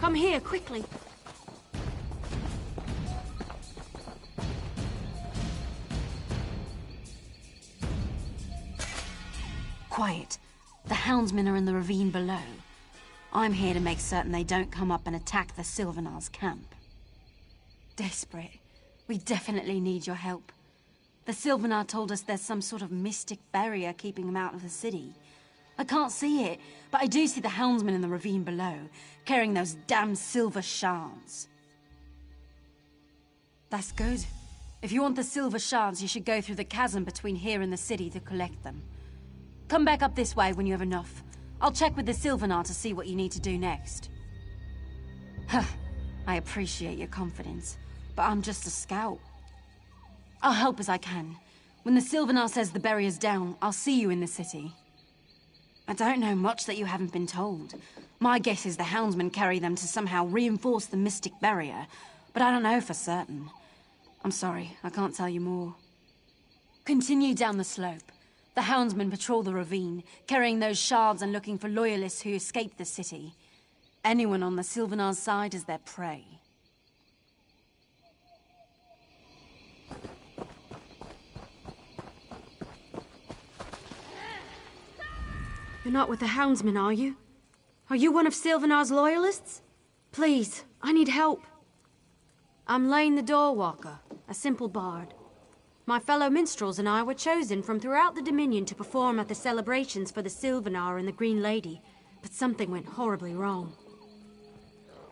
Come here, quickly. Quiet. The houndsmen are in the ravine below. I'm here to make certain they don't come up and attack the Sylvanar's camp. Desperate. We definitely need your help. The Sylvanar told us there's some sort of mystic barrier keeping them out of the city. I can't see it, but I do see the houndsmen in the ravine below, carrying those damn silver shards. That's good. If you want the silver shards, you should go through the chasm between here and the city to collect them. Come back up this way when you have enough. I'll check with the Sylvanar to see what you need to do next. Huh. I appreciate your confidence, but I'm just a scout. I'll help as I can. When the Sylvanar says the barrier's down, I'll see you in the city. I don't know much that you haven't been told. My guess is the houndsmen carry them to somehow reinforce the mystic barrier, but I don't know for certain. I'm sorry, I can't tell you more. Continue down the slope. The houndsmen patrol the ravine, carrying those shards and looking for loyalists who escaped the city. Anyone on the Sylvanar's side is their prey. You're not with the houndsmen, are you? Are you one of Sylvanar's loyalists? Please, I need help. I'm Lane the Doorwalker, a simple bard. My fellow minstrels and I were chosen from throughout the Dominion to perform at the celebrations for the Sylvanar and the Green Lady, but something went horribly wrong.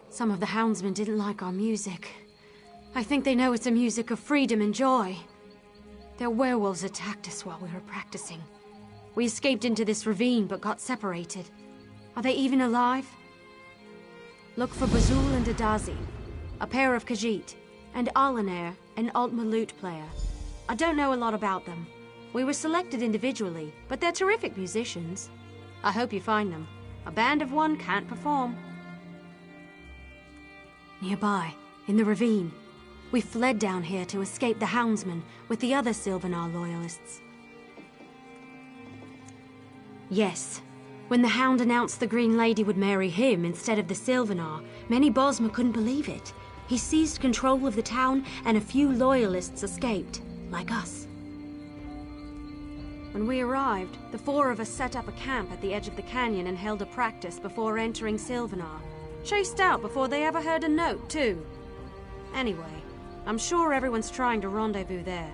Some of the houndsmen didn't like our music. I think they know it's a music of freedom and joy. Their werewolves attacked us while we were practicing. We escaped into this ravine but got separated. Are they even alive? Look for Bazul and Adazi, a pair of Khajiit, and Alanair, an Altma lute player. I don't know a lot about them. We were selected individually, but they're terrific musicians. I hope you find them. A band of one can't perform. Nearby, in the ravine, we fled down here to escape the houndsmen with the other Sylvanar loyalists. Yes, when the Hound announced the Green Lady would marry him instead of the Sylvanar, many Bosma couldn't believe it. He seized control of the town and a few loyalists escaped. Like us. When we arrived, the four of us set up a camp at the edge of the canyon and held a practice before entering Sylvanar. Chased out before they ever heard a note, too. Anyway, I'm sure everyone's trying to rendezvous there.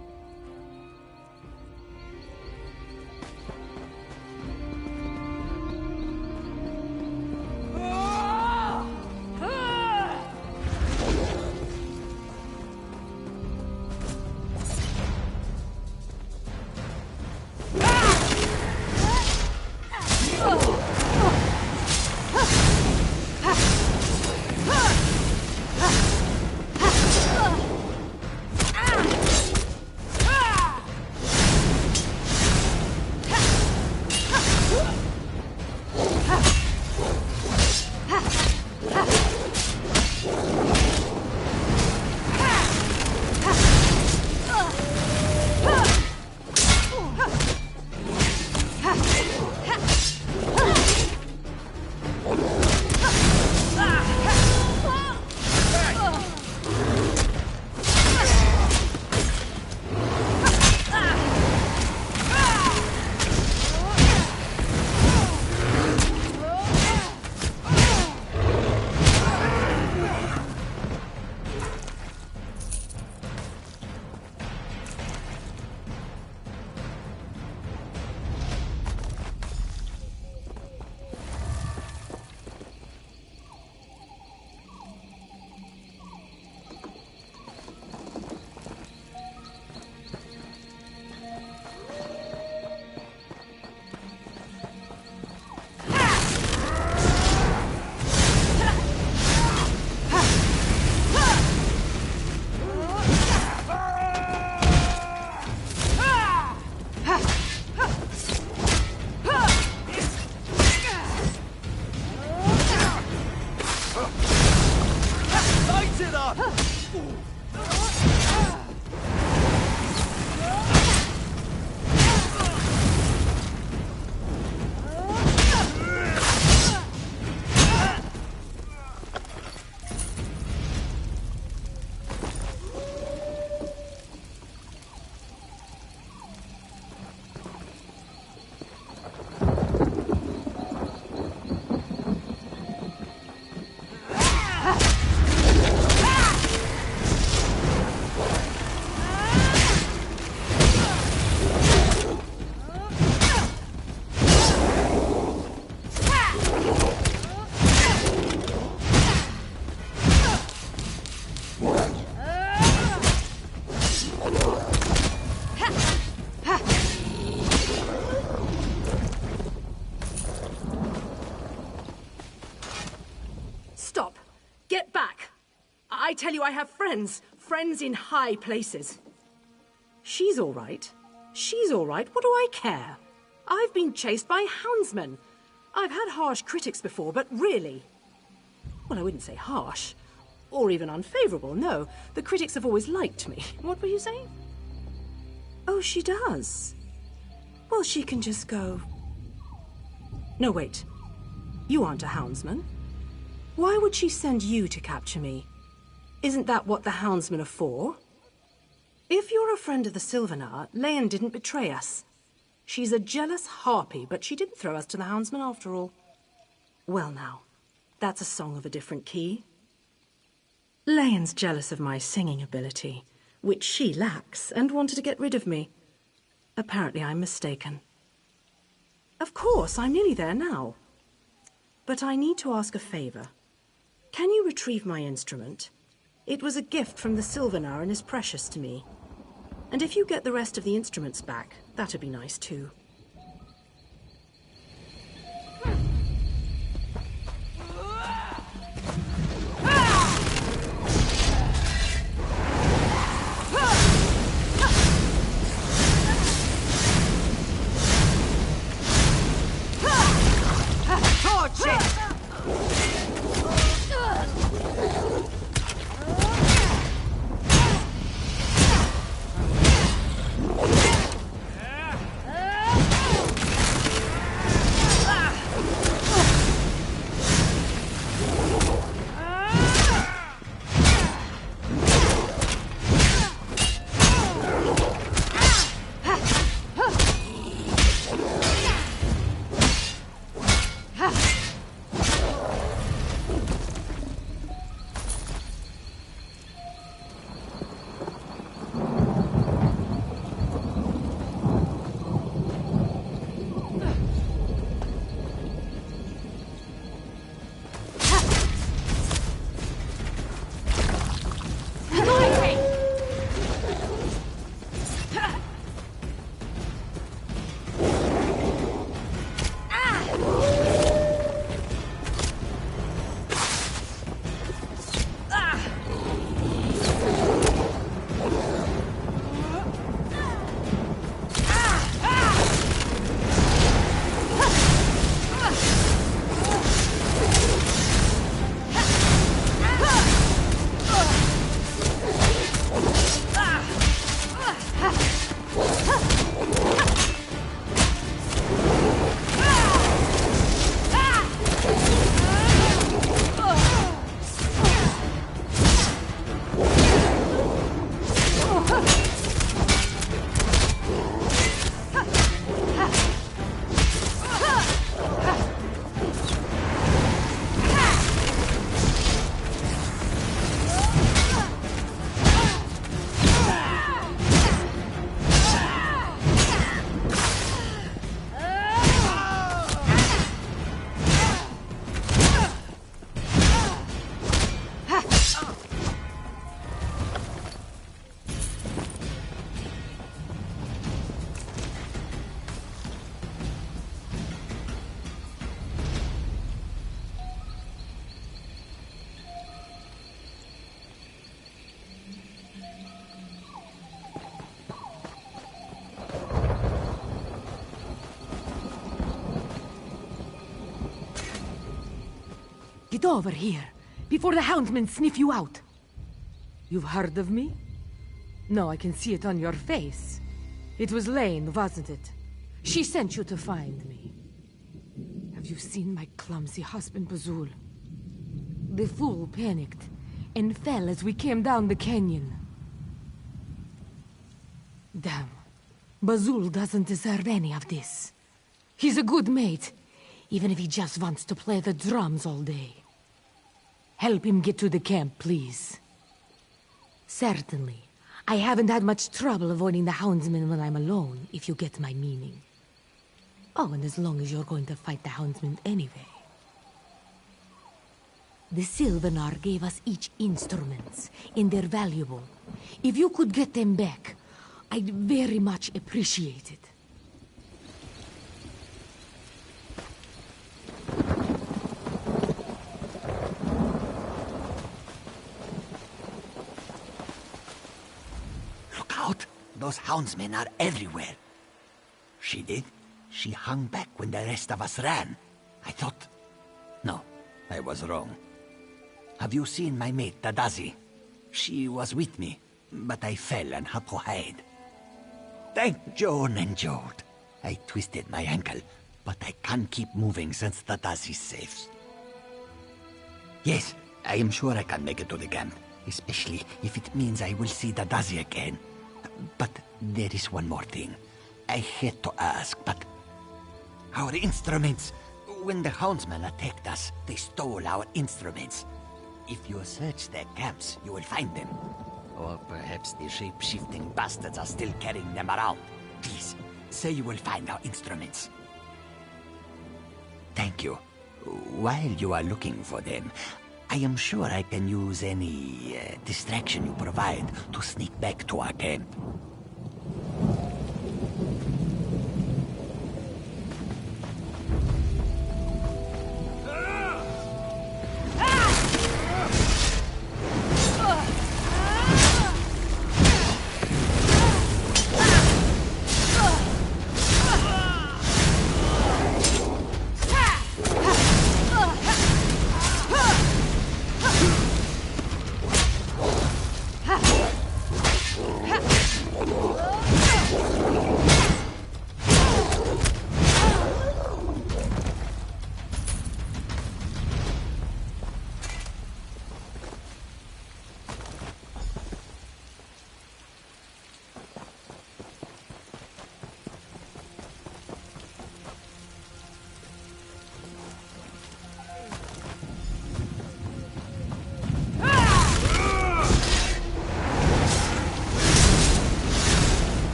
I tell you, I have friends. Friends in high places. She's all right. She's all right. What do I care? I've been chased by houndsmen. I've had harsh critics before, but really... Well, I wouldn't say harsh. Or even unfavourable, no. The critics have always liked me. What were you saying? Oh, she does. Well, she can just go... No, wait. You aren't a houndsman. Why would she send you to capture me? Isn't that what the houndsmen are for? If you're a friend of the Sylvanar, Leyen didn't betray us. She's a jealous harpy, but she didn't throw us to the houndsmen after all. Well now, that's a song of a different key. Leyen's jealous of my singing ability, which she lacks, and wanted to get rid of me. Apparently I'm mistaken. Of course, I'm nearly there now. But I need to ask a favor. Can you retrieve my instrument? It was a gift from the Sylvanar and is precious to me. And if you get the rest of the instruments back, that'd be nice too. Get over here, before the houndsmen sniff you out. You've heard of me? No, I can see it on your face. It was Lane, wasn't it? She sent you to find me. Have you seen my clumsy husband, Bazul? The fool panicked and fell as we came down the canyon. Damn. Bazul doesn't deserve any of this. He's a good mate, even if he just wants to play the drums all day. Help him get to the camp, please. Certainly. I haven't had much trouble avoiding the houndsmen when I'm alone, if you get my meaning. Oh, and as long as you're going to fight the houndsmen anyway. The Sylvanar gave us each instruments, and they're valuable. If you could get them back, I'd very much appreciate it. Those houndsmen are everywhere. She did? She hung back when the rest of us ran. I thought... No, I was wrong. Have you seen my mate, Tadazi? She was with me, but I fell and had to hide. Thank Joan and Jode. I twisted my ankle, but I can't keep moving since Tadazi's safe. Yes, I am sure I can make it to the camp, especially if it means I will see Tadazi again. But there is one more thing. I hate to ask, but... Our instruments... When the houndsmen attacked us, they stole our instruments. If you search their camps, you will find them. Or perhaps the shape-shifting bastards are still carrying them around. Please, say you will find our instruments. Thank you. While you are looking for them, I am sure I can use any distraction you provide to sneak back to our camp.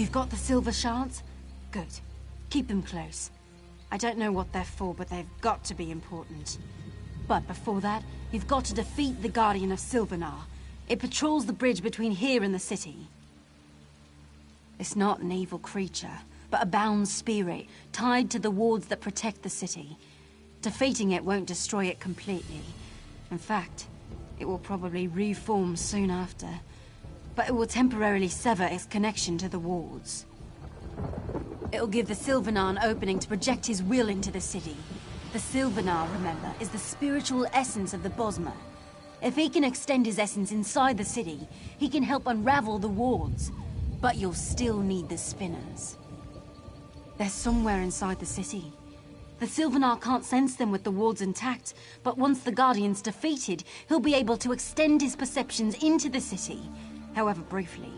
You've got the silver shards? Good. Keep them close. I don't know what they're for, but they've got to be important. But before that, you've got to defeat the Guardian of Sylvanar. It patrols the bridge between here and the city. It's not an evil creature, but a bound spirit, tied to the wards that protect the city. Defeating it won't destroy it completely. In fact, it will probably reform soon after. But it will temporarily sever its connection to the wards. It'll give the Sylvanar an opening to project his will into the city. The Sylvanar, remember, is the spiritual essence of the Bosmer. If he can extend his essence inside the city, he can help unravel the wards. But you'll still need the spinners. They're somewhere inside the city. The Sylvanar can't sense them with the wards intact, but once the Guardian's defeated, he'll be able to extend his perceptions into the city, however briefly.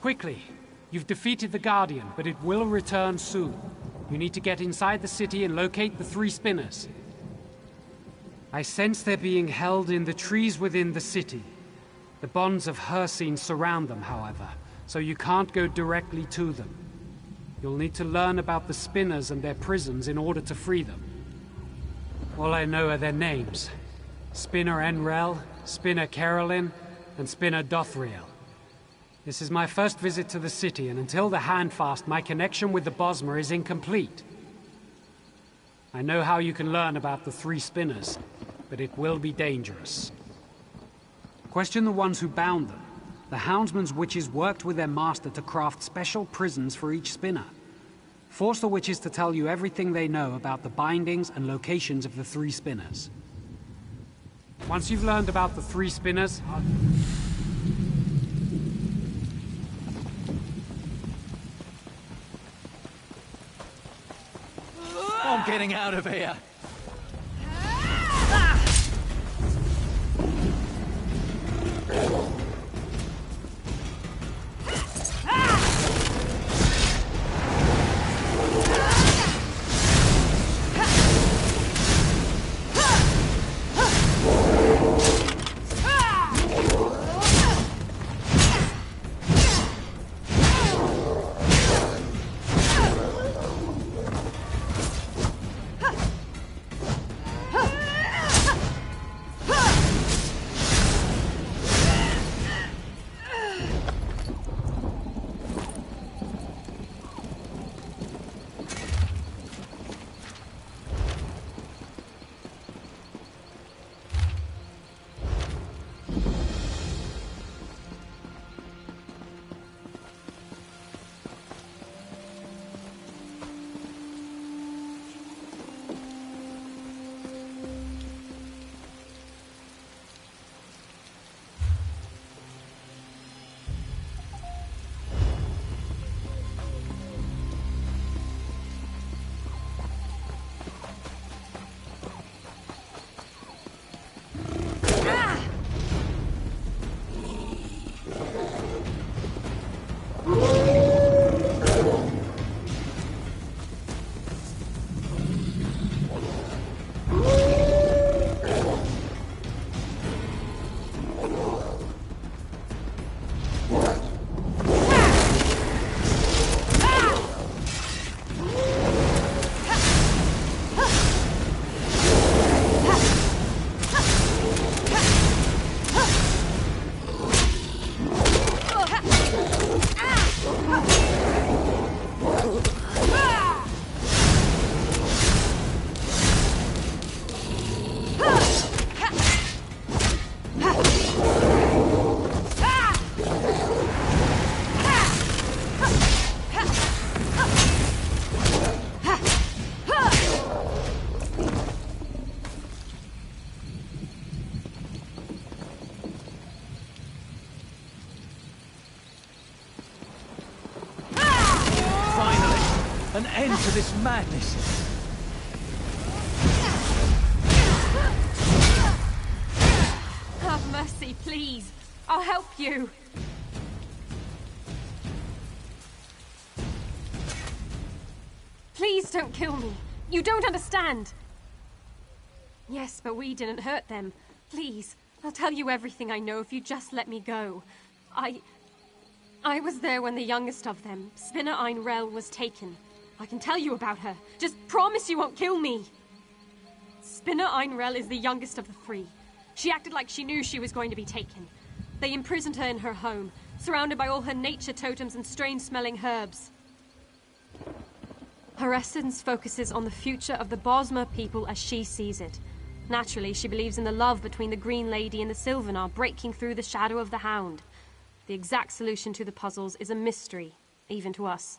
quickly. You've defeated the Guardian, but it will return soon. You need to get inside the city and locate the 3 spinners. I sense they're being held in the trees within the city. The bonds of Hircine surround them, however, so you can't go directly to them. You'll need to learn about the spinners and their prisons in order to free them. All I know are their names. Spinner Enrel, Spinner Carolyn, and Spinner Dothriel. This is my first visit to the city, and until the Handfast, my connection with the Bosmer is incomplete. I know how you can learn about the 3 spinners, but it will be dangerous. Question the ones who bound them. The Houndsman's witches worked with their master to craft special prisons for each spinner. Force the witches to tell you everything they know about the bindings and locations of the 3 spinners. Once you've learned about the 3 spinners, I'm getting out of here. An end to this madness. Have mercy, please. I'll help you. Please don't kill me. You don't understand. Yes, but we didn't hurt them. Please, I'll tell you everything I know if you just let me go. I was there when the youngest of them, Spinner Einrel, was taken. I can tell you about her. Just promise you won't kill me. Spinner Einrel is the youngest of the 3. She acted like she knew she was going to be taken. They imprisoned her in her home, surrounded by all her nature totems and strange-smelling herbs. Her essence focuses on the future of the Bosmer people as she sees it. Naturally, she believes in the love between the Green Lady and the Sylvanar breaking through the shadow of the Hound. The exact solution to the puzzles is a mystery, even to us.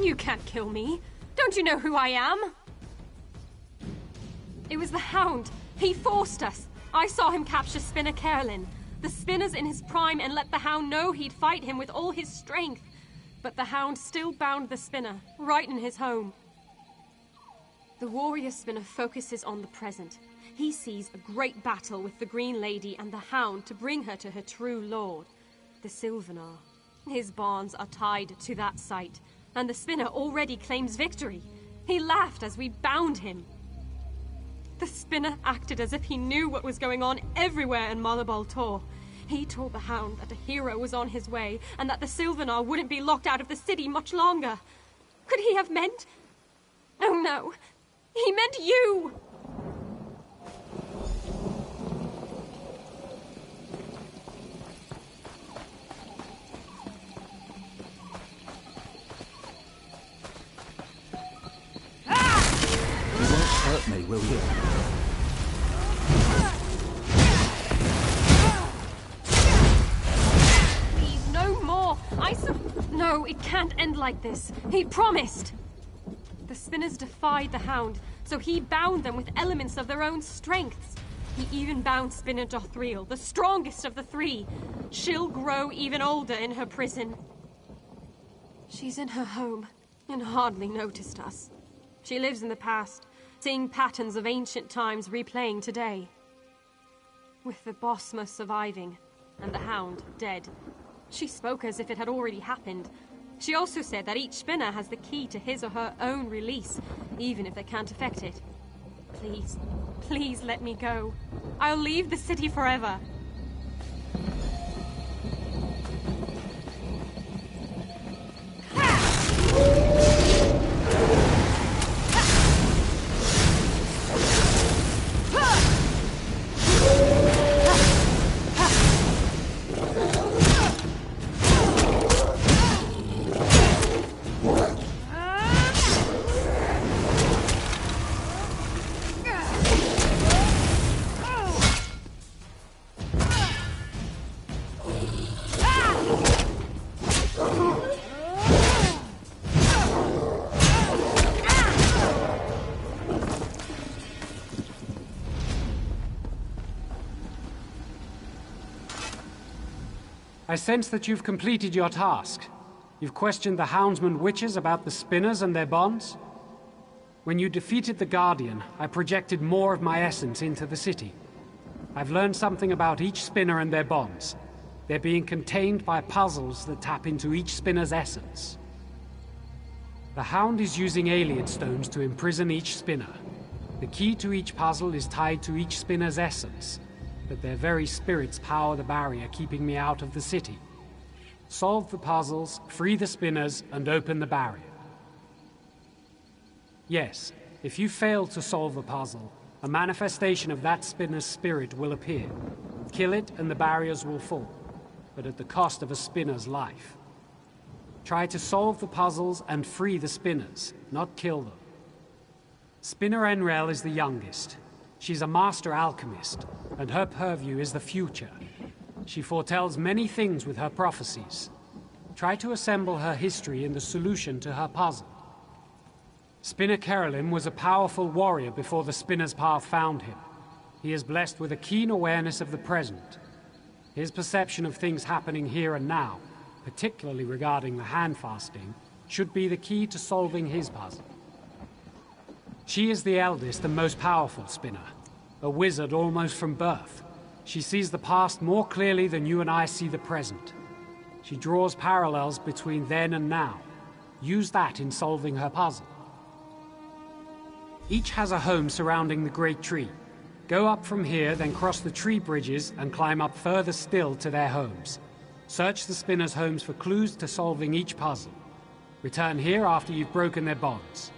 You can't kill me. Don't you know who I am? It was the Hound. He forced us. I saw him capture Spinner Carolyn. The Spinner's in his prime and let the Hound know he'd fight him with all his strength. But the Hound still bound the Spinner, right in his home. The warrior Spinner focuses on the present. He sees a great battle with the Green Lady and the Hound to bring her to her true lord, the Sylvanar. His bonds are tied to that sight, and the Spinner already claims victory. He laughed as we bound him. The Spinner acted as if he knew what was going on everywhere in Malabal Tor. He told the Hound that a hero was on his way, and that the Sylvanar wouldn't be locked out of the city much longer. Could he have meant... Oh no, he meant you! You won't hurt me, will you? Please, no more! No, it can't end like this. He promised! The Spinners defied the Hound, so he bound them with elements of their own strengths. He even bound Spinner Dothriel, the strongest of the three. She'll grow even older in her prison. She's in her home, and hardly noticed us. She lives in the past, seeing patterns of ancient times replaying today. With the Bosma surviving, and the Hound dead. She spoke as if it had already happened. She also said that each Spinner has the key to his or her own release, even if they can't affect it. Please, please let me go. I'll leave the city forever. I sense that you've completed your task. You've questioned the Houndsman witches about the Spinners and their bonds. When you defeated the Guardian, I projected more of my essence into the city. I've learned something about each Spinner and their bonds. They're being contained by puzzles that tap into each Spinner's essence. The Hound is using alien stones to imprison each Spinner. The key to each puzzle is tied to each Spinner's essence, but their very spirits power the barrier keeping me out of the city. Solve the puzzles, free the Spinners, and open the barrier. Yes, if you fail to solve a puzzle, a manifestation of that Spinner's spirit will appear. Kill it and the barriers will fall, but at the cost of a Spinner's life. Try to solve the puzzles and free the Spinners, not kill them. Spinner Enrel is the youngest. She's a master alchemist, and her purview is the future. She foretells many things with her prophecies. Try to assemble her history in the solution to her puzzle. Spinner Carolyn was a powerful warrior before the Spinner's path found him. He is blessed with a keen awareness of the present. His perception of things happening here and now, particularly regarding the hand-fasting, should be the key to solving his puzzle. She is the eldest and most powerful Spinner, a wizard almost from birth. She sees the past more clearly than you and I see the present. She draws parallels between then and now. Use that in solving her puzzle. Each has a home surrounding the Great Tree. Go up from here, then cross the tree bridges and climb up further still to their homes. Search the Spinners' homes for clues to solving each puzzle. Return here after you've broken their bonds.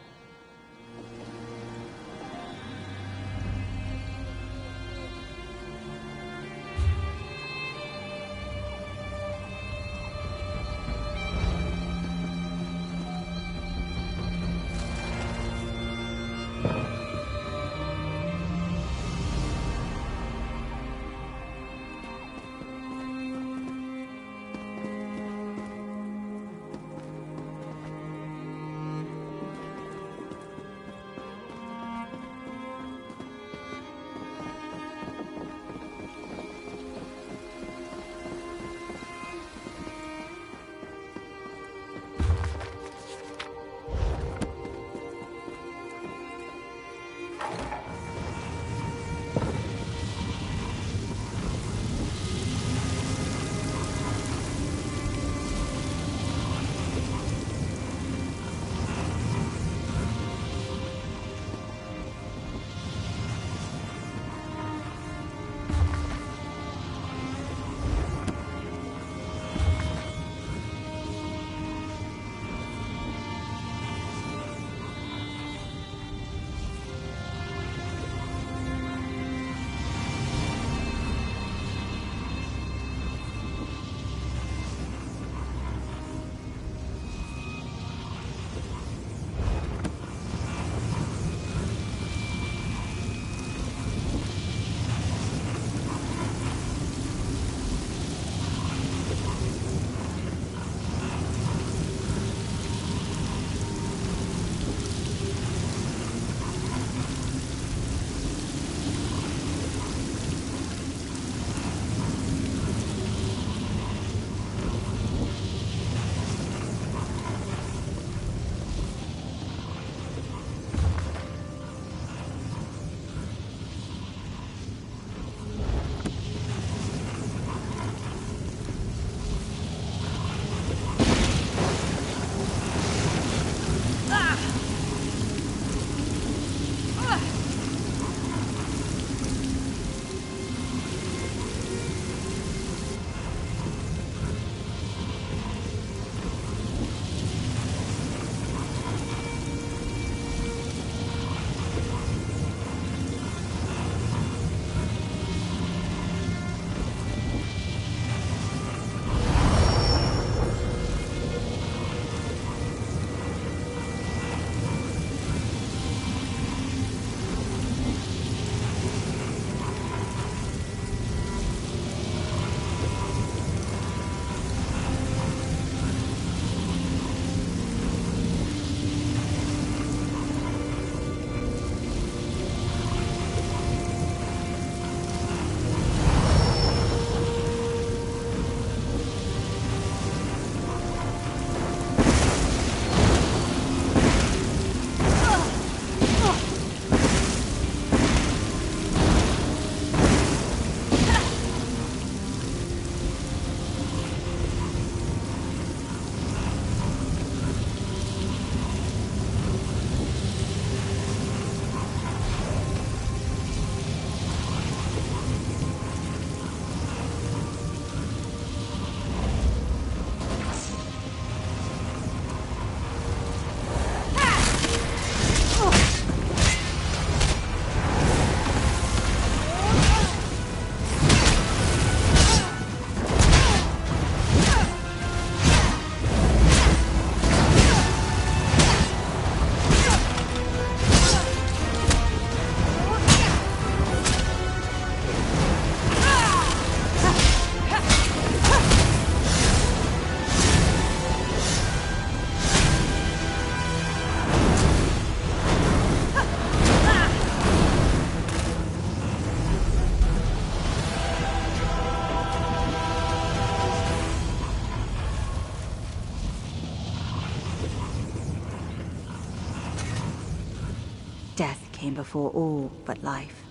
Death came before all but life.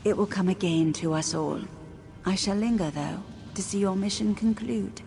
It will come again to us all. I shall linger, though, to see your mission conclude.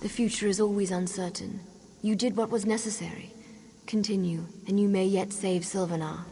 The future is always uncertain. You did what was necessary. Continue, and you may yet save Sylvanar.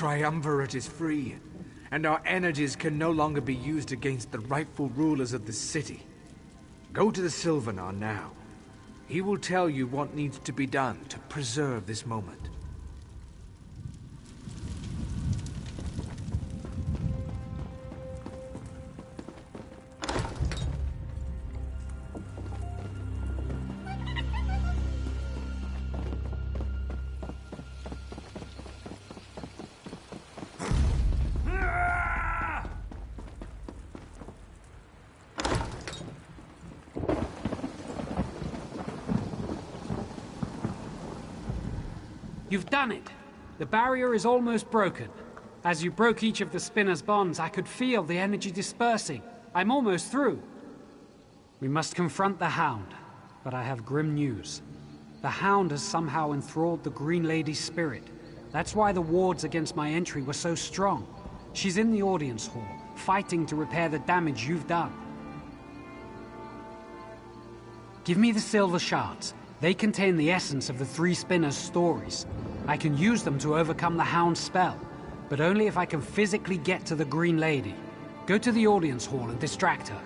Triumvirate is free, and our energies can no longer be used against the rightful rulers of the city. Go to the Sylvanar now. He will tell you what needs to be done to preserve this moment. You've done it! The barrier is almost broken. As you broke each of the spinner's bonds, I could feel the energy dispersing. I'm almost through. We must confront the Hound, but I have grim news. The Hound has somehow enthralled the Green Lady's spirit. That's why the wards against my entry were so strong. She's in the audience hall, fighting to repair the damage you've done. Give me the silver shards. They contain the essence of the three spinners' stories. I can use them to overcome the Hound's spell, but only if I can physically get to the Green Lady. Go to the audience hall and distract her.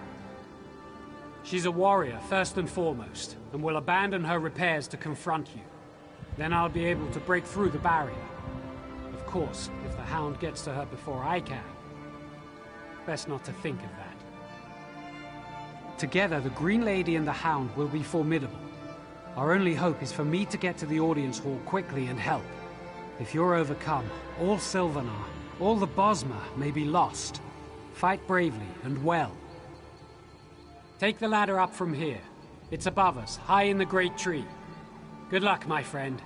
She's a warrior, first and foremost, and will abandon her repairs to confront you. Then I'll be able to break through the barrier. Of course, if the Hound gets to her before I can. Best not to think of that. Together, the Green Lady and the Hound will be formidable. Our only hope is for me to get to the audience hall quickly and help. If you're overcome, all Sylvanar, all the Bosma may be lost. Fight bravely and well. Take the ladder up from here. It's above us, high in the great tree. Good luck, my friend.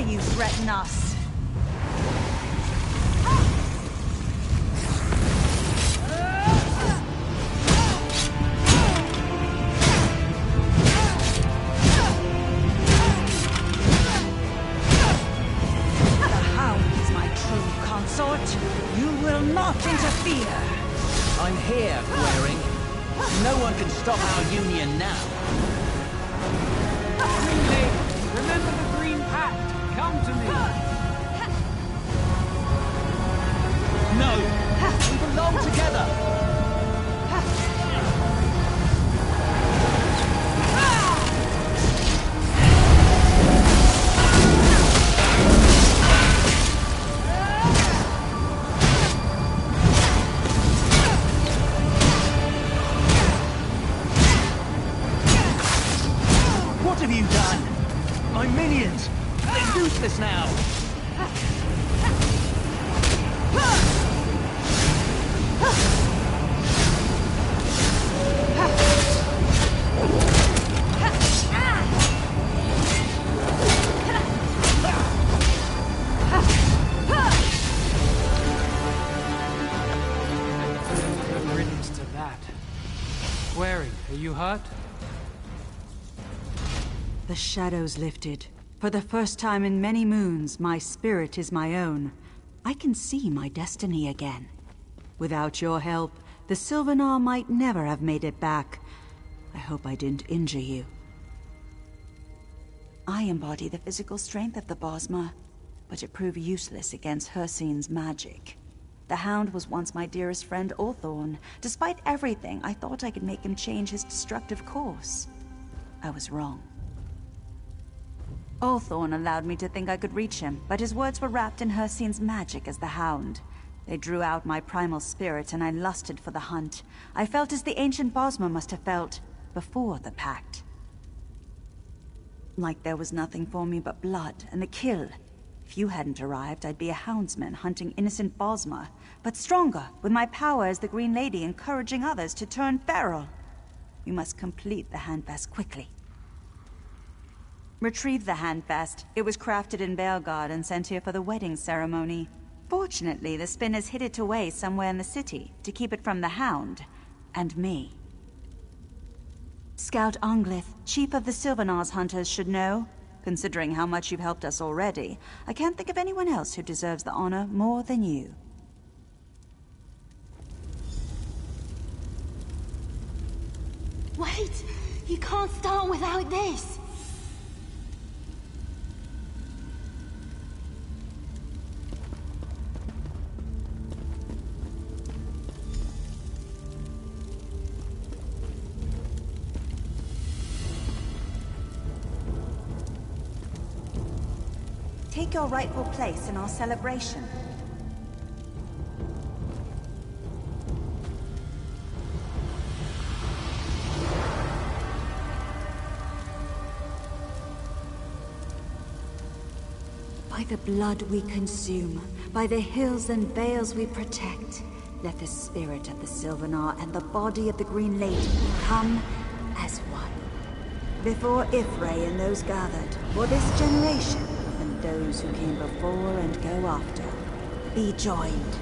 You threaten us. The Hound is my true consort. You will not interfere. I'm here, Waring. No one can stop our union now. Green Lady, remember the Green Pact. Come to me! No! We belong together! What have you done? My minions! They're useless now! Good riddance to that. Waring, are you hurt? The shadows lifted. For the first time in many moons, my spirit is my own. I can see my destiny again. Without your help, the Sylvanar might never have made it back. I hope I didn't injure you. I embody the physical strength of the Bosma, but it proved useless against Hircine's magic. The Hound was once my dearest friend Orthorn. Despite everything, I thought I could make him change his destructive course. I was wrong. Orthorn allowed me to think I could reach him, but his words were wrapped in Hircine's magic as the Hound. They drew out my primal spirit, and I lusted for the hunt. I felt as the ancient Bosma must have felt before the pact. Like there was nothing for me but blood and the kill. If you hadn't arrived, I'd be a houndsman hunting innocent Bosma, but stronger, with my power as the Green Lady encouraging others to turn feral. You must complete the handfast quickly. Retrieve the handfast. It was crafted in Belgard and sent here for the wedding ceremony. Fortunately, the spinners hid it away somewhere in the city to keep it from the Hound and me. Scout Anglith, chief of the Sylvanar's hunters, should know. Considering how much you've helped us already, I can't think of anyone else who deserves the honor more than you. Wait! You can't start without this! Take your rightful place in our celebration. By the blood we consume, by the hills and vales we protect, let the spirit of the Sylvanar and the body of the Green Lady come as one. Before Ifray and those gathered, for this generation, and those who came before and go after, be joined.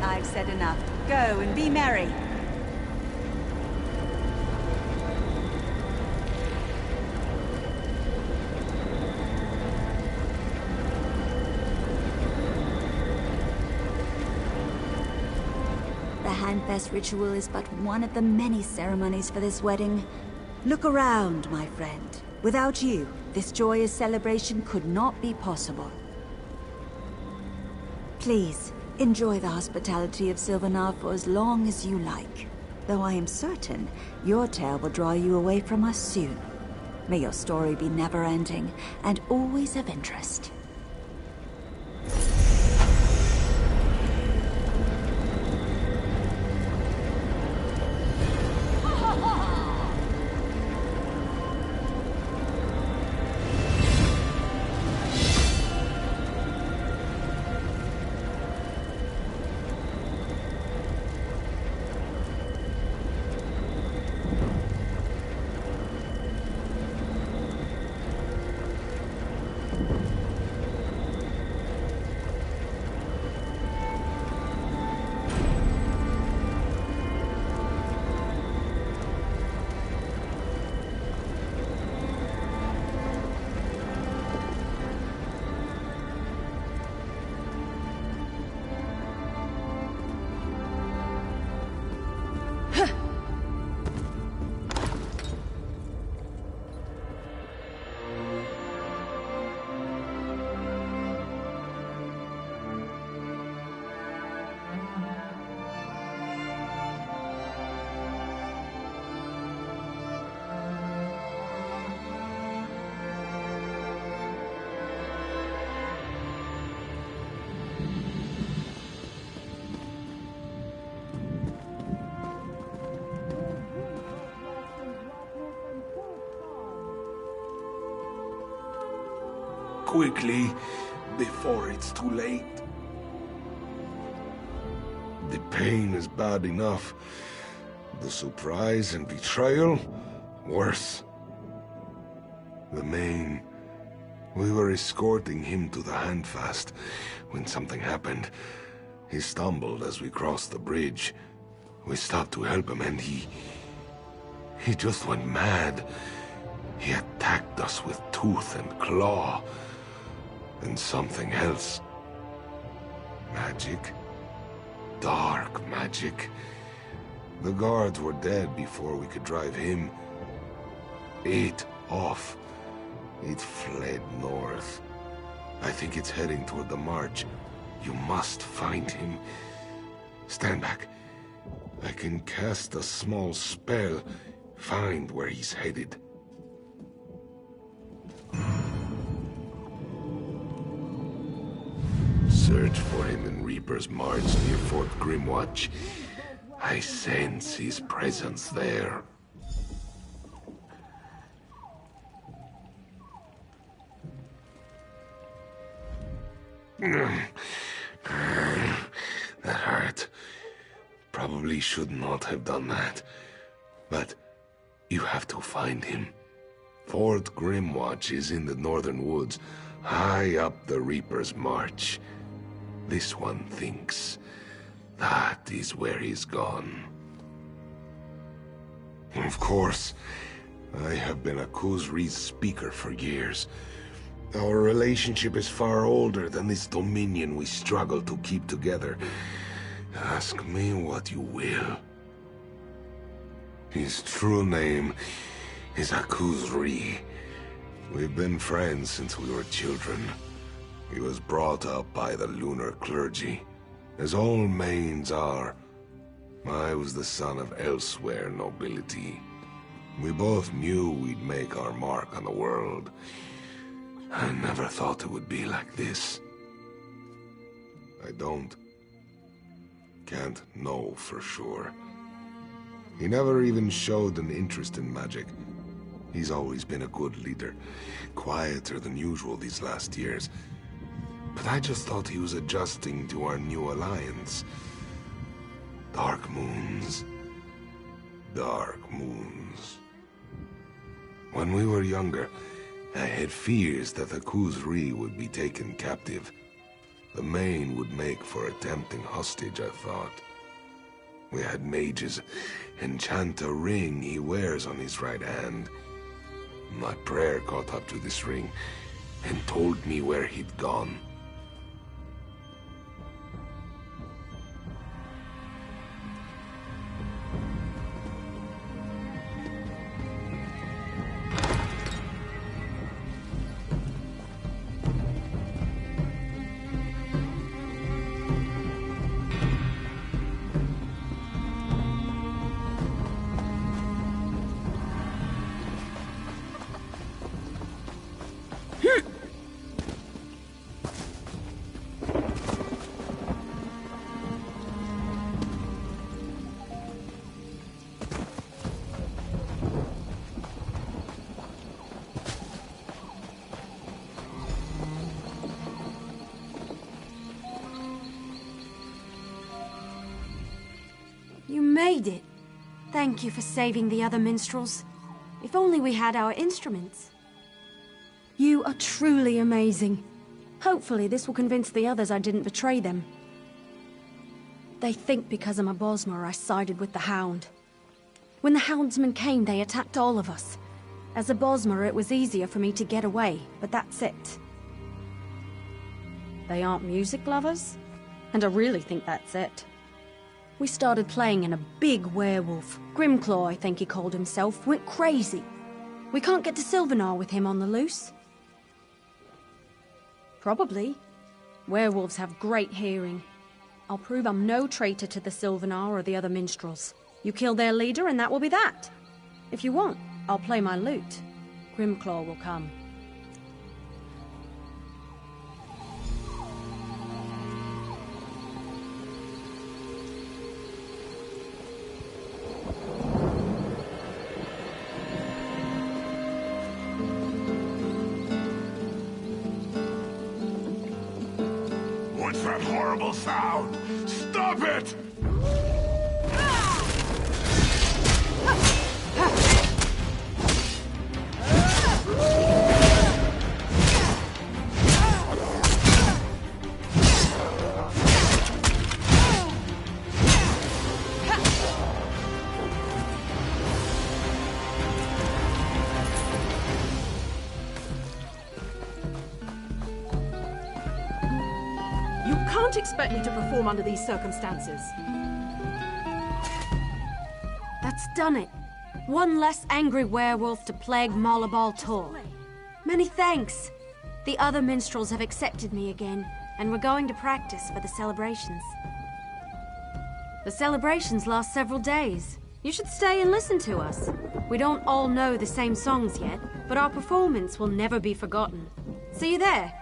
I've said enough. Go and be merry. The Handfest ritual is but one of the many ceremonies for this wedding. Look around, my friend. Without you, this joyous celebration could not be possible. Please, enjoy the hospitality of Sylvanar for as long as you like. Though I am certain your tale will draw you away from us soon. May your story be never-ending and always of interest. Quickly, before it's too late. The pain is bad enough. The surprise and betrayal, worse. The Main. We were escorting him to the Handfast when something happened. He stumbled as we crossed the bridge. We stopped to help him and he just went mad. He attacked us with tooth and claw. And something else. Magic. Dark magic. The guards were dead before we could drive him. It off. It fled north. I think it's heading toward the march. You must find him. Stand back. I can cast a small spell. Find where he's headed. Search for him in Reaper's March near Fort Grimwatch. I sense his presence there. That hurt. Probably should not have done that. But you have to find him. Fort Grimwatch is in the northern woods, high up the Reaper's March. This one thinks that is where he's gone. Of course, I have been a Khuzri's speaker for years. Our relationship is far older than this dominion we struggle to keep together. Ask me what you will. His true name is a Khuzri. We've been friends since we were children. He was brought up by the lunar clergy, as all Mains are. I was the son of elsewhere nobility. We both knew we'd make our mark on the world. I never thought it would be like this. I can't know for sure. He never even showed an interest in magic. He's always been a good leader, quieter than usual these last years. But I just thought he was adjusting to our new alliance. Dark moons. Dark moons. When we were younger, I had fears that the Khuzri would be taken captive. The Main would make for a tempting hostage, I thought. We had mages enchant a ring he wears on his right hand. My prayer caught up to this ring and told me where he'd gone. You made it. Thank you for saving the other minstrels. If only we had our instruments. You are truly amazing. Hopefully this will convince the others I didn't betray them. They think because I'm a Bosmer I sided with the Hound. When the Houndsmen came, they attacked all of us. As a Bosmer, it was easier for me to get away, but that's it. They aren't music lovers? And I really think that's it. We started playing and a big werewolf, Grimclaw I think he called himself, went crazy. We can't get to Sylvanar with him on the loose. Probably. Werewolves have great hearing. I'll prove I'm no traitor to the Sylvanar or the other minstrels. You kill their leader and that will be that. If you want, I'll play my lute. Grimclaw will come. What's that horrible sound? Stop it! Can't expect me to perform under these circumstances. That's done it. One less angry werewolf to plague Malabal Tor. Many thanks. The other minstrels have accepted me again, and we're going to practice for the celebrations. The celebrations last several days. You should stay and listen to us. We don't all know the same songs yet, but our performance will never be forgotten. See you there.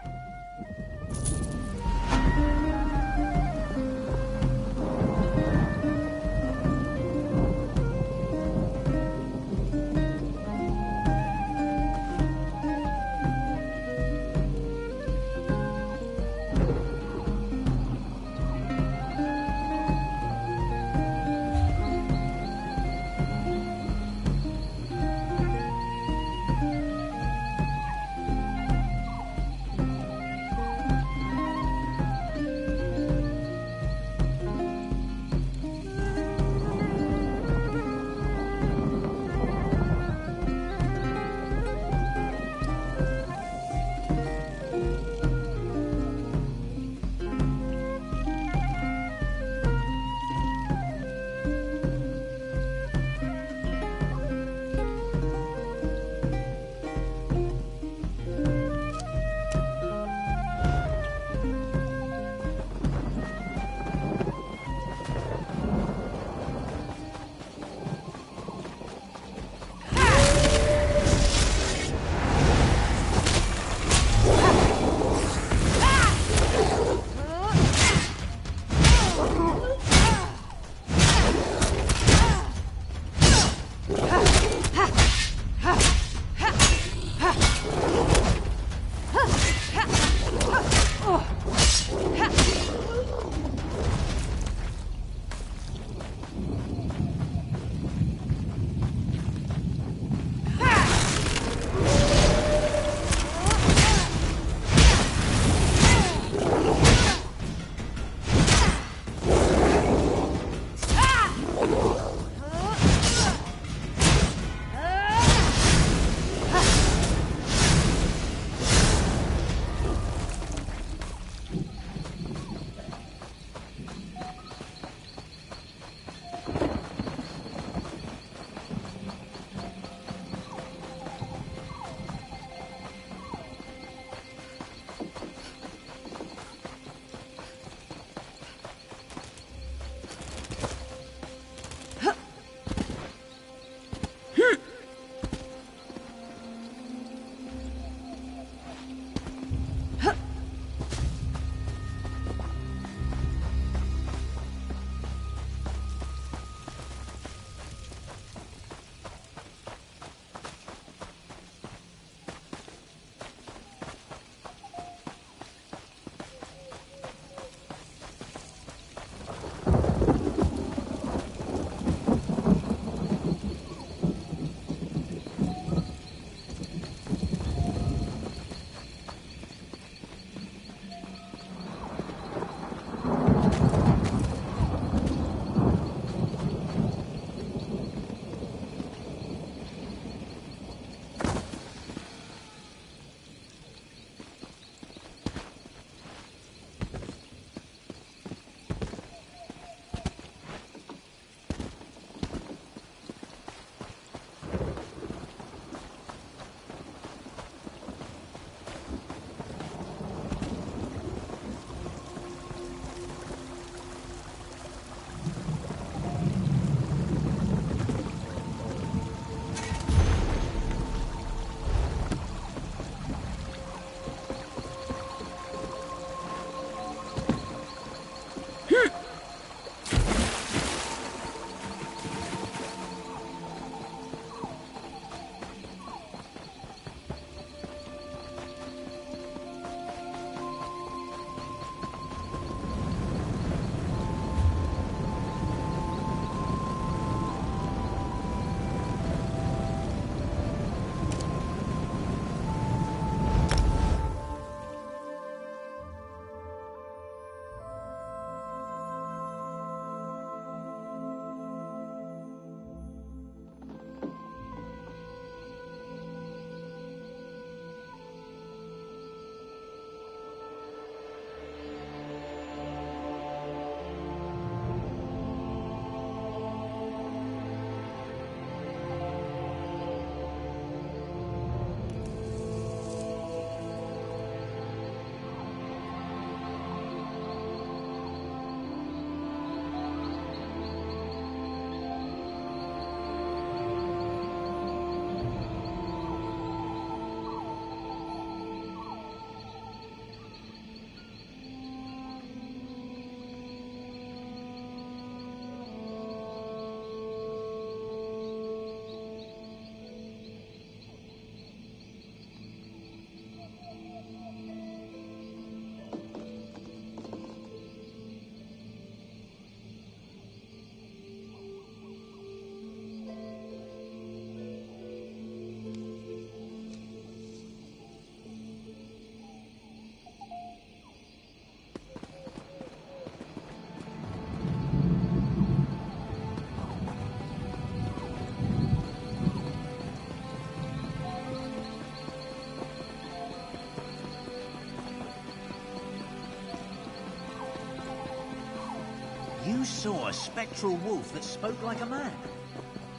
saw a spectral wolf that spoke like a man.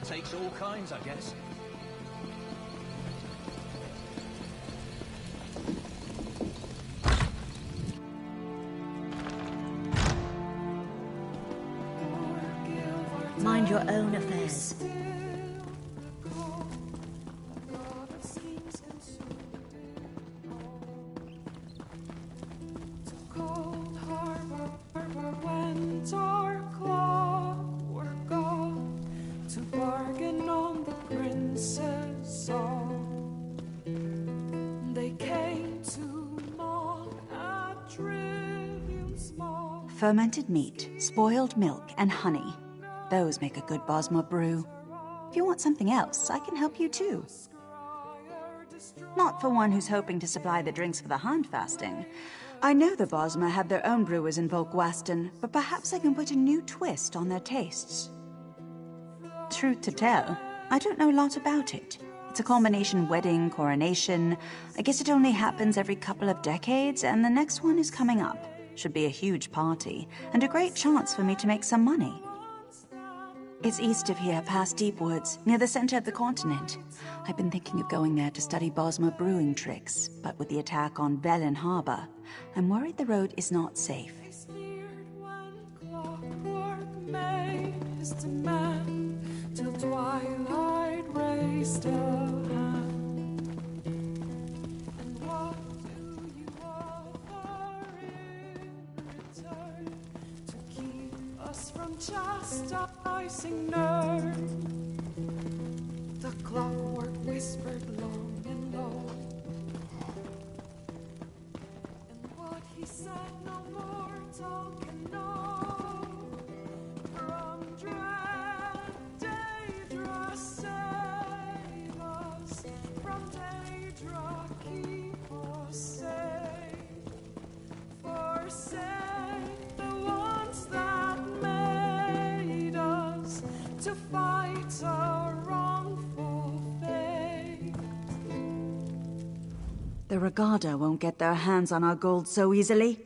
Takes all kinds, I guess. Mind your own affairs. Fermented meat, spoiled milk, and honey. Those make a good Bosma brew. If you want something else, I can help you too. Not for one who's hoping to supply the drinks for the hand fasting. I know the Bosma have their own brewers in Volkwaston, but perhaps I can put a new twist on their tastes. Truth to tell, I don't know a lot about it. It's a combination wedding, coronation. I guess it only happens every couple of decades, and the next one is coming up. Should be a huge party, and a great chance for me to make some money. It's east of here, past Deep Woods, near the center of the continent. I've been thinking of going there to study Bosma brewing tricks, but with the attack on Bellin Harbor, I'm worried the road is not safe. Till twilight raised a hand. And what do you offer in return to keep us from chastising nerve? The clockwork whispered long and low, and what he said no mortal can know. From dread Daedra save us, from Daedra keep us safe. Forsake the ones that made us to fight a wrongful fate. The Regada won't get their hands on our gold so easily.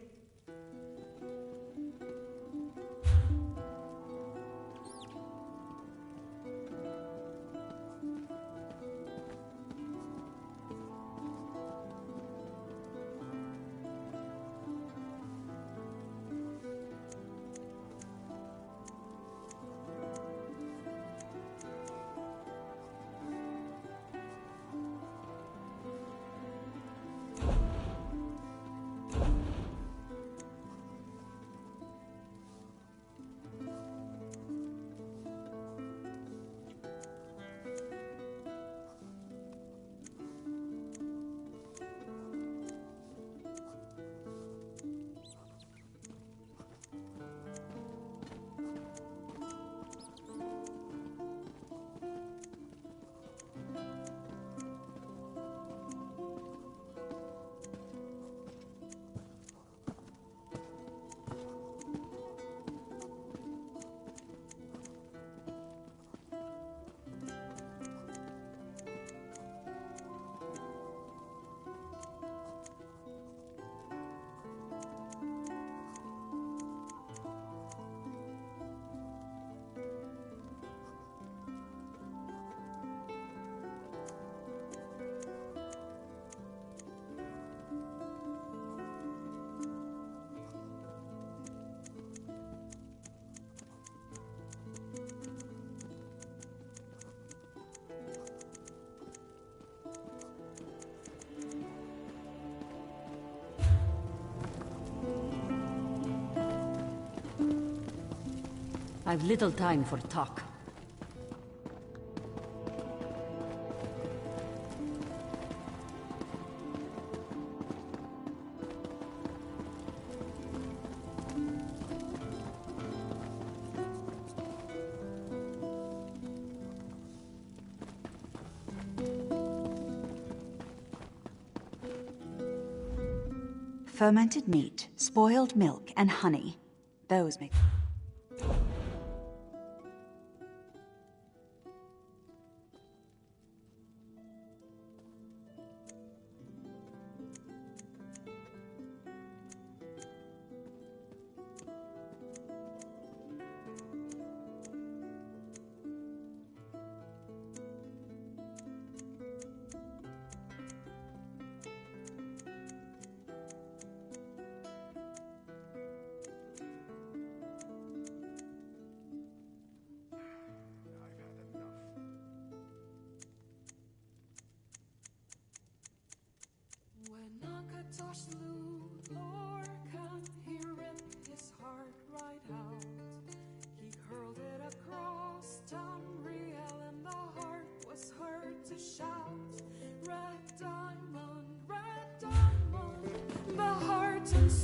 I've little time for talk. Fermented meat, spoiled milk, and honey. Those make...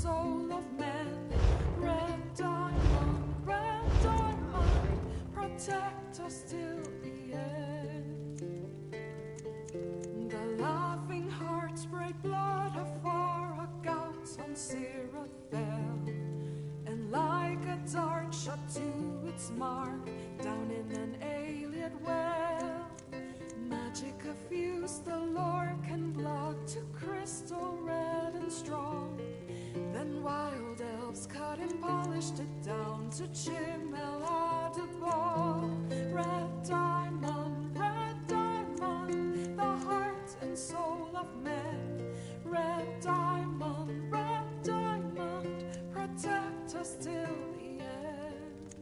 soul of man. Red diamond, protect us till the end. The laughing hearts break blood afar, a gout on Seraphel, and like a dart shot to its mark, down in an alien well. Magic effused the Lorcan blood to crystal red and strong. Then wild elves cut and polished it down to Chimel Adabal. Red diamond, the heart and soul of man. Red diamond, protect us till the end.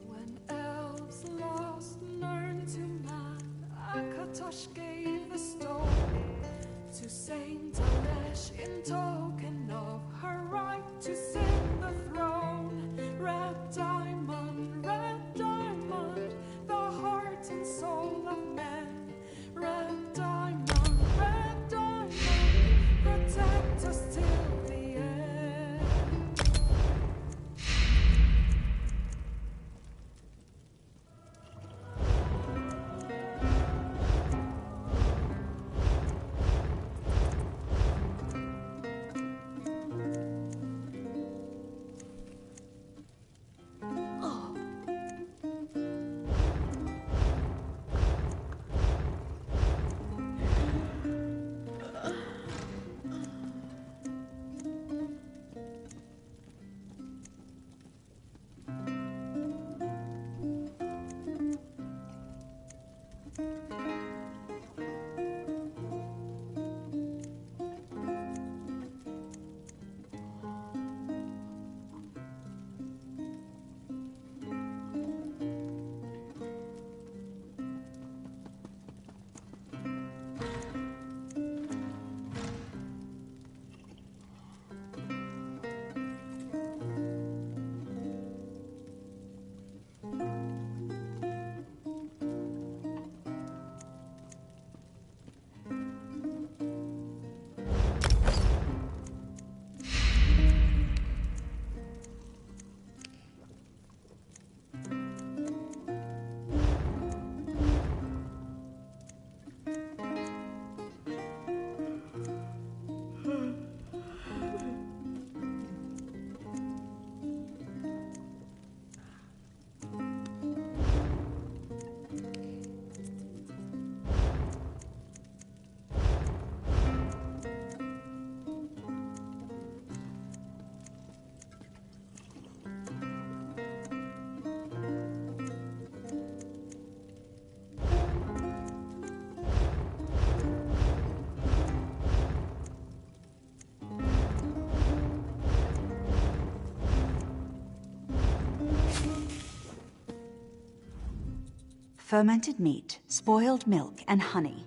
When elves lost learned to man, Akatosh gave a stone to Saint Alesh in token of her right to sit the throne. Red diamond, the heart and soul of man. Red diamond, protect us till the end. Fermented meat, spoiled milk, and honey.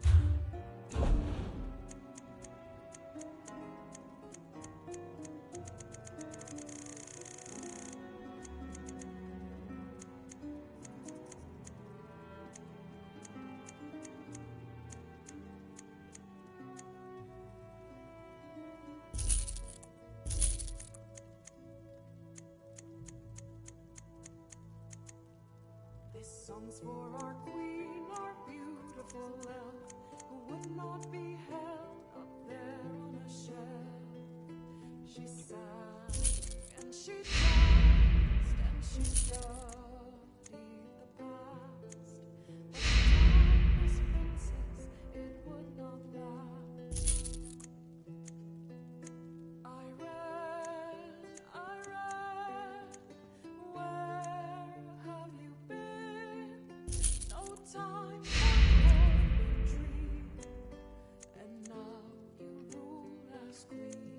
This song's for our queen, our beautiful elf, who would not be held up there on a shelf. She sang and she danced and she studied the past. But timeless princess, it would not last. I read, where have you been? No time for dream, and now you rule as queen.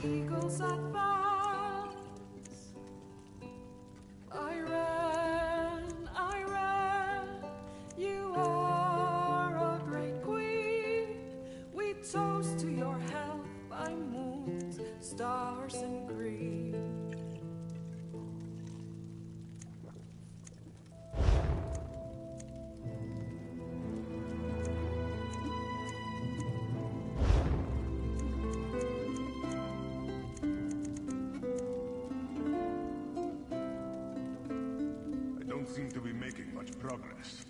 eagles advance. I ran, you are a great queen. We toast to your health by moons, stars, and green. Seem to be making much progress.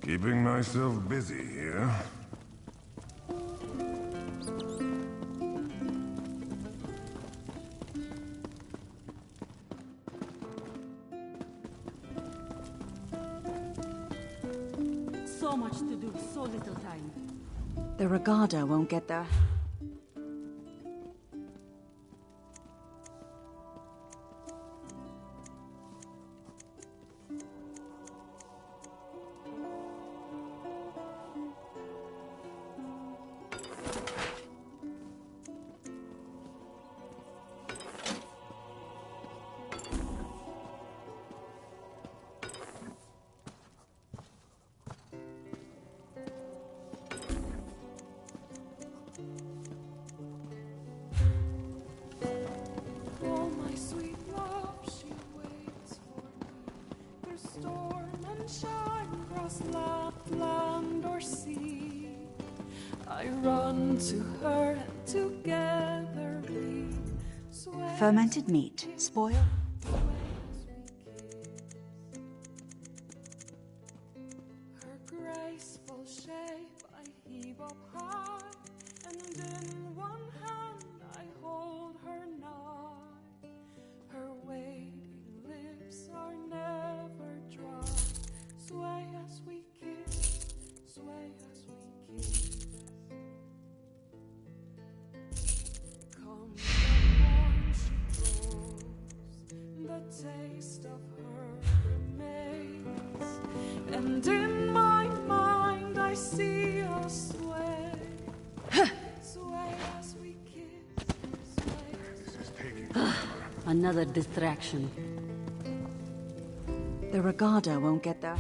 Keeping myself busy here. So much to do, so little time. The Regatta won't get there. Oh, my sweet love, she waits for me. Through storm and shine, cross land or sea. I run to her and together we sway. Fermented meat, spoiled. Her graceful shape I heave up high, and in one hand I hold her nigh. Her waiting lips are never dry. Sway as we kiss, sway as we kiss. Come the morn she goes, the taste of her remains, and in my mind I see us sway. Sway as we kiss, sway as we kiss. Another distraction. The Regatta won't get there.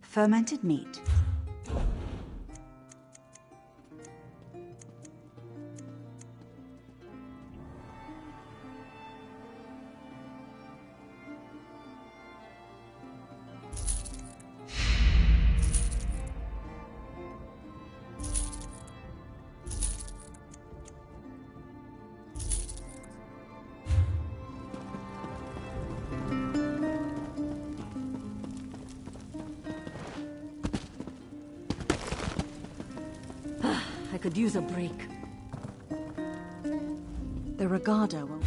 Fermented meat. could use a break. The regatta will...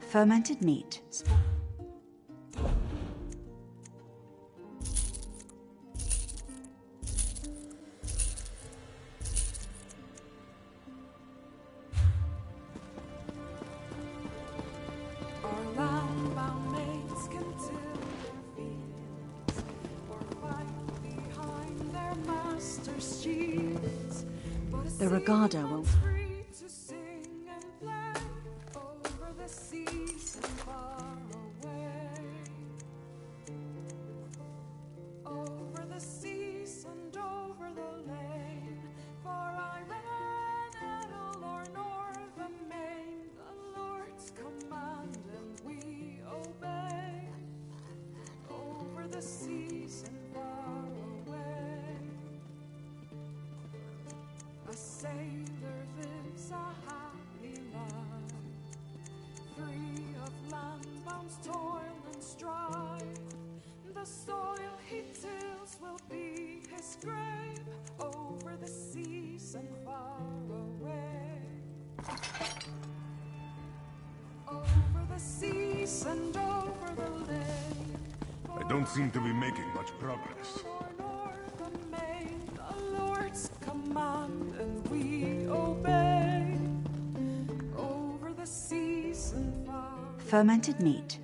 Fermented meat. Our land-bound mates can till their fields, or fight behind their master's shields. But a The regatta will... seaman's free to sing and play over the seas and far away. Over the seas and over the lane, for I ran or north and main, the Lord's command and we obey. Over the seas and far away, a sailor lives a happy life, free of land-bound's toil and strife. The soil he tills will be his grave, over the seas and far away. Over the seas and over the lake, I don't seem to be making much progress. or north and main, the Lord's command and we obey. Over the seas and far. Fermented meat.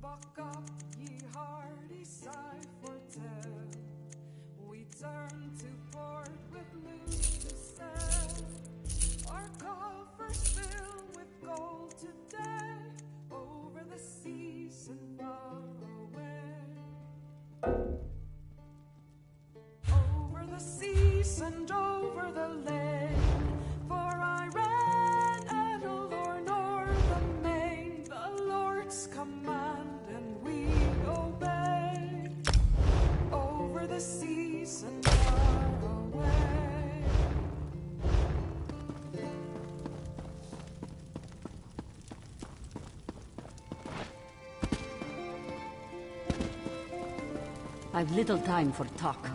Buck up, ye hardy Cyphertel. We turn to port with news to sell. Our coffers fill with gold today. Over the seas and far away. Over the seas and over the lake. For I ran or north and main, the Lord's command and we obey. Over the seas and far away. I've little time for talk.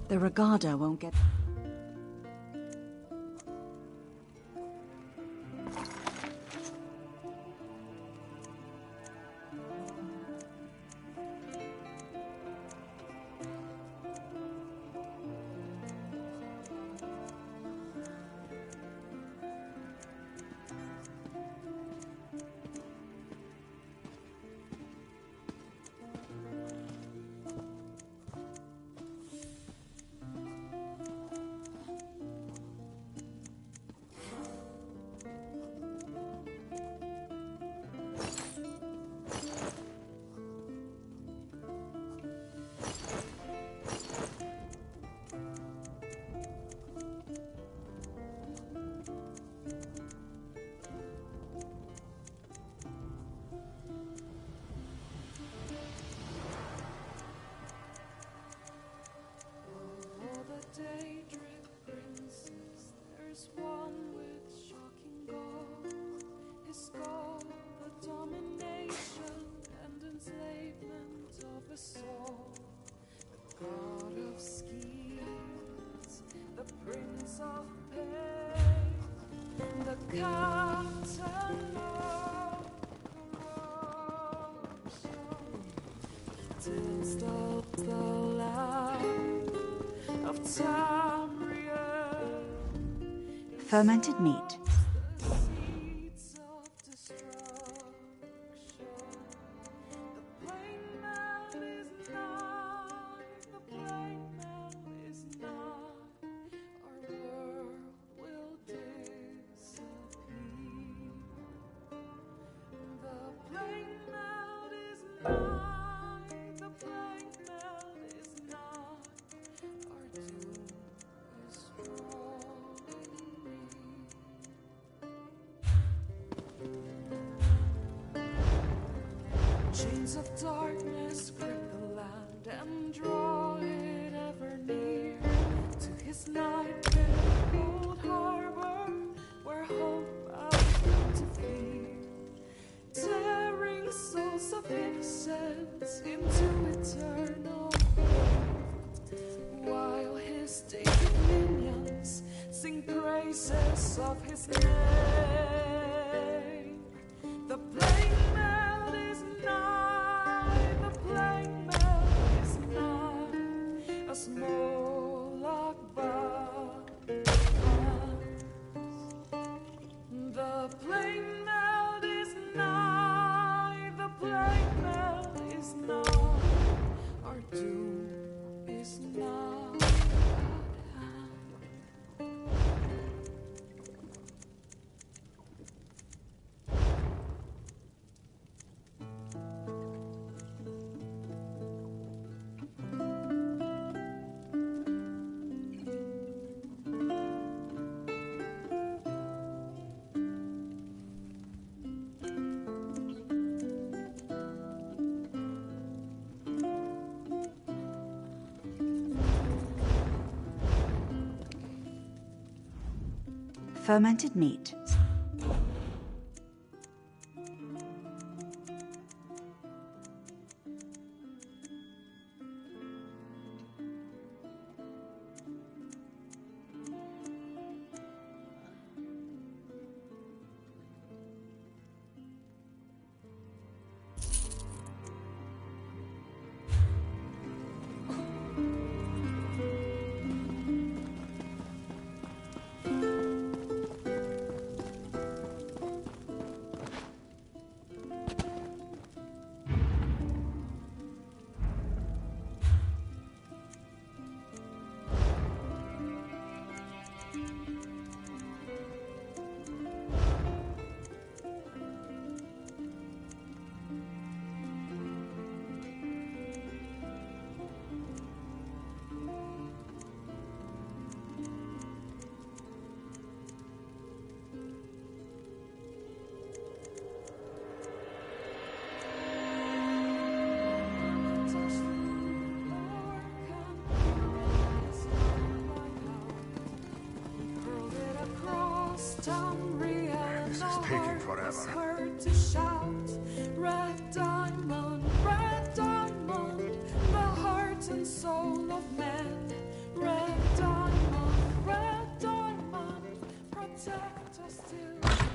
The regatta won't get... All the daydream princes, there's one with shocking gold. His goal, the domination and enslavement of a soul. The god of schemes, the prince of pain, the captain of corruption. Tills the land of Tamriel. Fermented meat. The seeds of destruction. The plain man is nigh. The plain man is nigh. Our world will disappear. The plain man is nigh. The plain man is nigh. Our doom is Winds of darkness grip the land and draw it ever near to his night-built old harbor where hope outruns to fear, tearing souls of innocence into eternal grave, while his stately minions sing praises of his name. The plague melt is nigh, the plague melt is nigh, as Moloch burns. The plague melt is nigh, the plague melt is nigh, our doom is now at hand. Fermented meat. This is taking forever. Heard to shout, red diamond, the heart and soul of man. Red diamond, protect us till the end.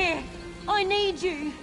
here! I need you!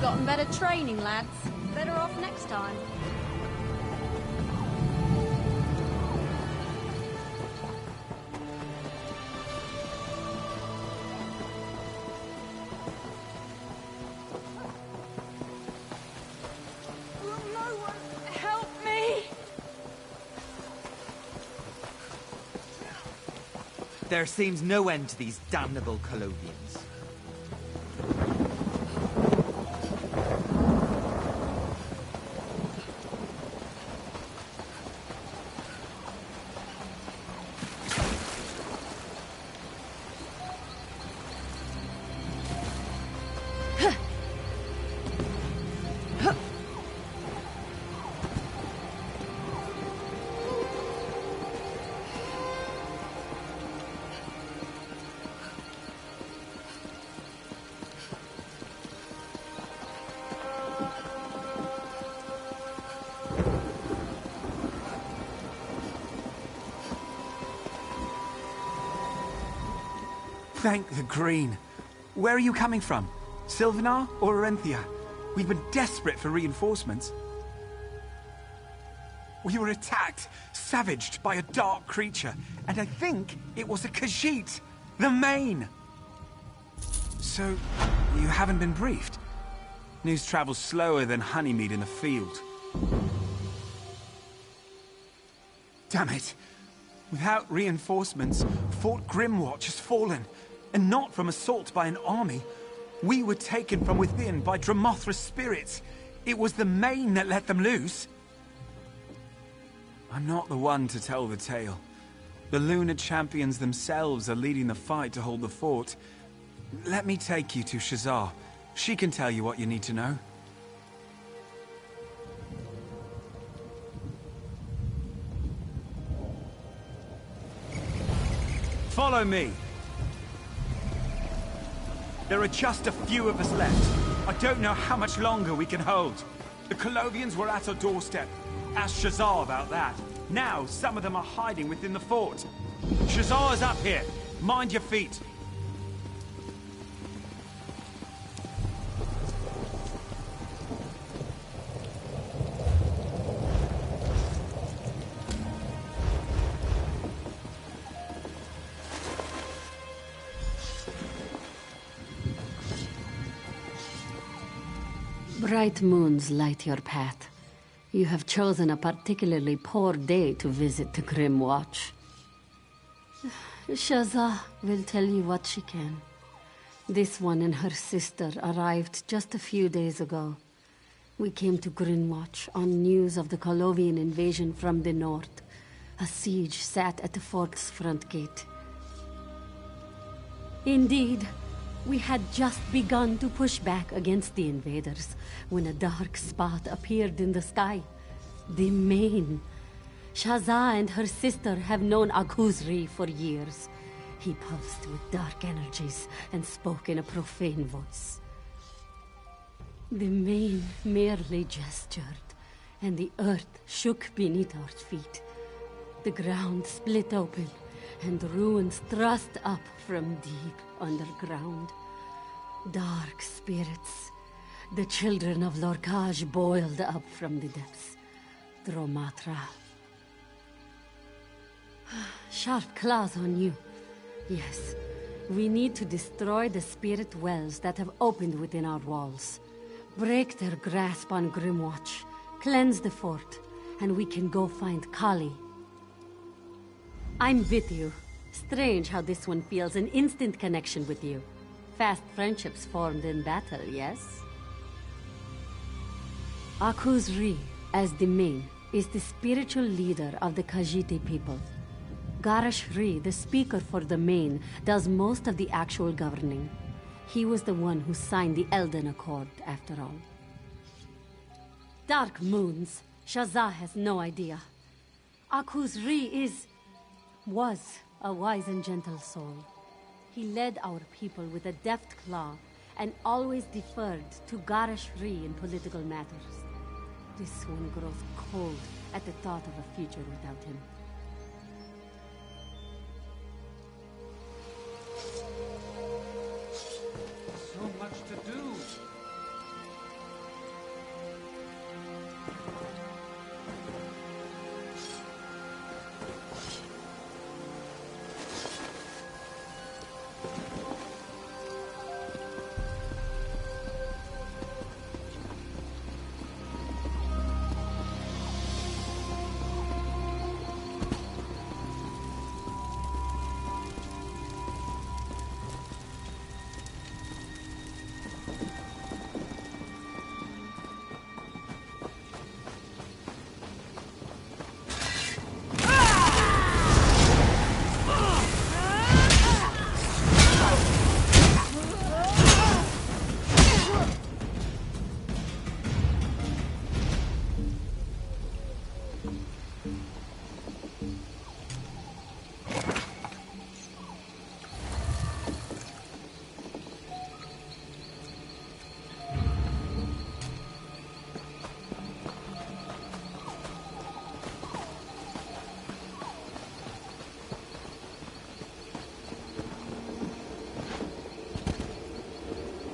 Gotten better training, lads. Better off next time. Will no one help me? There seems no end to these damnable Colovians. Thank the Green. Where are you coming from? Sylvanar or Orenthia? We've been desperate for reinforcements. We were attacked, savaged by a dark creature, and I think it was a Khajiit, the Main. So, you haven't been briefed? News travels slower than honeymead in the field. Damn it. Without reinforcements, Fort Grimwatch has fallen. And not from assault by an army. We were taken from within by Dramothra's spirits. It was the Main that let them loose. I'm not the one to tell the tale. The Lunar Champions themselves are leading the fight to hold the fort. Let me take you to Shazar. She can tell you what you need to know. Follow me. There are just a few of us left. I don't know how much longer we can hold. The Colovians were at our doorstep. Ask Shazar about that. Now, some of them are hiding within the fort. Shazar is up here. Mind your feet. Bright moons light your path. You have chosen a particularly poor day to visit the Grim Watch. Shazah will tell you what she can. This one and her sister arrived just a few days ago. We came to Grinwatch on news of the Colovian invasion from the north. A siege sat at the fort's front gate. Indeed, we had just begun to push back against the invaders when a dark spot appeared in the sky. The Main. Shazza and her sister have known Akuzri for years. He pulsed with dark energies and spoke in a profane voice. The Main merely gestured, and the earth shook beneath our feet. The ground split open, and ruins thrust up from deep underground. Dark spirits, the children of Lorkaj, boiled up from the depths. Dromatra. Sharp claws on you. Yes, we need to destroy the spirit wells that have opened within our walls. Break their grasp on Grimwatch, cleanse the fort, and we can go find Kali. I'm with you. Strange how this one feels an instant connection with you. Fast friendships formed in battle, yes? Akuzri, as the Main, is the spiritual leader of the Khajiit people. Garashri, the speaker for the Main, does most of the actual governing. He was the one who signed the Elden Accord, after all. Dark moons. Shazza has no idea. Akuzri was a wise and gentle soul. He led our people with a deft claw and always deferred to Garashri in political matters. This one grows cold at the thought of a future without him. So much to do.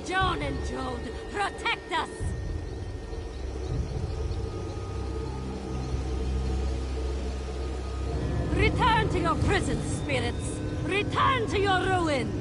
Joan and Jode, protect us! Return to your prison, spirits! Return to your ruins!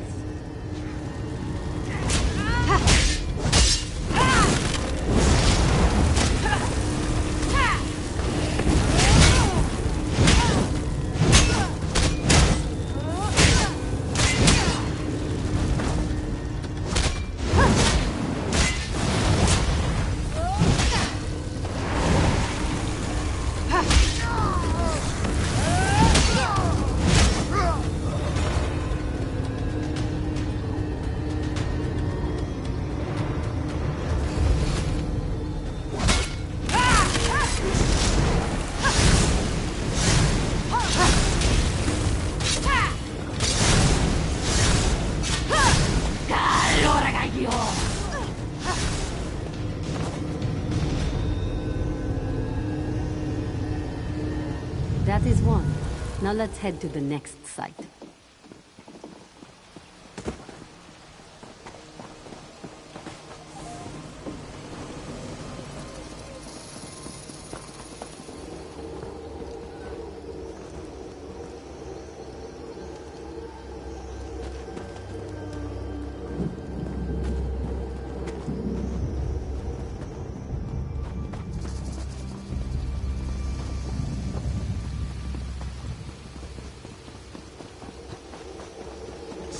That is one. Now let's head to the next site.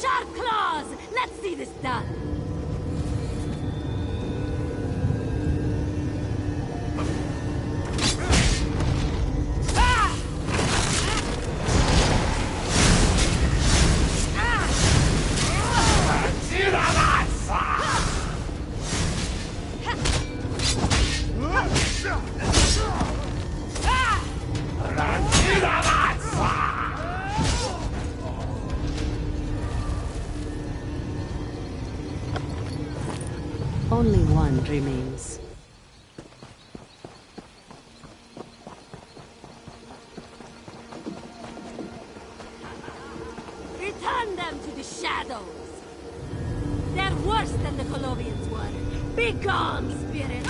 Sharp claws! Let's see this done! Only one remains. Return them to the shadows! They're worse than the Colovians were. Be gone, spirit!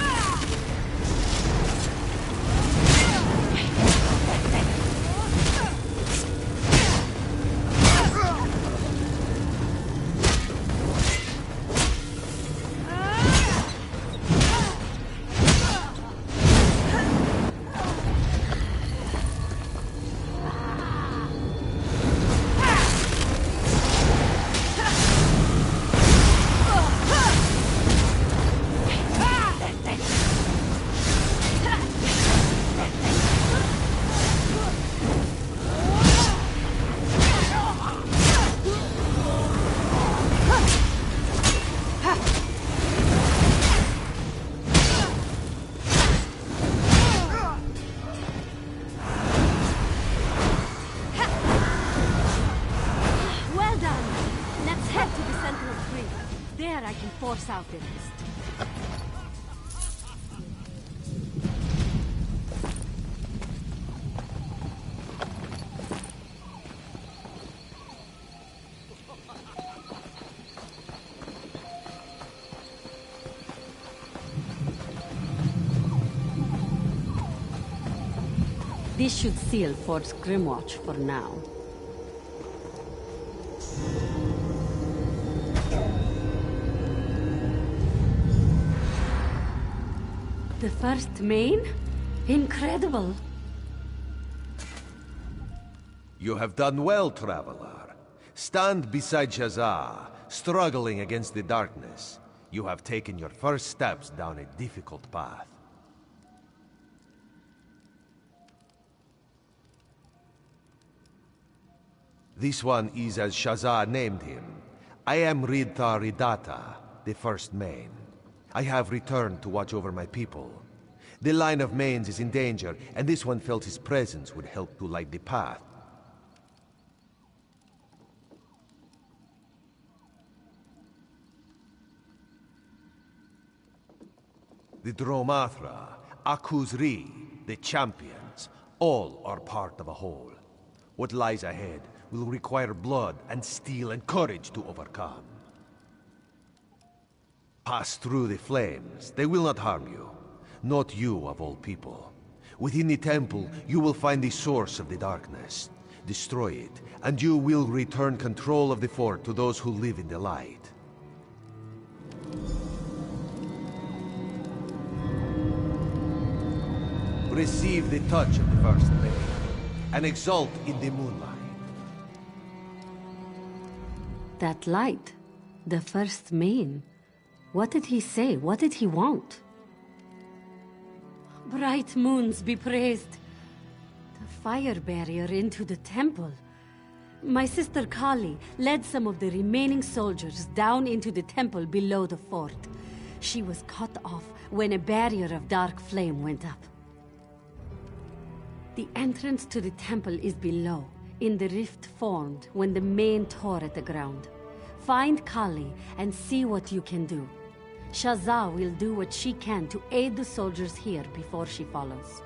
Force out the rest. This should seal Fort's Grimwatch for now. The first main? Incredible! You have done well, traveler. Stand beside Shazah, struggling against the darkness. You have taken your first steps down a difficult path. This one is as Shazah named him. I am Ridta Ridata, the first main. I have returned to watch over my people. The line of mains is in danger, and this one felt his presence would help to light the path. The Dromathra, Akuzri, the champions, all are part of a whole. What lies ahead will require blood and steel and courage to overcome. Pass through the flames. They will not harm you. Not you, of all people. Within the temple, you will find the source of the darkness. Destroy it, and you will return control of the fort to those who live in the light. Receive the touch of the first maid, and exult in the moonlight. That light, the first main. What did he say? What did he want? Bright moons be praised. The fire barrier into the temple. My sister Kali led some of the remaining soldiers down into the temple below the fort. She was cut off when a barrier of dark flame went up. The entrance to the temple is below, in the rift formed when the main tore at the ground. Find Kali and see what you can do. Shazah will do what she can to aid the soldiers here before she follows.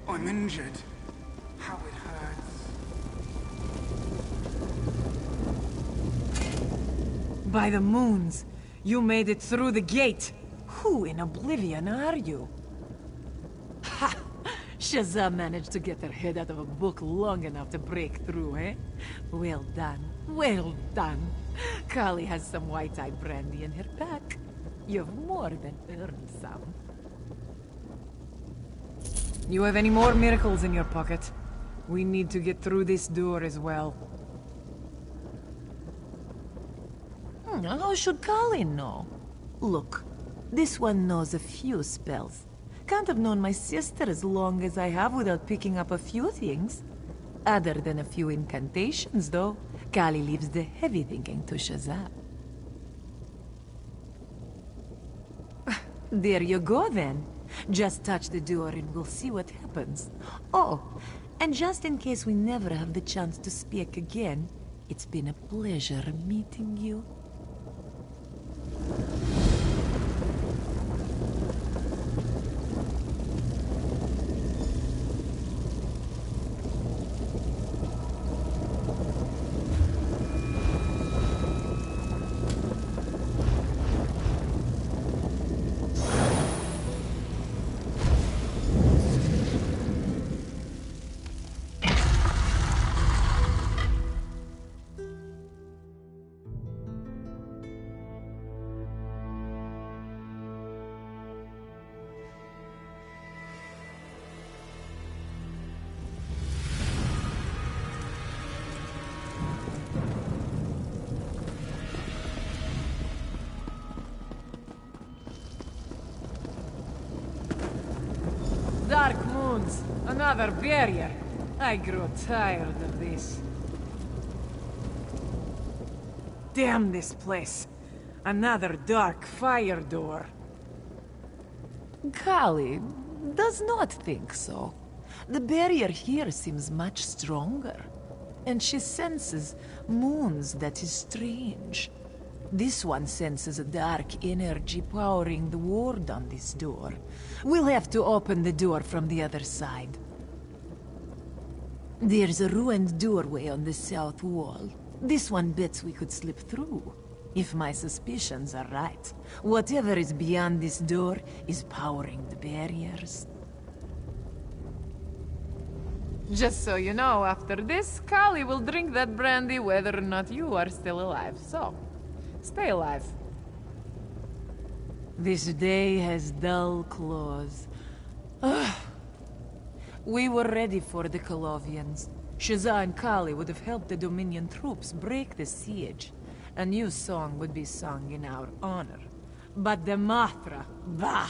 I'm injured. How it hurts. By the moons, you made it through the gate. Who in oblivion are you? Ha! Shazam managed to get her head out of a book long enough to break through, eh? Well done. Well done. Kali has some white-eye brandy in her pack. You've more than earned some. You have any more miracles in your pocket? We need to get through this door as well. How should Colin know? Look, this one knows a few spells. Can't have known my sister as long as I have without picking up a few things. Other than a few incantations, though. Kali leaves the heavy thinking to Shazam. There you go, then. Just touch the door and we'll see what happens. Oh, and just in case we never have the chance to speak again, it's been a pleasure meeting you. Dark moons, another barrier. I grow tired of this. Damn this place. Another dark fire door. Kali does not think so. The barrier here seems much stronger. And she senses moons that is strange. This one senses a dark energy powering the ward on this door. We'll have to open the door from the other side. There's a ruined doorway on the south wall. This one bets we could slip through. If my suspicions are right, whatever is beyond this door is powering the barriers. Just so you know, after this, Kali will drink that brandy whether or not you are still alive, so stay alive. This day has dull claws. Ugh. We were ready for the Colovians. Shazza and Kali would have helped the Dominion troops break the siege. A new song would be sung in our honor. But the Mathra, bah!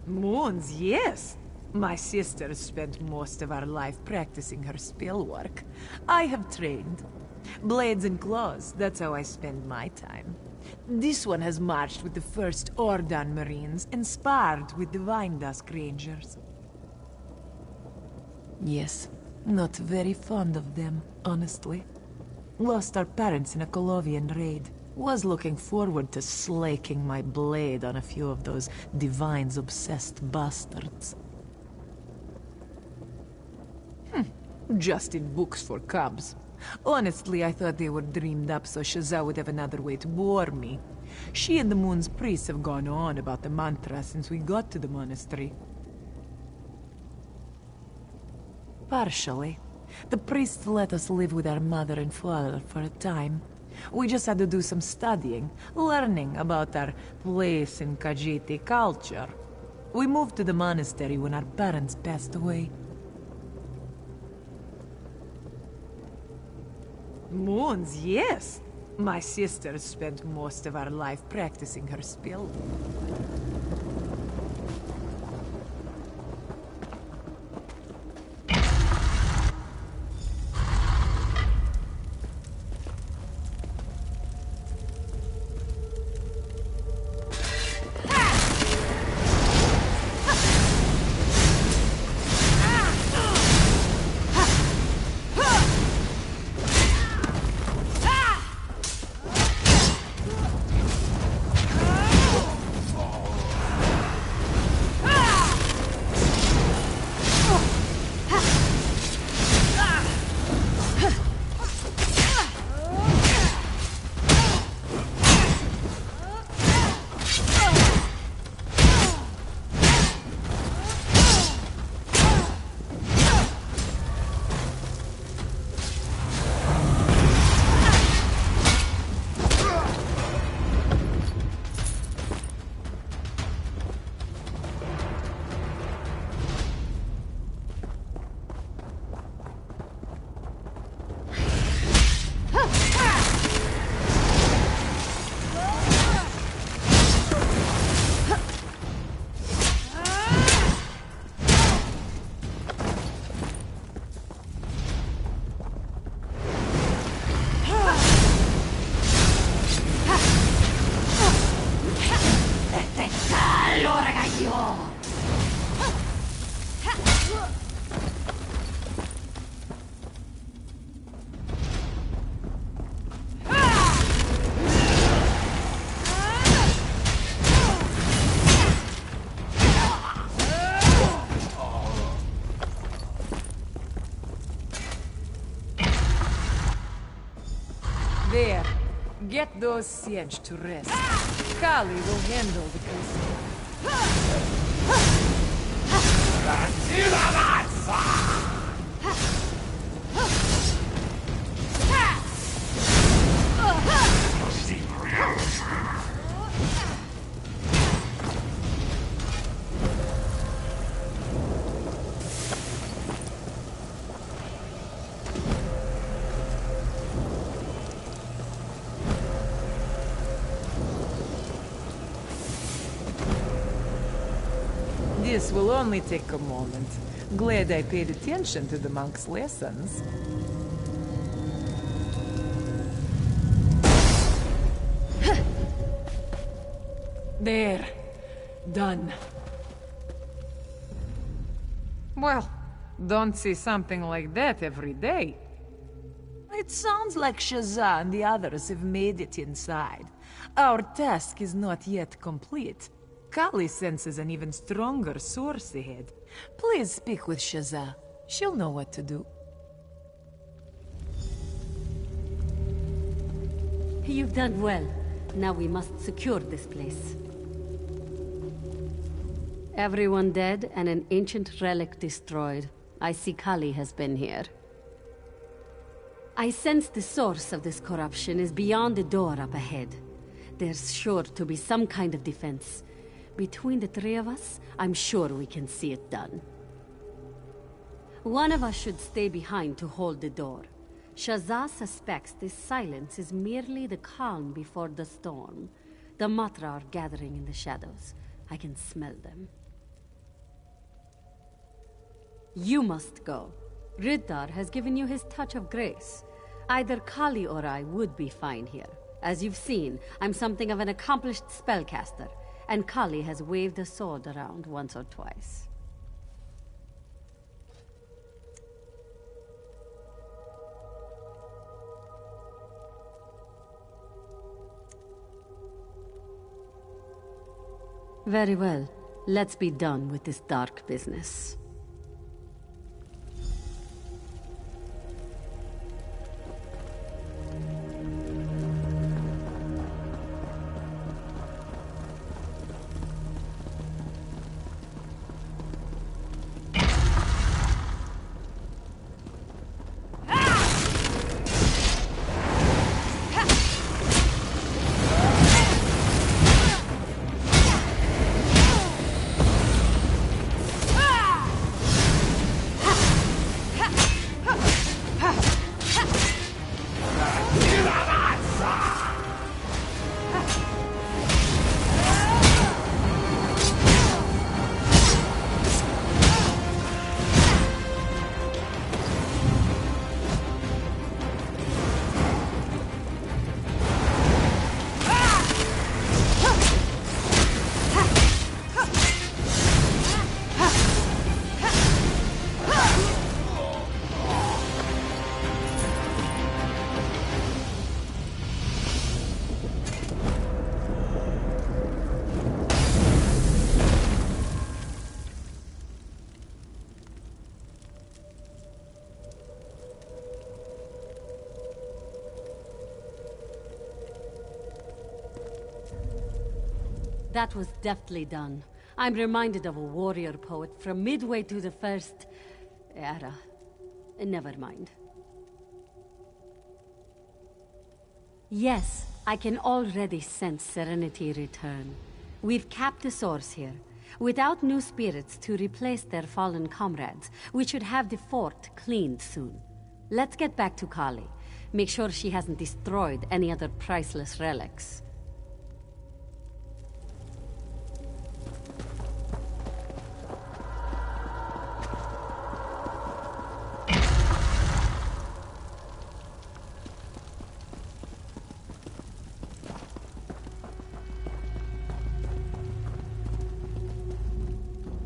Moons, yes! My sister spent most of our life practicing her spell work. I have trained. Blades and claws, that's how I spend my time. This one has marched with the first Ordan Marines and sparred with the Vindusk Rangers. Yes, not very fond of them, honestly. Lost our parents in a Colovian raid. Was looking forward to slaking my blade on a few of those Divines-obsessed bastards. Just in books for cubs. Honestly, I thought they were dreamed up so Shazza would have another way to bore me. She and the Moon's priests have gone on about the mantra since we got to the monastery. Partially. The priests let us live with our mother and father for a time. We just had to do some studying, learning about our place in Khajiiti culture. We moved to the monastery when our parents passed away. Moons, yes! My sister spent most of our life practicing her spell. There. Get those siege to rest. Kali will handle the crystal. This will only take a moment. Glad I paid attention to the monk's lessons. There. Done. Well, don't see something like that every day. It sounds like Shazza and the others have made it inside. Our task is not yet complete. Kali senses an even stronger source ahead. Please speak with Shazza. She'll know what to do. You've done well. Now we must secure this place. Everyone dead and an ancient relic destroyed. I see Kali has been here. I sense the source of this corruption is beyond the door up ahead. There's sure to be some kind of defense. Between the three of us, I'm sure we can see it done. One of us should stay behind to hold the door. Shazza suspects this silence is merely the calm before the storm. The Matra are gathering in the shadows. I can smell them. You must go. Riddar has given you his touch of grace. Either Kali or I would be fine here. As you've seen, I'm something of an accomplished spellcaster, and Kali has waved a sword around once or twice. Very well. Let's be done with this dark business. That was deftly done. I'm reminded of a warrior poet from midway through the first era. Never mind. Yes, I can already sense serenity return. We've capped the source here. Without new spirits to replace their fallen comrades, we should have the fort cleaned soon. Let's get back to Kali. Make sure she hasn't destroyed any other priceless relics.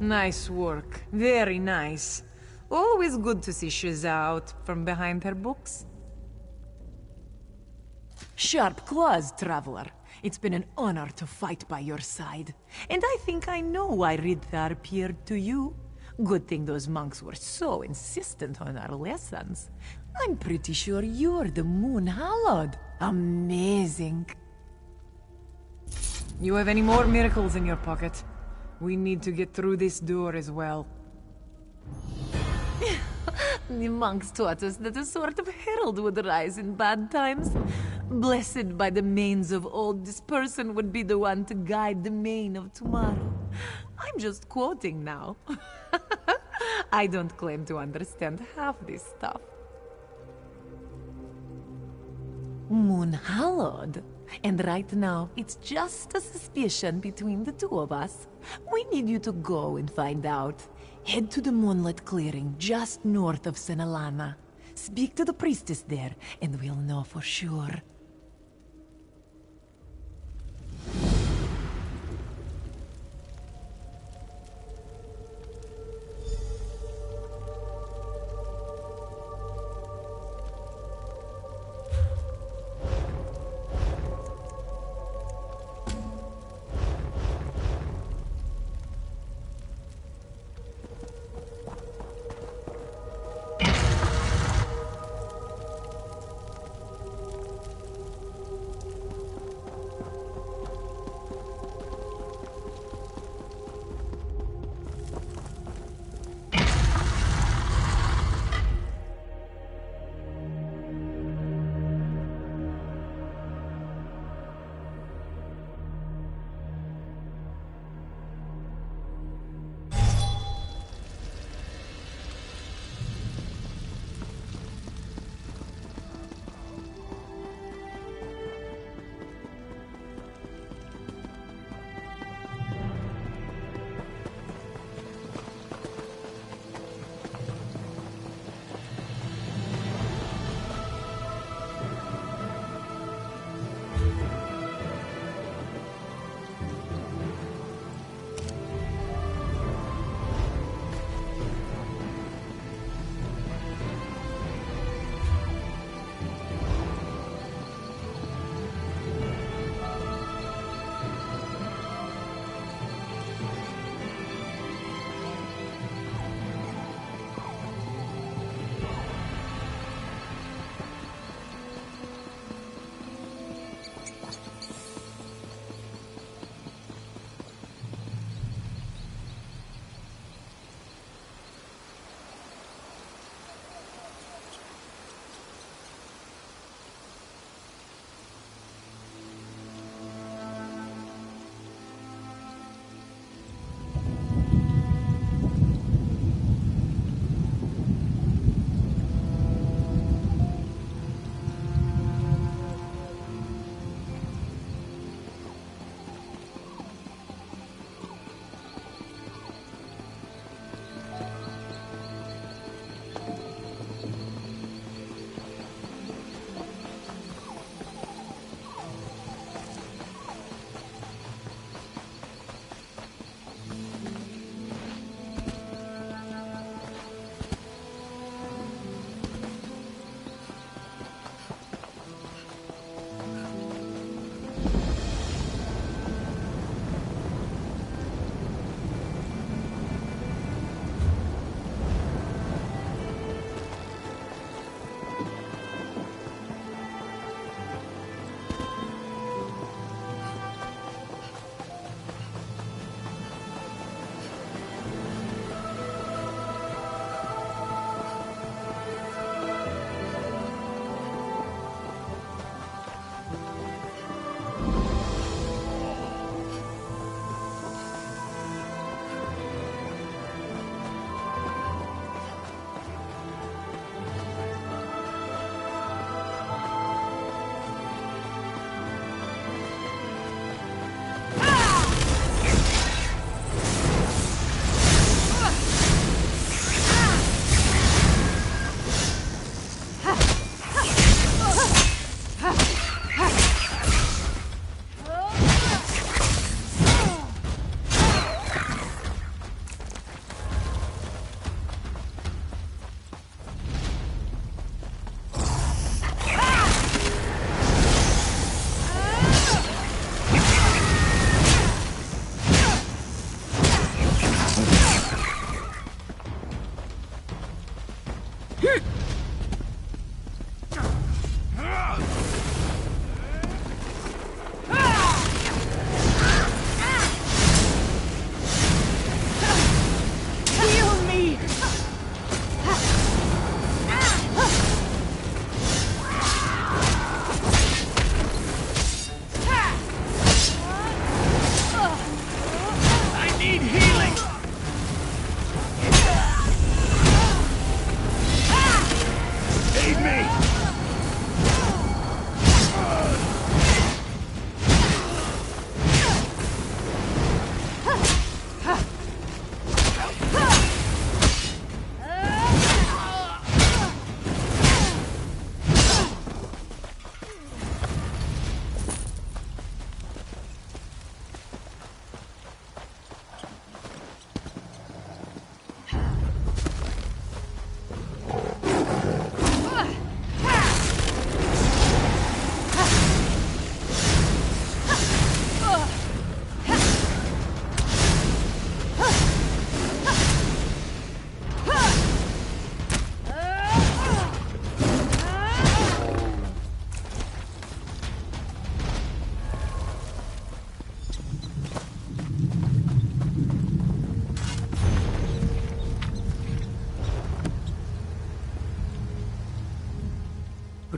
Nice work. Very nice. Always good to see Shazza out from behind her books. Sharp claws, traveler. It's been an honor to fight by your side. And I think I know why Ridthar appeared to you. Good thing those monks were so insistent on our lessons. I'm pretty sure you're the Moon Hallowed. Amazing. You have any more miracles in your pocket? We need to get through this door as well. The monks taught us that a sort of herald would rise in bad times. Blessed by the manes of old, this person would be the one to guide the mane of tomorrow. I'm just quoting now. I don't claim to understand half this stuff. Moon Hallowed. And right now, it's just a suspicion between the two of us. We need you to go and find out. Head to the Moonlit Clearing just north of Senalana. Speak to the priestess there, and we'll know for sure.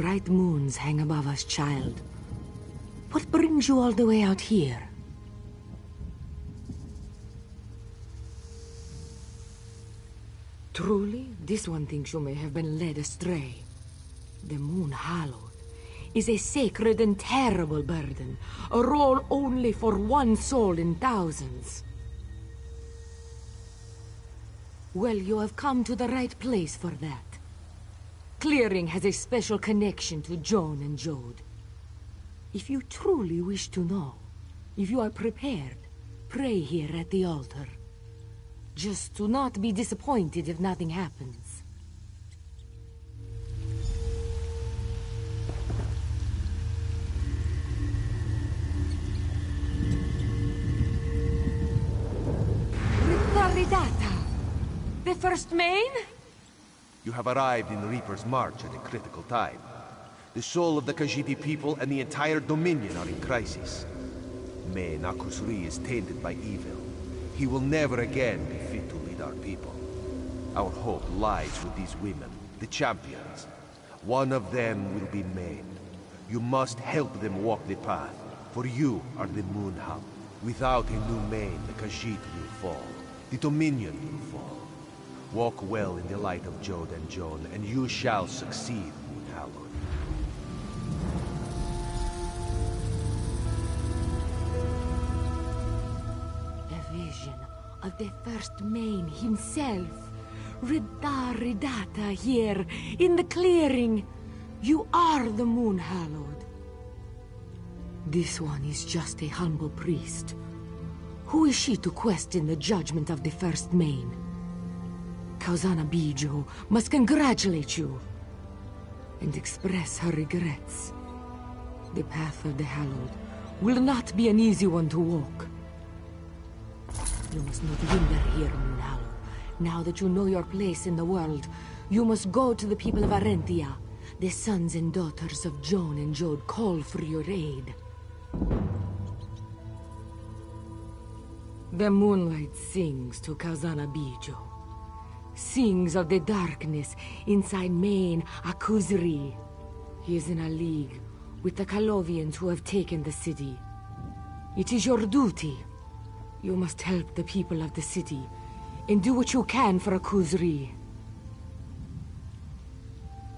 bright moons hang above us, child. What brings you all the way out here? Truly, this one thinks you may have been led astray. The Moon Hallowed is a sacred and terrible burden, a role only for one soul in thousands. Well, you have come to the right place for that. Clearing has a special connection to Joan and Jode. If you truly wish to know, if you are prepared, pray here at the altar. Just do not be disappointed if nothing happens. Ridata! The first main? You have arrived in Reaper's March at a critical time. The soul of the Khajiit people and the entire Dominion are in crisis. Main Akusri is tainted by evil. He will never again be fit to lead our people. Our hope lies with these women, the champions. One of them will be Main. You must help them walk the path, for you are the Moon Hub. Without a new Main, the Khajiit will fall. The Dominion will fall. Walk well in the light of Jode and Joan, and you shall succeed, Moon Hallowed. Of the first Main himself, Ridata here, in the clearing. You are the Moon Hallowed. This one is just a humble priest. Who is she to question the judgment of the first Main? Kauzana Bijo must congratulate you and express her regrets. The path of the Hallowed will not be an easy one to walk. You must not linger here, Moon Hallowed. Now that you know your place in the world, you must go to the people of Arentia. The sons and daughters of Joan and Jode call for your aid. The moonlight sings to Kauzana Bijo. Sings of the darkness inside Main Akuzri. He is in a league with the Calovians who have taken the city. It is your duty. You must help the people of the city, and do what you can for Akuzri.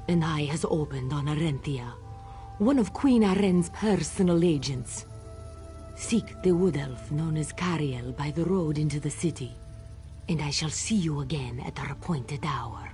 An eye has opened on Arentia, one of Queen Aren's personal agents. Seek the wood elf known as Cariel by the road into the city, and I shall see you again at our appointed hour.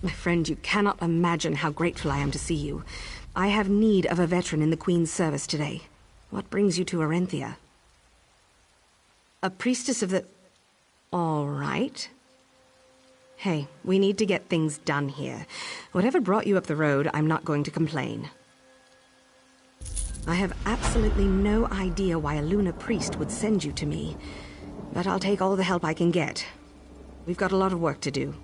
My friend, you cannot imagine how grateful I am to see you. I have need of a veteran in the Queen's service today. What brings you to Arenthia? A priestess of the... All right. Hey, we need to get things done here. Whatever brought you up the road, I'm not going to complain. I have absolutely no idea why a Luna priest would send you to me, but I'll take all the help I can get. We've got a lot of work to do.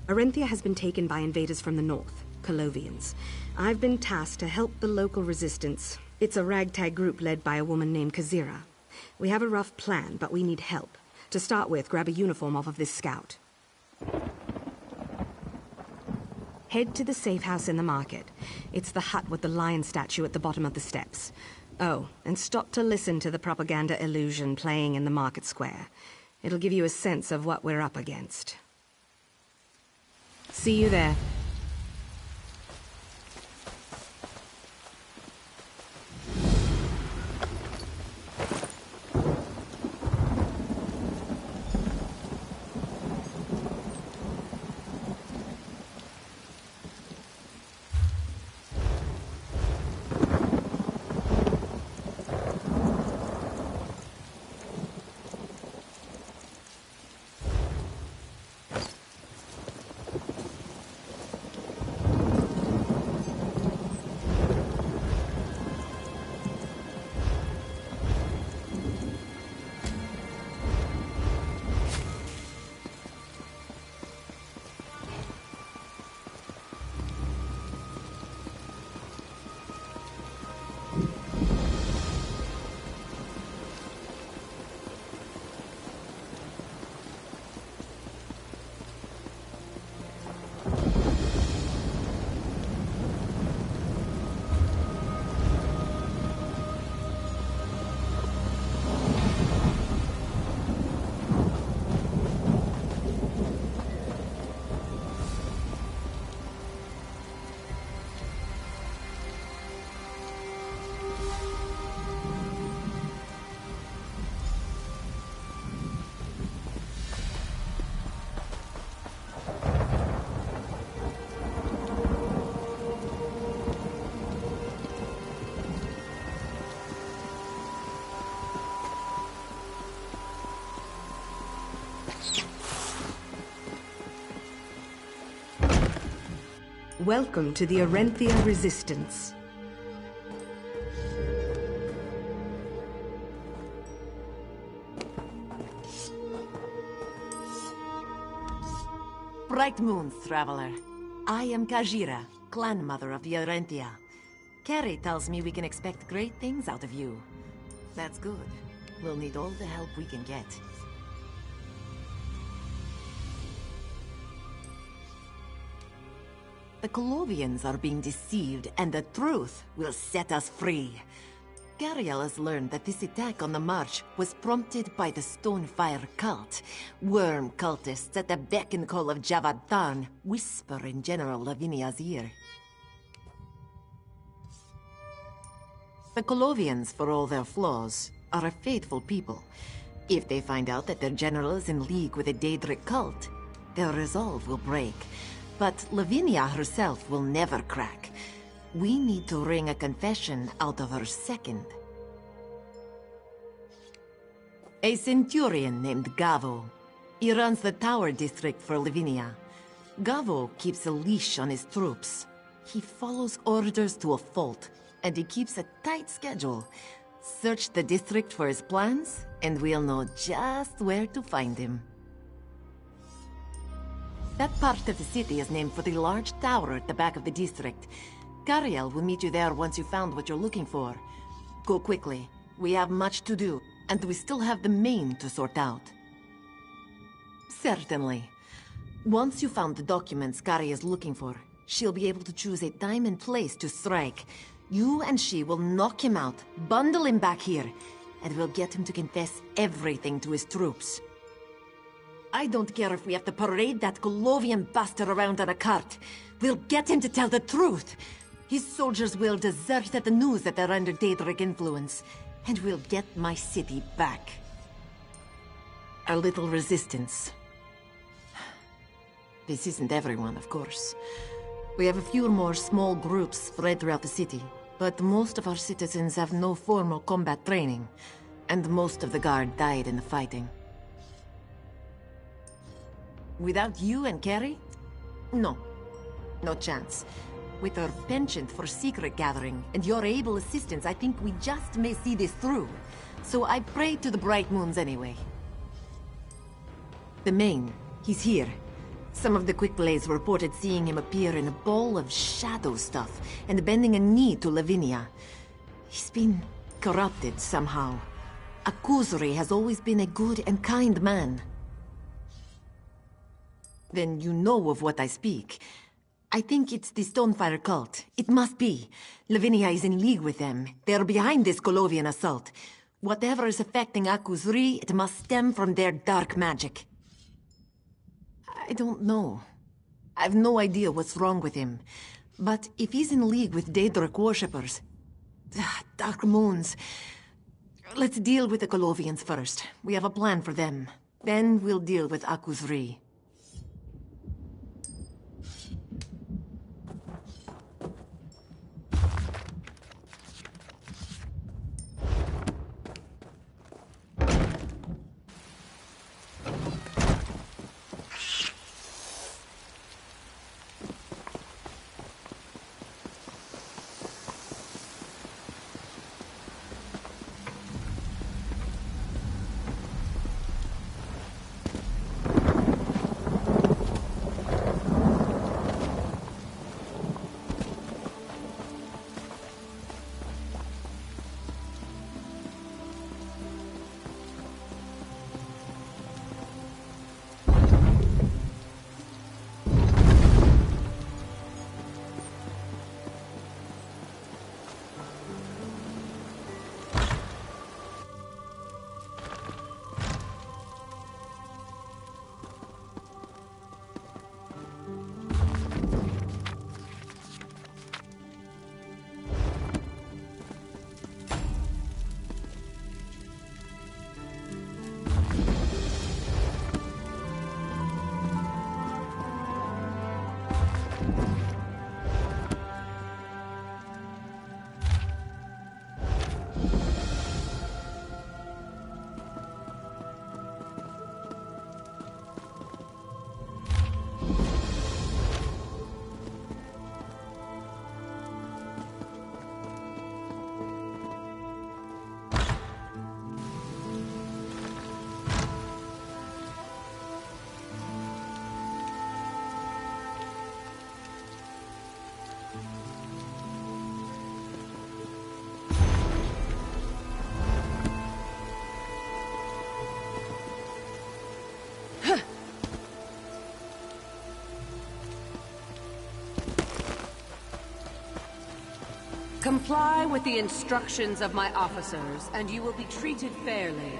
Arenthia has been taken by invaders from the north, Colovians. I've been tasked to help the local resistance. It's a ragtag group led by a woman named Kazira. We have a rough plan, but we need help. To start with, grab a uniform off of this scout. Head to the safe house in the market. It's the hut with the lion statue at the bottom of the steps. Oh, and stop to listen to the propaganda illusion playing in the market square. It'll give you a sense of what we're up against. See you there. Welcome to the Arenthia Resistance. Bright moons, traveler. I am Kajira, clan mother of the Arenthia. Carrie tells me we can expect great things out of you. That's good. We'll need all the help we can get. The Colovians are being deceived, and the truth will set us free. Gariel has learned that this attack on the march was prompted by the Stonefire cult. Worm cultists at the beck and call of Javad Tharn whisper in General Lavinia's ear. The Colovians, for all their flaws, are a faithful people. If they find out that their general is in league with a Daedric cult, their resolve will break. But Lavinia herself will never crack. We need to wring a confession out of her second. A centurion named Gavo. He runs the Tower District for Lavinia. Gavo keeps a leash on his troops. He follows orders to a fault, and he keeps a tight schedule. Search the district for his plans, and we'll know just where to find him. That part of the city is named for the large tower at the back of the district. Gariel will meet you there once you found what you're looking for. Go quickly. We have much to do, and we still have the main to sort out. Certainly. Once you found the documents Gari is looking for, she'll be able to choose a time and place to strike. You and she will knock him out, bundle him back here, and we'll get him to confess everything to his troops. I don't care if we have to parade that Colovian bastard around on a cart. We'll get him to tell the truth. His soldiers will desert at the news that they're under Daedric influence, and we'll get my city back. A little resistance. This isn't everyone, of course. We have a few more small groups spread throughout the city, but most of our citizens have no formal combat training, and most of the guard died in the fighting. Without you and Carrie? No. No chance. With our penchant for secret gathering and your able assistance, I think we just may see this through. So I pray to the bright moons anyway. The Main, he's here. Some of the Quick Blades reported seeing him appear in a ball of shadow stuff and bending a knee to Lavinia. He's been corrupted somehow. Akuzuri has always been a good and kind man. Then you know of what I speak. I think it's the Stonefire cult. It must be. Lavinia is in league with them. They're behind this Colovian assault. Whatever is affecting Akuzuri, it must stem from their dark magic. I don't know. I've no idea what's wrong with him. But if he's in league with Daedric worshippers... Dark moons... Let's deal with the Colovians first. We have a plan for them. Then we'll deal with Akuzuri. Comply with the instructions of my officers, and you will be treated fairly.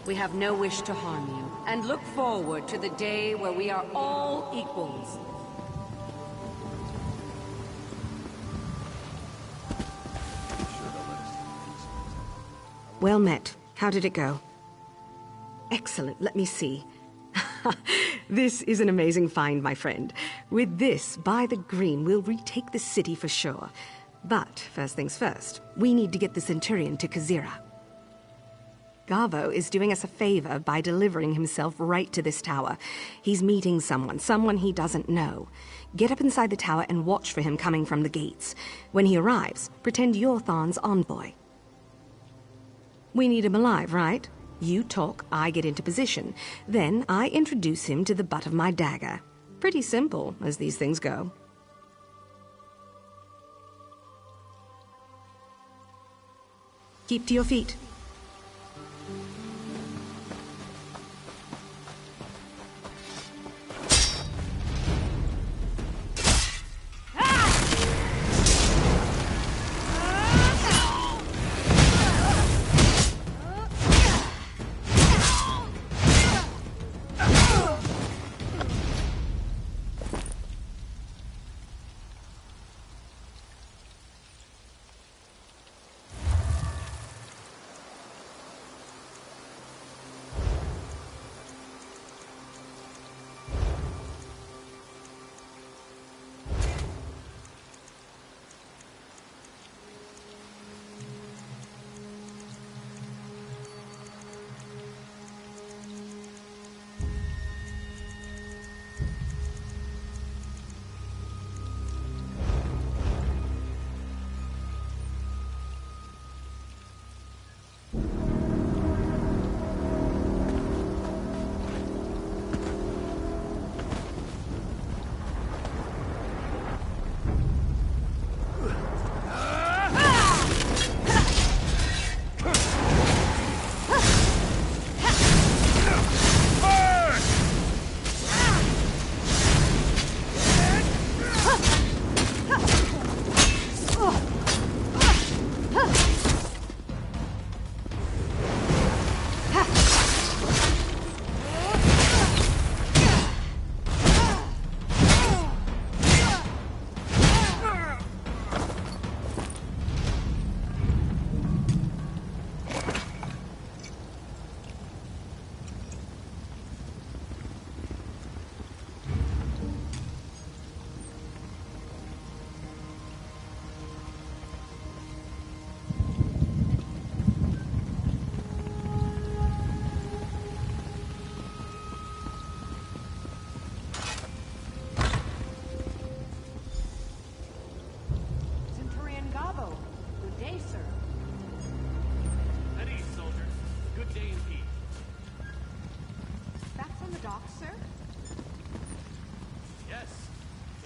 We have no wish to harm you, and look forward to the day where we are all equals. Well met. How did it go? Excellent. Let me see. This is an amazing find, my friend. With this, by the green, we'll retake the city for sure. But, first things first, we need to get the Centurion to Kazira. Gavo is doing us a favor by delivering himself right to this tower. He's meeting someone he doesn't know. Get up inside the tower and watch for him coming from the gates. When he arrives, pretend you're Tharn's envoy. We need him alive, right? You talk, I get into position. Then I introduce him to the butt of my dagger. Pretty simple, as these things go. Keep to your feet.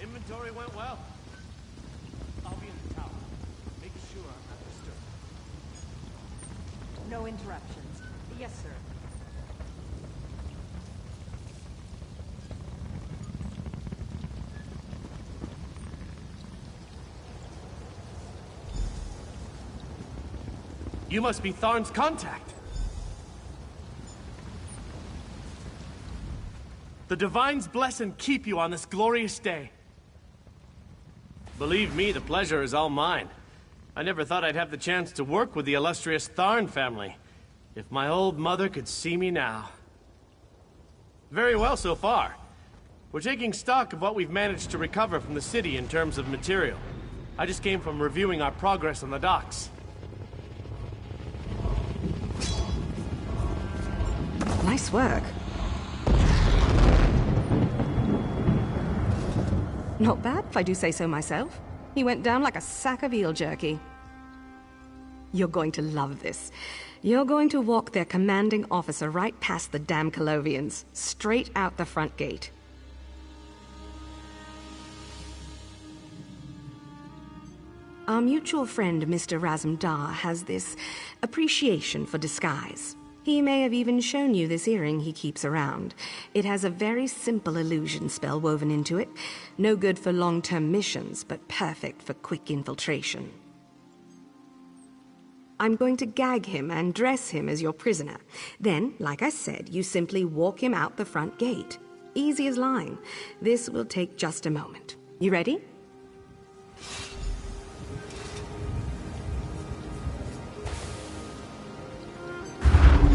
Inventory went well. I'll be in the tower. Make sure I'm not disturbed. No interruptions. Yes, sir. You must be Tharn's contact. The Divines bless and keep you on this glorious day. Believe me, the pleasure is all mine. I never thought I'd have the chance to work with the illustrious Tharn family. If my old mother could see me now. Very well so far. We're taking stock of what we've managed to recover from the city in terms of material. I just came from reviewing our progress on the docks. Nice work. Not bad, if I do say so myself. He went down like a sack of eel jerky. You're going to love this. You're going to walk their commanding officer right past the damn Colovians, straight out the front gate. Our mutual friend, Mr. Razumdar, has this appreciation for disguise. He may have even shown you this earring he keeps around. It has a very simple illusion spell woven into it. No good for long-term missions, but perfect for quick infiltration. I'm going to gag him and dress him as your prisoner. Then, like I said, you simply walk him out the front gate. Easy as line. This will take just a moment. You ready?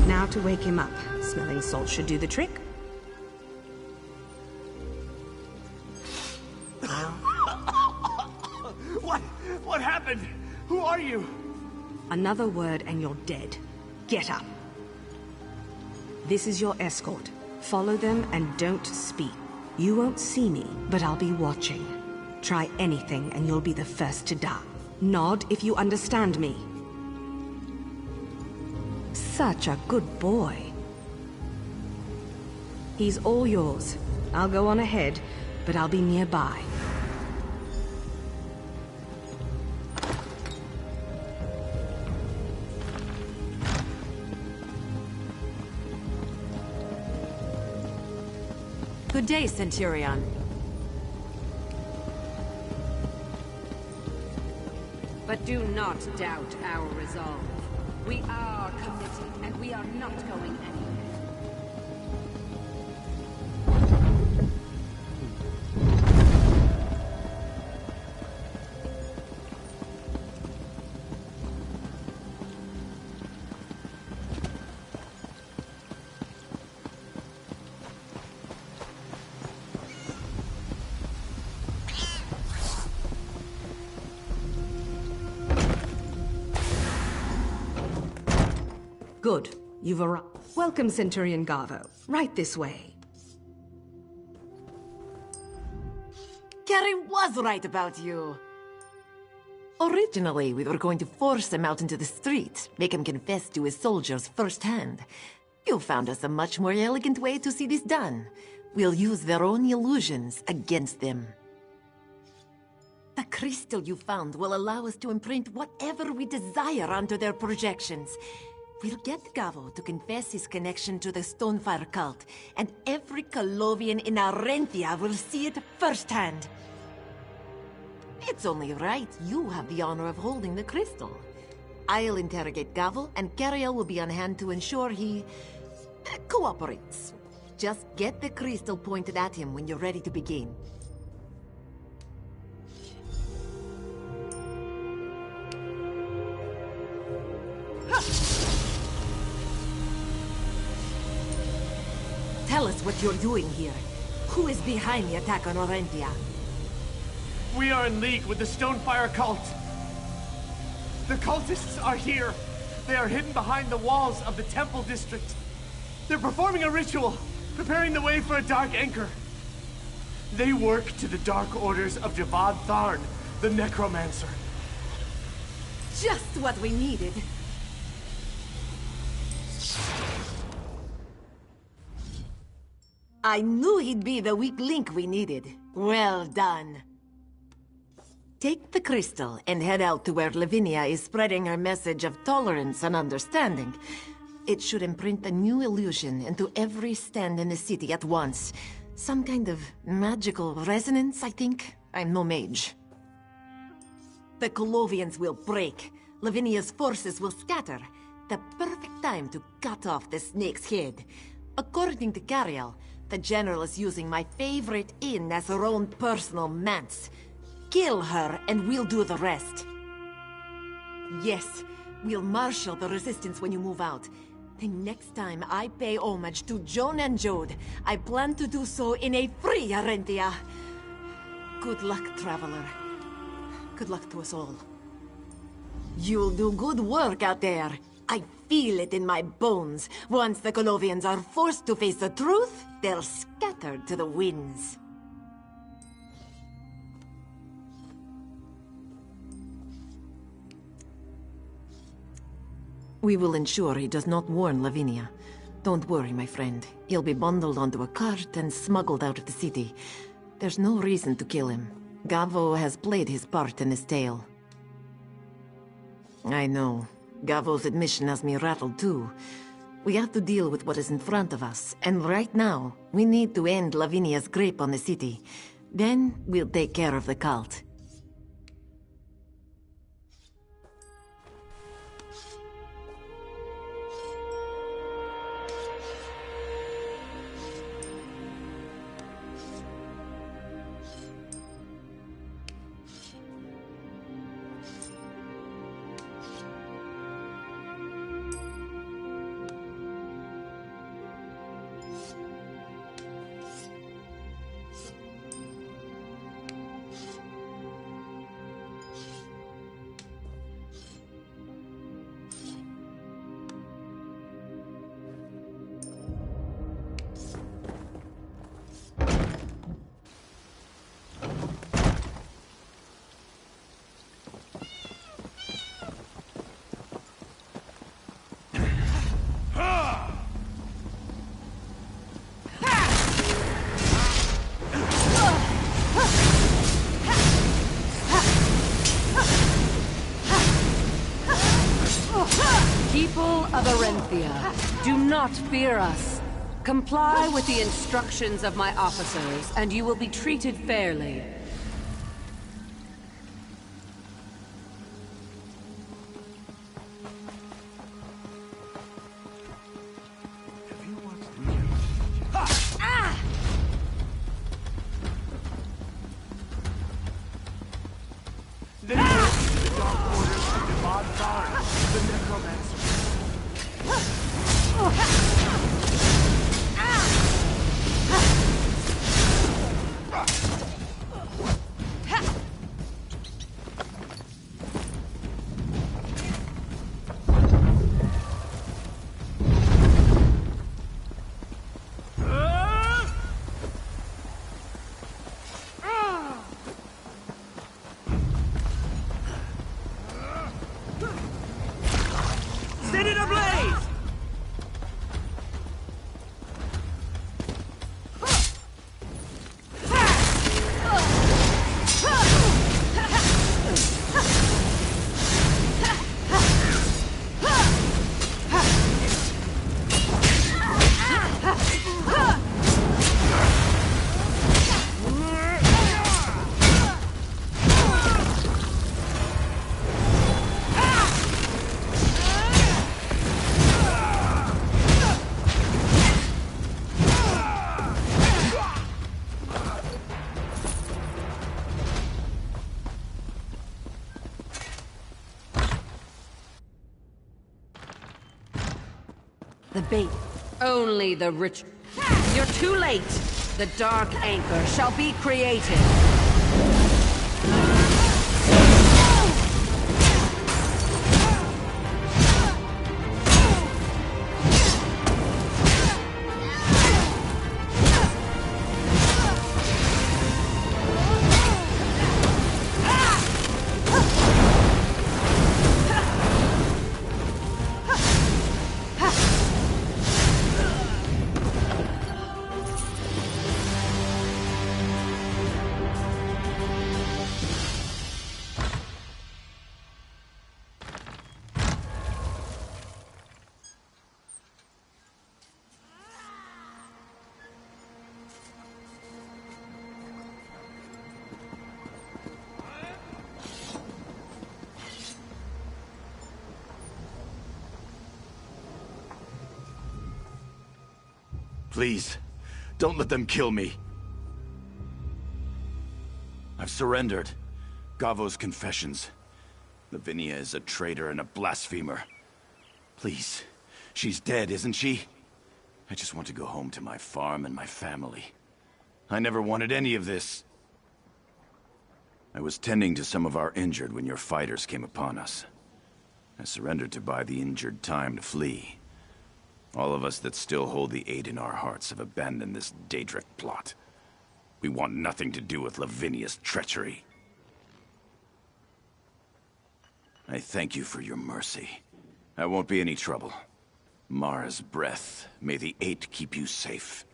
Now to wake him up. Smelling salt should do the trick. What happened? Who are you? Another word and you're dead. Get up. This is your escort. Follow them and don't speak. You won't see me, but I'll be watching. Try anything and you'll be the first to die. Nod if you understand me. Such a good boy. He's all yours. I'll go on ahead, but I'll be nearby. Good day, Centurion. But do not doubt our resolve. We are committed, and we are not going anywhere. Good. You've arrived. Welcome, Centurion Garvo. Right this way. Carrie was right about you. Originally, we were going to force him out into the street, make him confess to his soldiers firsthand. You found us a much more elegant way to see this done. We'll use their own illusions against them. The crystal you found will allow us to imprint whatever we desire onto their projections. We'll get Gavo to confess his connection to the Stonefire cult, and every Colovian in Arenthia will see it firsthand. It's only right you have the honor of holding the crystal. I'll interrogate Gavo, and Cariel will be on hand to ensure he cooperates. Just get the crystal pointed at him when you're ready to begin. Tell us what you're doing here. Who is behind the attack on Orenthia? We are in league with the Stonefire cult. The cultists are here. They are hidden behind the walls of the temple district. They're performing a ritual, preparing the way for a dark anchor. They work to the dark orders of Javad Tharn, the necromancer. Just what we needed. I knew he'd be the weak link we needed. Well done. Take the crystal and head out to where Lavinia is spreading her message of tolerance and understanding. It should imprint a new illusion into every stand in the city at once. Some kind of magical resonance, I think. I'm no mage. The Colovians will break. Lavinia's forces will scatter. The perfect time to cut off the snake's head. According to Cariel, the general is using my favorite inn as her own personal manse. Kill her and we'll do the rest. Yes, we'll marshal the resistance when you move out. The next time I pay homage to Joan and Jode, I plan to do so in a free Arenthia. Good luck, traveler. Good luck to us all. You'll do good work out there. I feel it in my bones. Once the Colovians are forced to face the truth, they'll scatter to the winds. We will ensure he does not warn Lavinia. Don't worry, my friend. He'll be bundled onto a cart and smuggled out of the city. There's no reason to kill him. Gavo has played his part in this tale. I know. Gavo's admission has me rattled too. We have to deal with what is in front of us, and right now, we need to end Lavinia's grip on the city. Then, we'll take care of the cult. People of Arenthia, do not fear us. Comply with the instructions of my officers, and you will be treated fairly. Set it ablaze! The bait. Only the rich... You're too late! The Dark Anchor shall be created. Please, don't let them kill me. I've surrendered. Gavo's confessions. Lavinia is a traitor and a blasphemer. Please, she's dead, isn't she? I just want to go home to my farm and my family. I never wanted any of this. I was tending to some of our injured when your fighters came upon us. I surrendered to buy the injured time to flee. All of us that still hold the aid in our hearts have abandoned this Daedric plot. We want nothing to do with Lavinia's treachery. I thank you for your mercy. I won't be any trouble. Mara's breath, may the Eight keep you safe.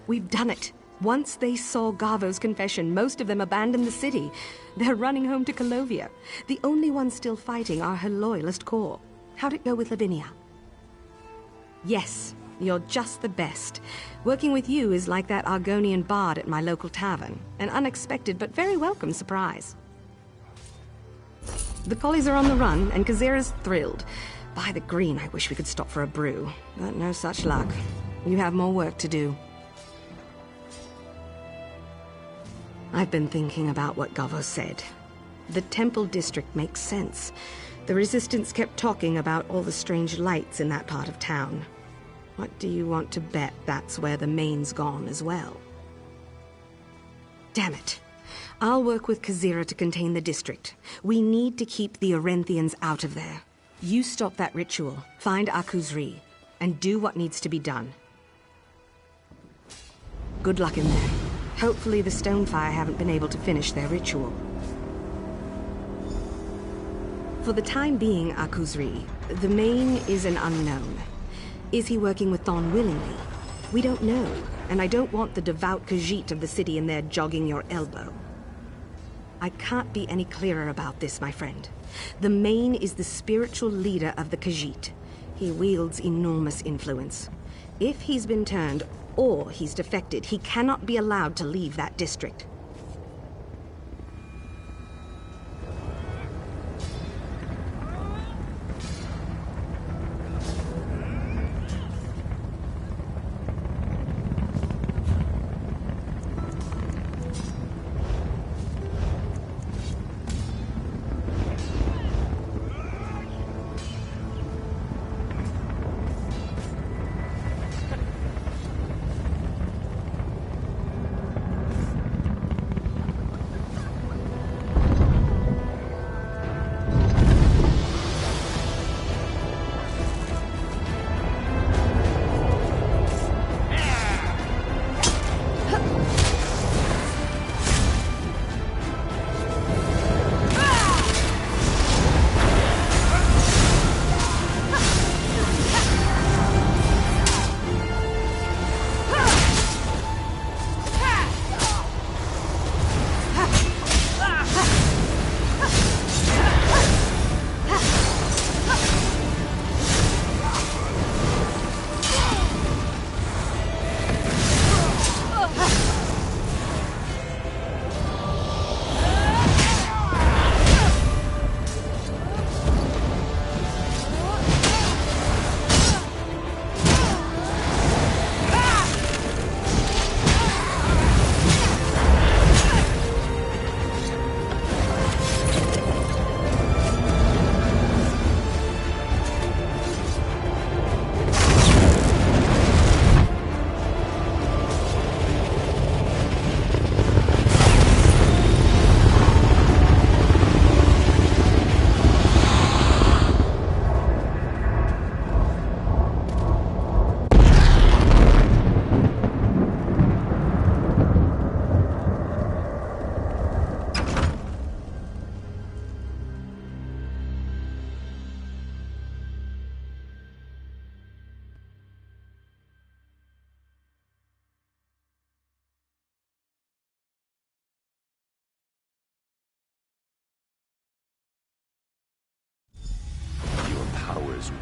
We've done it. Once they saw Gavo's confession, most of them abandoned the city. They're running home to Colovia. The only ones still fighting are her loyalist corps. How'd it go with Lavinia? Yes, you're just the best. Working with you is like that Argonian bard at my local tavern. An unexpected but very welcome surprise. The collies are on the run, and Kazira's thrilled. By the green, I wish we could stop for a brew. But no such luck. You have more work to do. I've been thinking about what Gavo said. The Temple District makes sense. The Resistance kept talking about all the strange lights in that part of town. What do you want to bet that's where the main's gone as well? Damn it. I'll work with Kazira to contain the district. We need to keep the Orenthians out of there. You stop that ritual, find Akuzri, and do what needs to be done. Good luck in there. Hopefully the Stonefire haven't been able to finish their ritual. For the time being, Akuzri, the Main is an unknown. Is he working with Thon willingly? We don't know, and I don't want the devout Khajiit of the city in there jogging your elbow. I can't be any clearer about this, my friend. The Main is the spiritual leader of the Khajiit. He wields enormous influence. If he's been turned, or he's defected, he cannot be allowed to leave that district.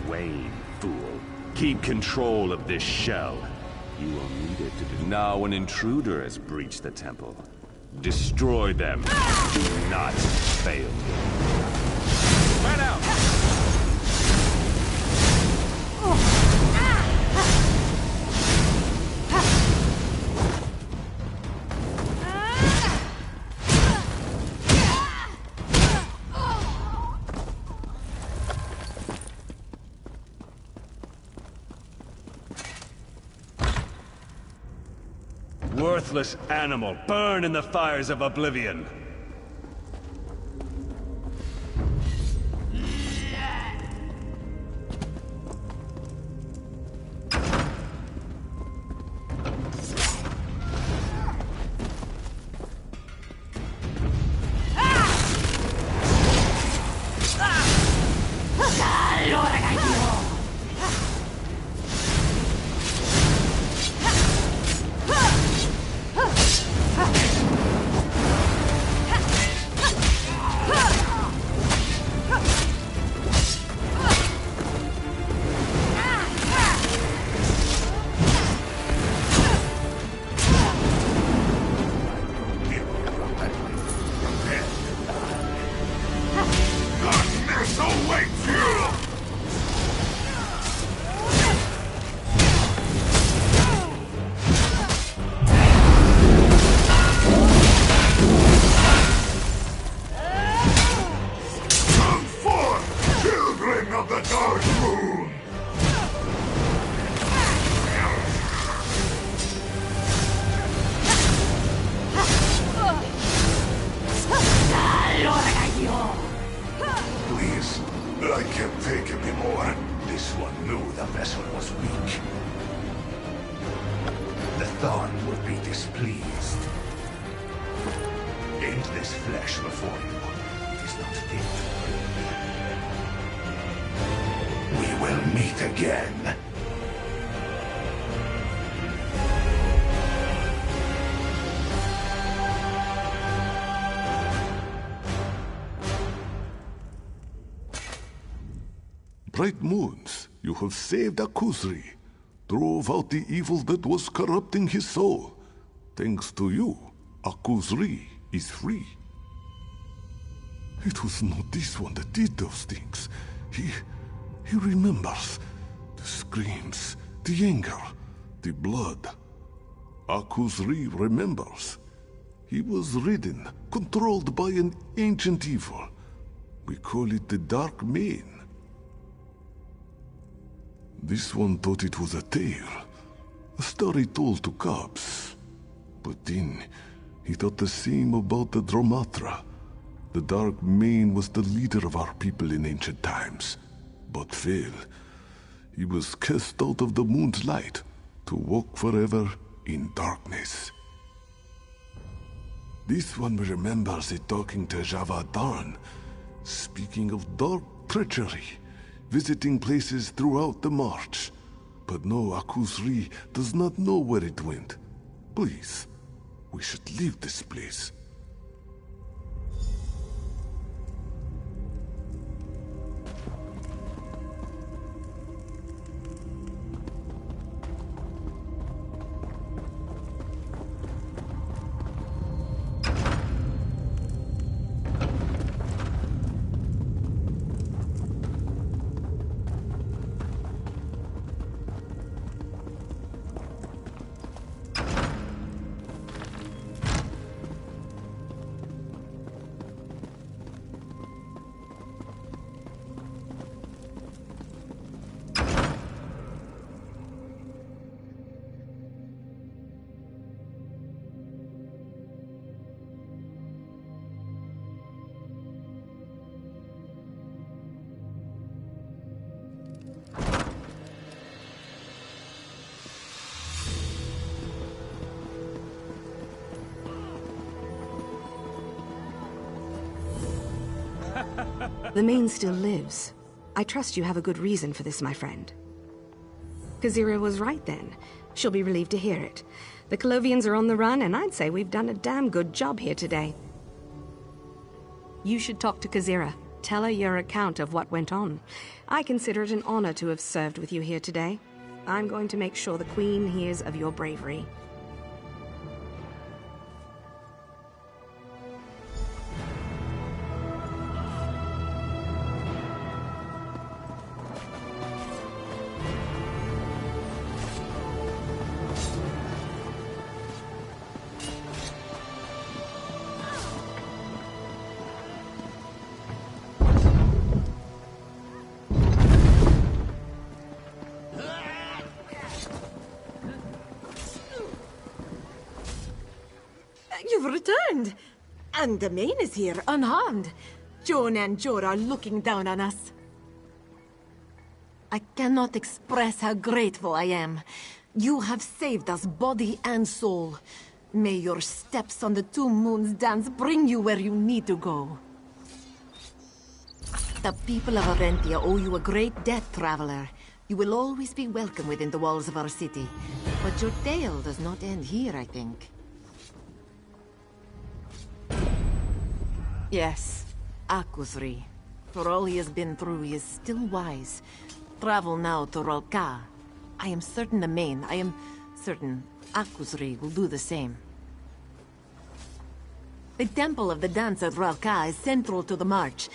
Wane, fool. Keep control of this shell. You will need it to do. Now an intruder has breached the temple. Destroy them. Do not fail me. Man out! Worthless animal, burn in the fires of oblivion! not it. We will meet again. Bright moons, you have saved Akuzri, drove out the evil that was corrupting his soul. Thanks to you, Akuzri is free. It was not this one that did those things. He remembers. The screams, the anger, the blood. Akuzri remembers. He was ridden, controlled by an ancient evil. We call it the Dark Mane. This one thought it was a tale, a story told to cubs. But then, he thought the same about the Dromatra. The Dark Mane was the leader of our people in ancient times, but failed. He was cast out of the moon's light to walk forever in darkness. This one remembers it talking to Javadan, speaking of dark treachery, visiting places throughout the march. But no, Akuzri does not know where it went. Please, we should leave this place. The Mane still lives. I trust you have a good reason for this, my friend. Kazira was right then. She'll be relieved to hear it. The Colovians are on the run, and I'd say we've done a damn good job here today. You should talk to Kazira. Tell her your account of what went on. I consider it an honor to have served with you here today. I'm going to make sure the Queen hears of your bravery. You've returned! And the Mane is here, unharmed. Joan and Jor are looking down on us. I cannot express how grateful I am. You have saved us body and soul. May your steps on the Two Moons dance bring you where you need to go. The people of Arentia owe you a great debt, traveler. You will always be welcome within the walls of our city. But your tale does not end here, I think. Yes, Akuzri. For all he has been through, he is still wise. Travel now to Rolka. I am certain the Mane, I am certain Akuzri will do the same. The Temple of the Dance at Rolka is central to the march.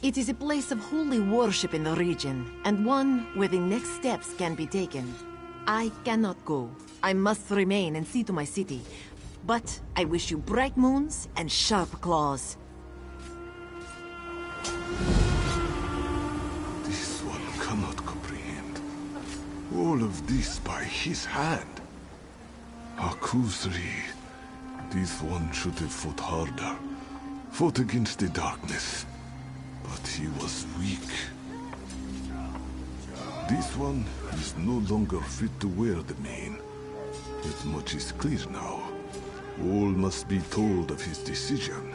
It is a place of holy worship in the region, and one where the next steps can be taken. I cannot go. I must remain and see to my city. But I wish you bright moons and sharp claws. This one cannot comprehend. All of this by his hand. Akuzri. This one should have fought harder. Fought against the darkness. But he was weak. This one is no longer fit to wear the mane. Yet much is clear now. All must be told of his decision.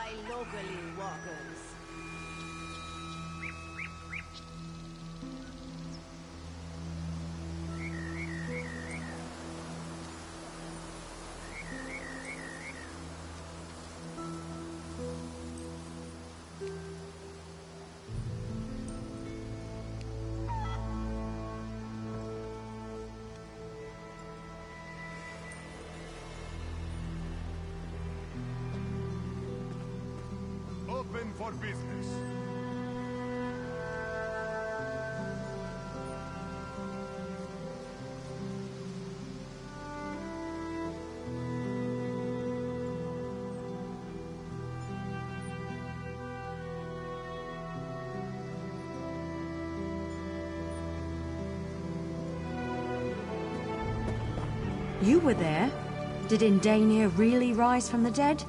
die locally, walkers. Open for business. You were there? Did Indania really rise from the dead?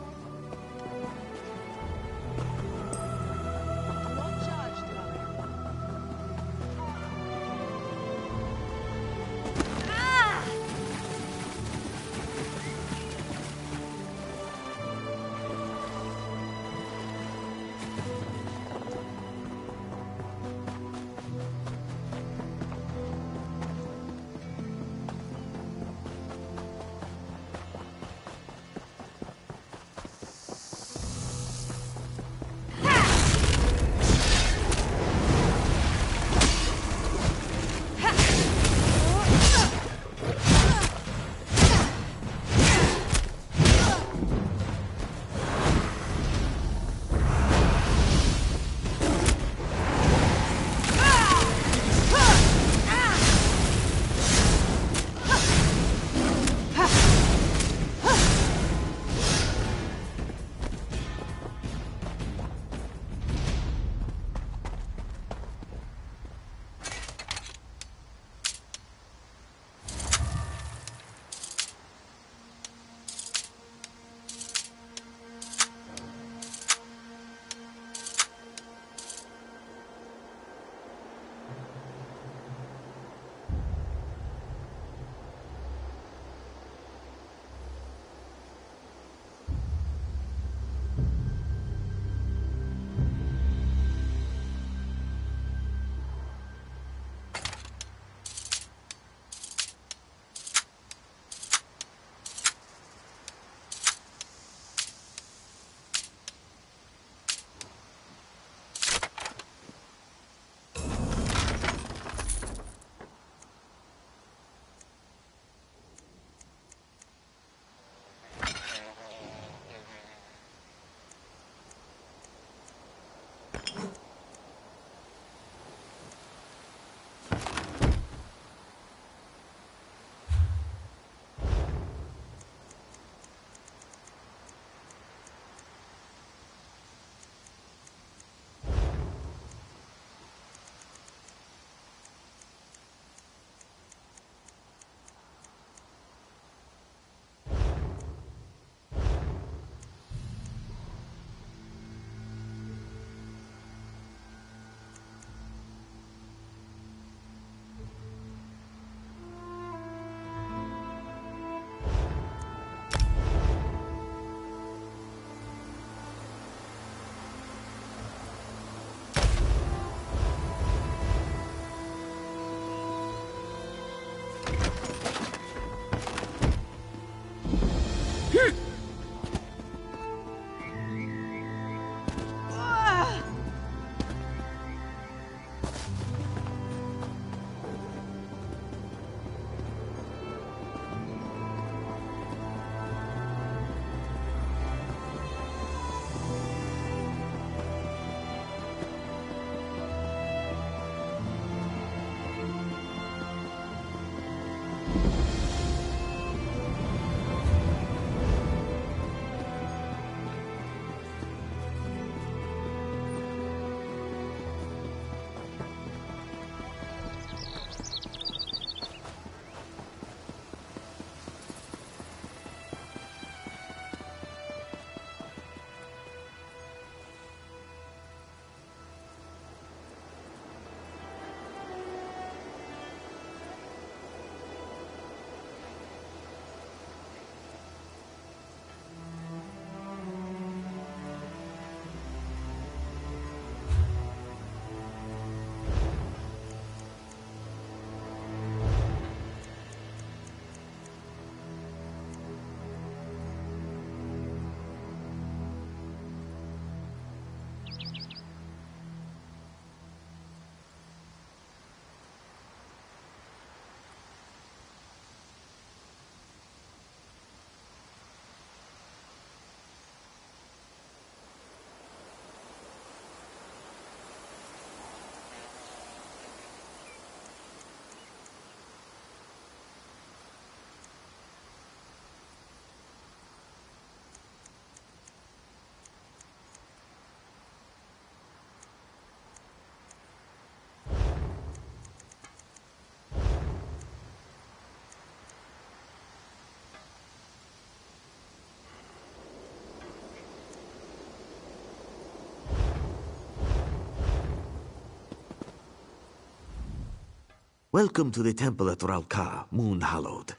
Welcome to the temple at Ralka, Moon Hallowed.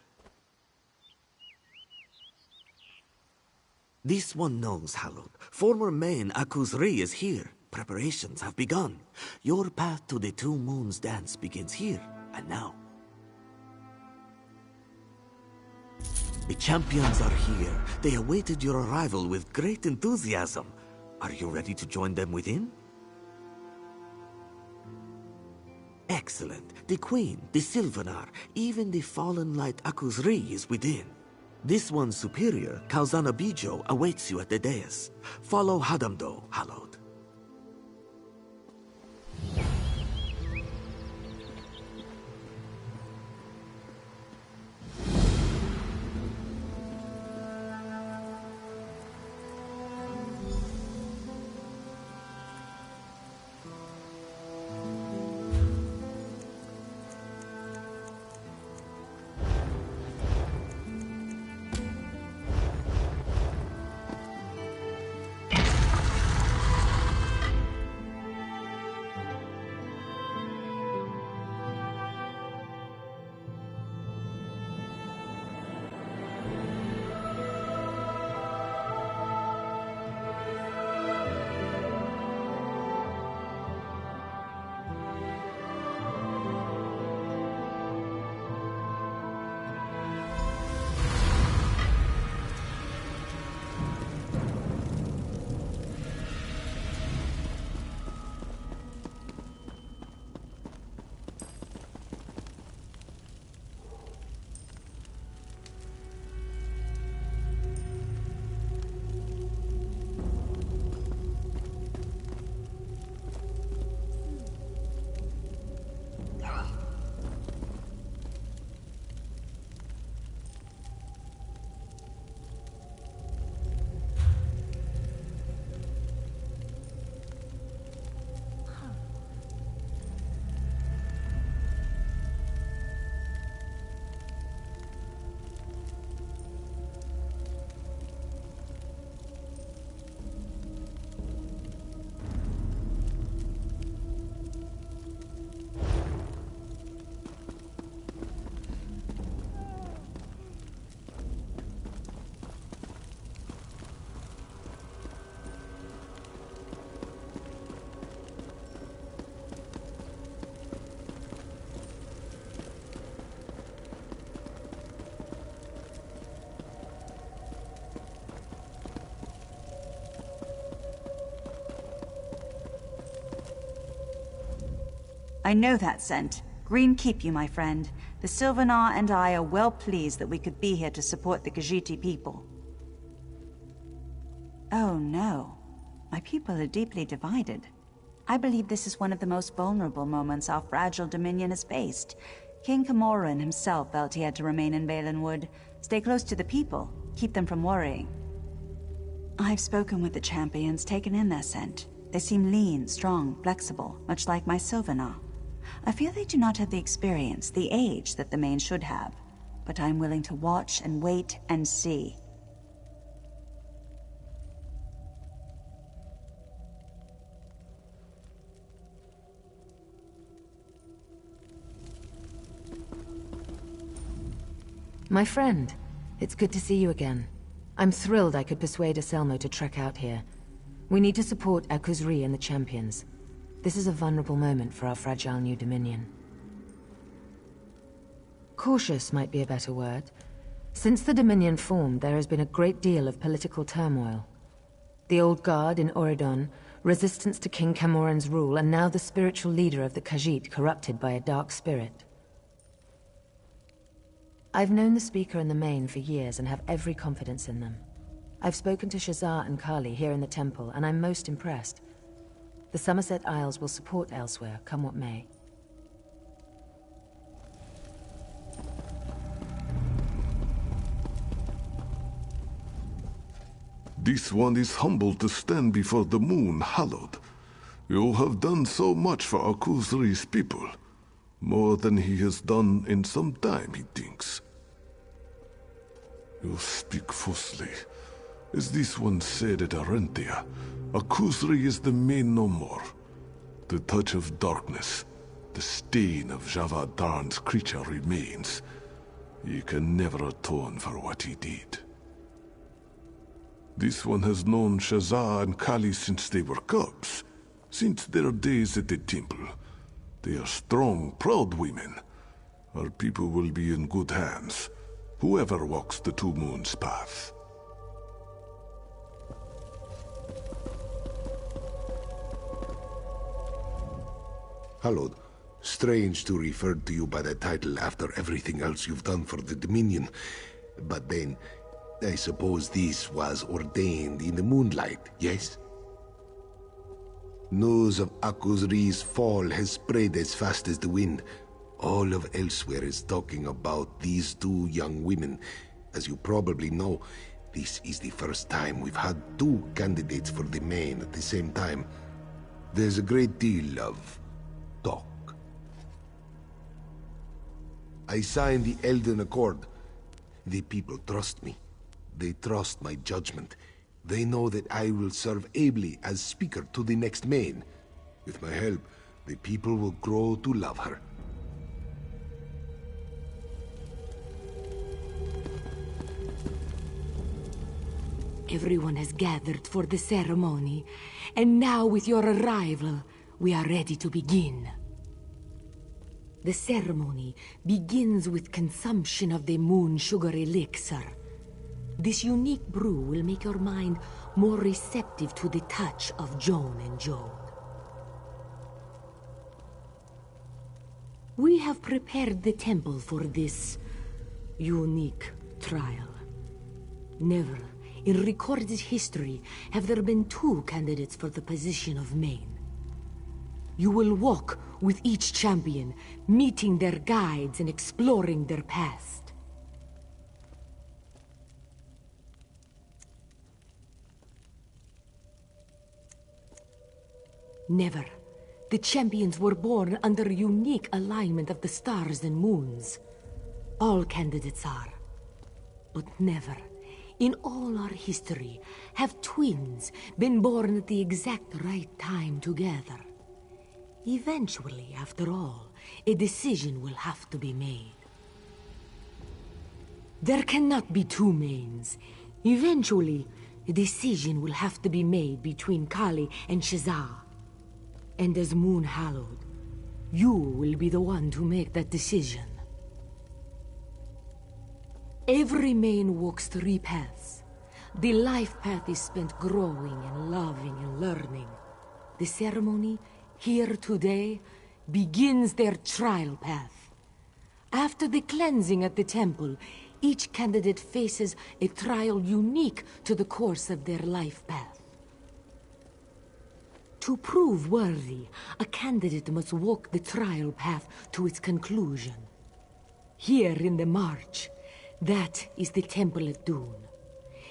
This one knows Hallowed. Former main Akuzri is here. Preparations have begun. Your path to the Two Moons dance begins here and now. The champions are here. They awaited your arrival with great enthusiasm. Are you ready to join them within? Excellent. The Queen, the Sylvanar, even the fallen light Akuzri is within. This one's superior, Kalzana Bijo, awaits you at the dais. Follow Hadamdo, Hallowed. I know that scent. Green keep you, my friend. The Sylvanar and I are well pleased that we could be here to support the Khajiiti people. Oh no. My people are deeply divided. I believe this is one of the most vulnerable moments our fragile dominion has faced. King Camoran himself felt he had to remain in Valenwood. Stay close to the people. Keep them from worrying. I've spoken with the champions, taken in their scent. They seem lean, strong, flexible, much like my Sylvanar. I feel they do not have the experience, the age that the main should have. But I'm willing to watch and wait and see. My friend, it's good to see you again. I'm thrilled I could persuade Aselmo to trek out here. We need to support Akuzri and the champions. This is a vulnerable moment for our fragile new dominion. Cautious might be a better word. Since the Dominion formed, there has been a great deal of political turmoil. The Old Guard in Oridon, resistance to King Camoran's rule, and now the spiritual leader of the Khajiit corrupted by a dark spirit. I've known the Speaker and the Main for years and have every confidence in them. I've spoken to Shazar and Kali here in the temple, and I'm most impressed. The Somerset Isles will support elsewhere, come what may. This one is humbled to stand before the moon, hallowed. You have done so much for Akuzri's people. More than he has done in some time, he thinks. You speak falsely. As this one said at Arentia, Akuzri is the main no more. The touch of darkness. The stain of Javad Darn's creature remains. He can never atone for what he did. This one has known Shazza and Kali since they were cubs, since their days at the temple. They are strong, proud women. Our people will be in good hands, whoever walks the Two Moons path. Hallowed, strange to refer to you by that title after everything else you've done for the Dominion. But then, I suppose this was ordained in the moonlight, yes? News of Akuzri's fall has spread as fast as the wind. All of elsewhere is talking about these two young women. As you probably know, this is the first time we've had two candidates for the main at the same time. There's a great deal of talk. I signed the Elden Accord. The people trust me. They trust my judgment. They know that I will serve ably as speaker to the next main. With my help, the people will grow to love her. Everyone has gathered for the ceremony, and now with your arrival, we are ready to begin. The ceremony begins with consumption of the moon sugar elixir. This unique brew will make your mind more receptive to the touch of Joan and Joan. We have prepared the temple for this unique trial. Never in recorded history have there been two candidates for the position of main. You will walk with each champion, meeting their guides and exploring their past. Never. The champions were born under a unique alignment of the stars and moons. All candidates are. But never, in all our history, have twins been born at the exact right time together. Eventually, after all, a decision will have to be made. There cannot be two mains. Eventually, a decision will have to be made between Kali and Shazza. And as Moon Hallowed, you will be the one to make that decision. Every main walks three paths. The life path is spent growing and loving and learning. The ceremony, here today, begins their trial path. After the cleansing at the temple, each candidate faces a trial unique to the course of their life path. To prove worthy, a candidate must walk the trial path to its conclusion. Here in the march, that is the temple at Dune.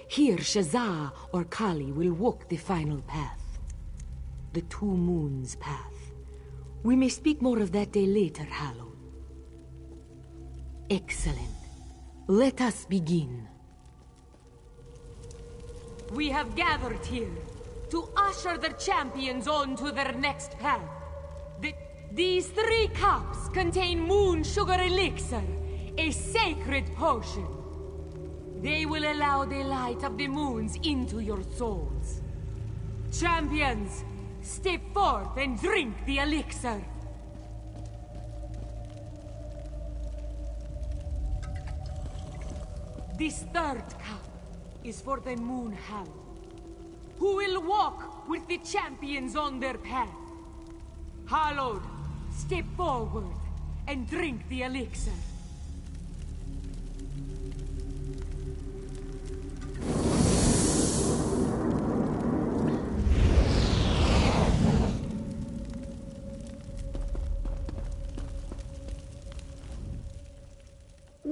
Here, Shazza or Kali will walk the final path. The Two Moons path. We may speak more of that day later, Hallowed. Excellent. Let us begin. We have gathered here to usher the champions on to their next path. These 3 cups contain moon sugar elixir, a sacred potion. They will allow the light of the moons into your souls. Champions, step forth and drink the elixir. This 3rd cup is for the Moon Hallowed, who will walk with the champions on their path. Hallowed, step forward and drink the elixir.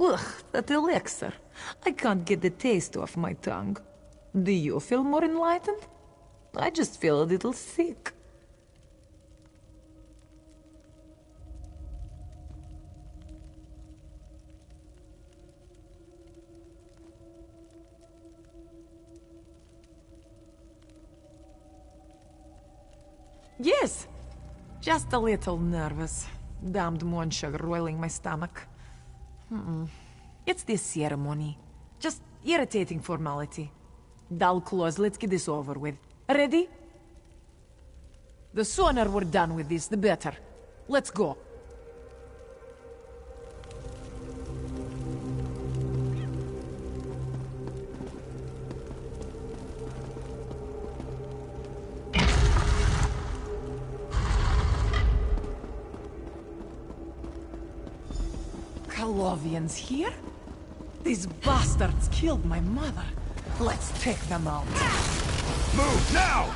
Ugh, that elixir. I can't get the taste off my tongue. Do you feel more enlightened? I just feel a little sick. Yes, just a little nervous. Damned moon sugar roiling my stomach. It's this ceremony. Just irritating formality. Dull claws, let's get this over with. Ready? The sooner we're done with this, the better. Let's go. Colovians here? These bastards killed my mother. Let's take them out. Move now!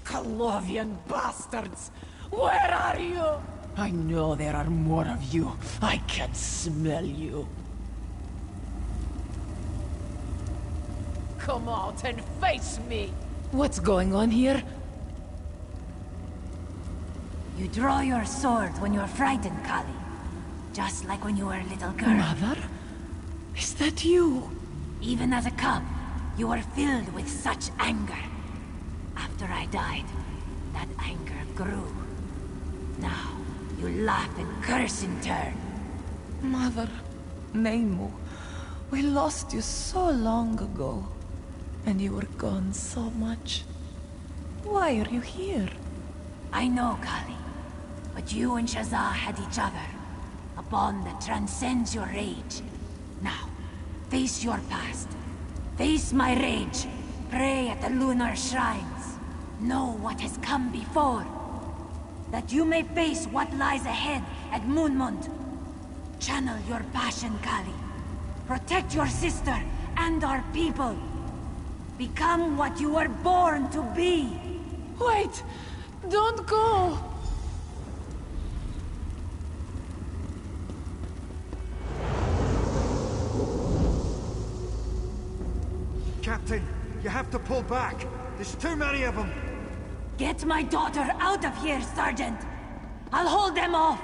Colovian bastards! Where are you? I know there are more of you. I can smell you. Come out and face me! What's going on here? You draw your sword when you're frightened, Kali. Just like when you were a little girl. Mother? Is that you? Even as a cub, you were filled with such anger. After I died, that anger grew. Now, you laugh and curse in turn. Mother, Neimu, we lost you so long ago. And you were gone so much. Why are you here? I know, Kali. But you and Shazza had each other. A bond that transcends your rage. Now, face your past. Face my rage. Pray at the lunar shrines. Know what has come before. That you may face what lies ahead at Moonmund. Channel your passion, Kali. Protect your sister and our people. Become what you were born to be. Wait! Don't go! Captain, you have to pull back. There's too many of them. Get my daughter out of here, Sergeant. I'll hold them off.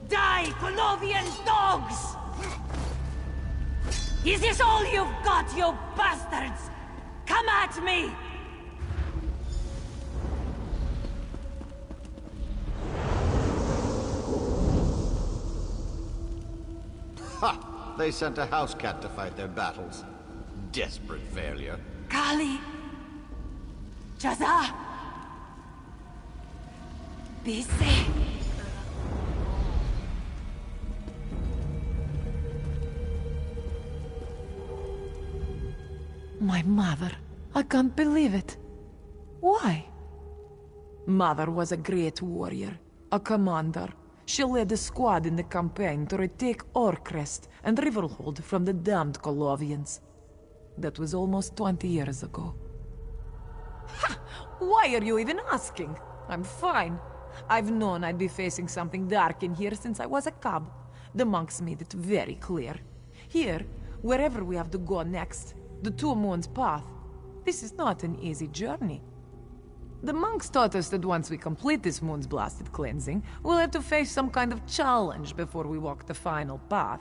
Die, Colovian dogs! Is this all you've got, you bastards? Come at me! Ha! They sent a house cat to fight their battles. Desperate failure. Kali! Shazza! Be safe. My mother. I can't believe it. Why? Mother was a great warrior, a commander. She led a squad in the campaign to retake Orcrest and Riverhold from the damned Colovians. That was almost 20 years ago. Ha! Why are you even asking? I'm fine. I've known I'd be facing something dark in here since I was a cub. The monks made it very clear. Here, wherever we have to go next, the Two Moons Path, this is not an easy journey. The monks taught us that once we complete this moon's blasted cleansing, we'll have to face some kind of challenge before we walk the final path.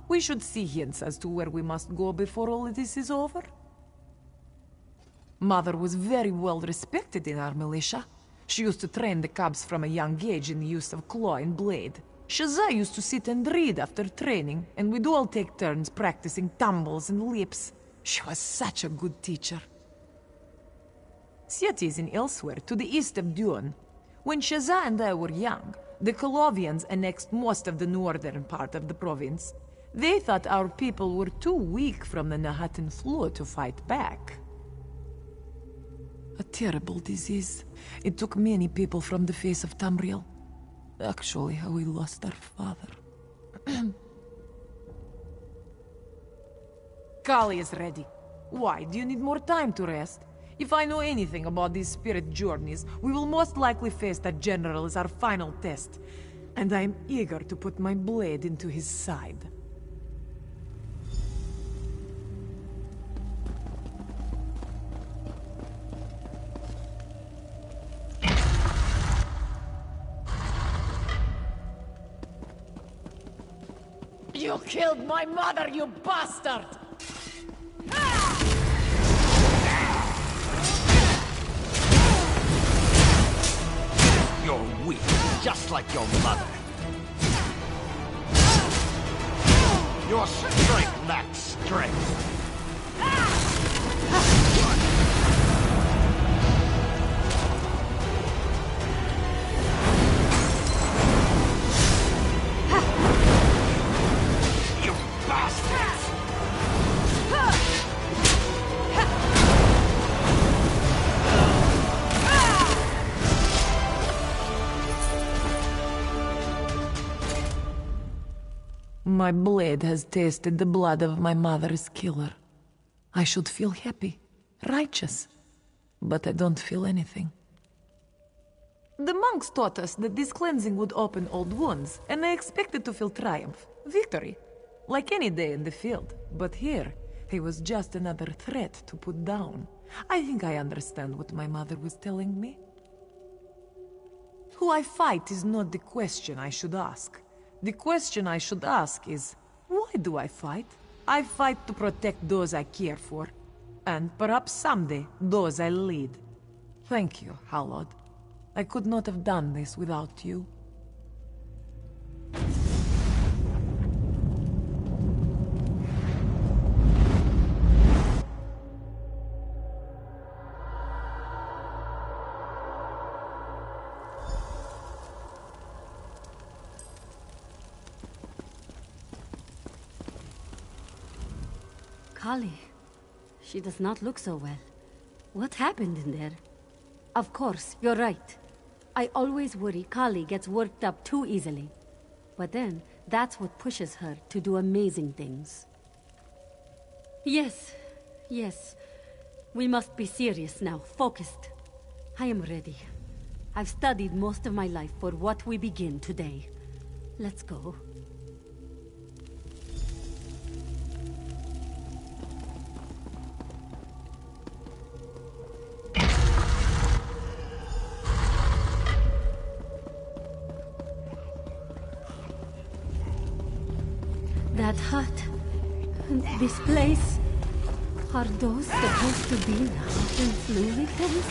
We should see hints as to where we must go before all of this is over. Mother was very well respected in our militia. She used to train the cubs from a young age in the use of claw and blade. Shazza used to sit and read after training, and we'd all take turns practicing tumbles and leaps. She was such a good teacher. Cities in elsewhere, to the east of Dune. When Shazza and I were young, the Colovians annexed most of the northern part of the province. They thought our people were too weak from the Nahatan flu to fight back. A terrible disease. It took many people from the face of Tamriel. Actually, how we lost our father. Kali is ready. Why, do you need more time to rest? If I know anything about these spirit journeys, we will most likely face that general as our final test. And I am eager to put my blade into his side. You killed my mother, you bastard! You're weak, just like your mother. Your strength lacks strength. You bastards! My blade has tasted the blood of my mother's killer. I should feel happy, righteous, but I don't feel anything. The monks taught us that this cleansing would open old wounds, and I expected to feel triumph, victory, like any day in the field. But here, he was just another threat to put down. I think I understand what my mother was telling me. Who I fight is not the question I should ask. The question I should ask is, why do I fight? I fight to protect those I care for, and perhaps someday, those I lead. Thank you, Hallod. I could not have done this without you. Kali, she does not look so well. What happened in there? Of course, you're right. I always worry Kali gets worked up too easily. But then, that's what pushes her to do amazing things. Yes, yes. We must be serious now, focused. I am ready. I've studied most of my life for what we begin today. Let's go. That hut, this place, are those supposed to be the Hutton's flu victims?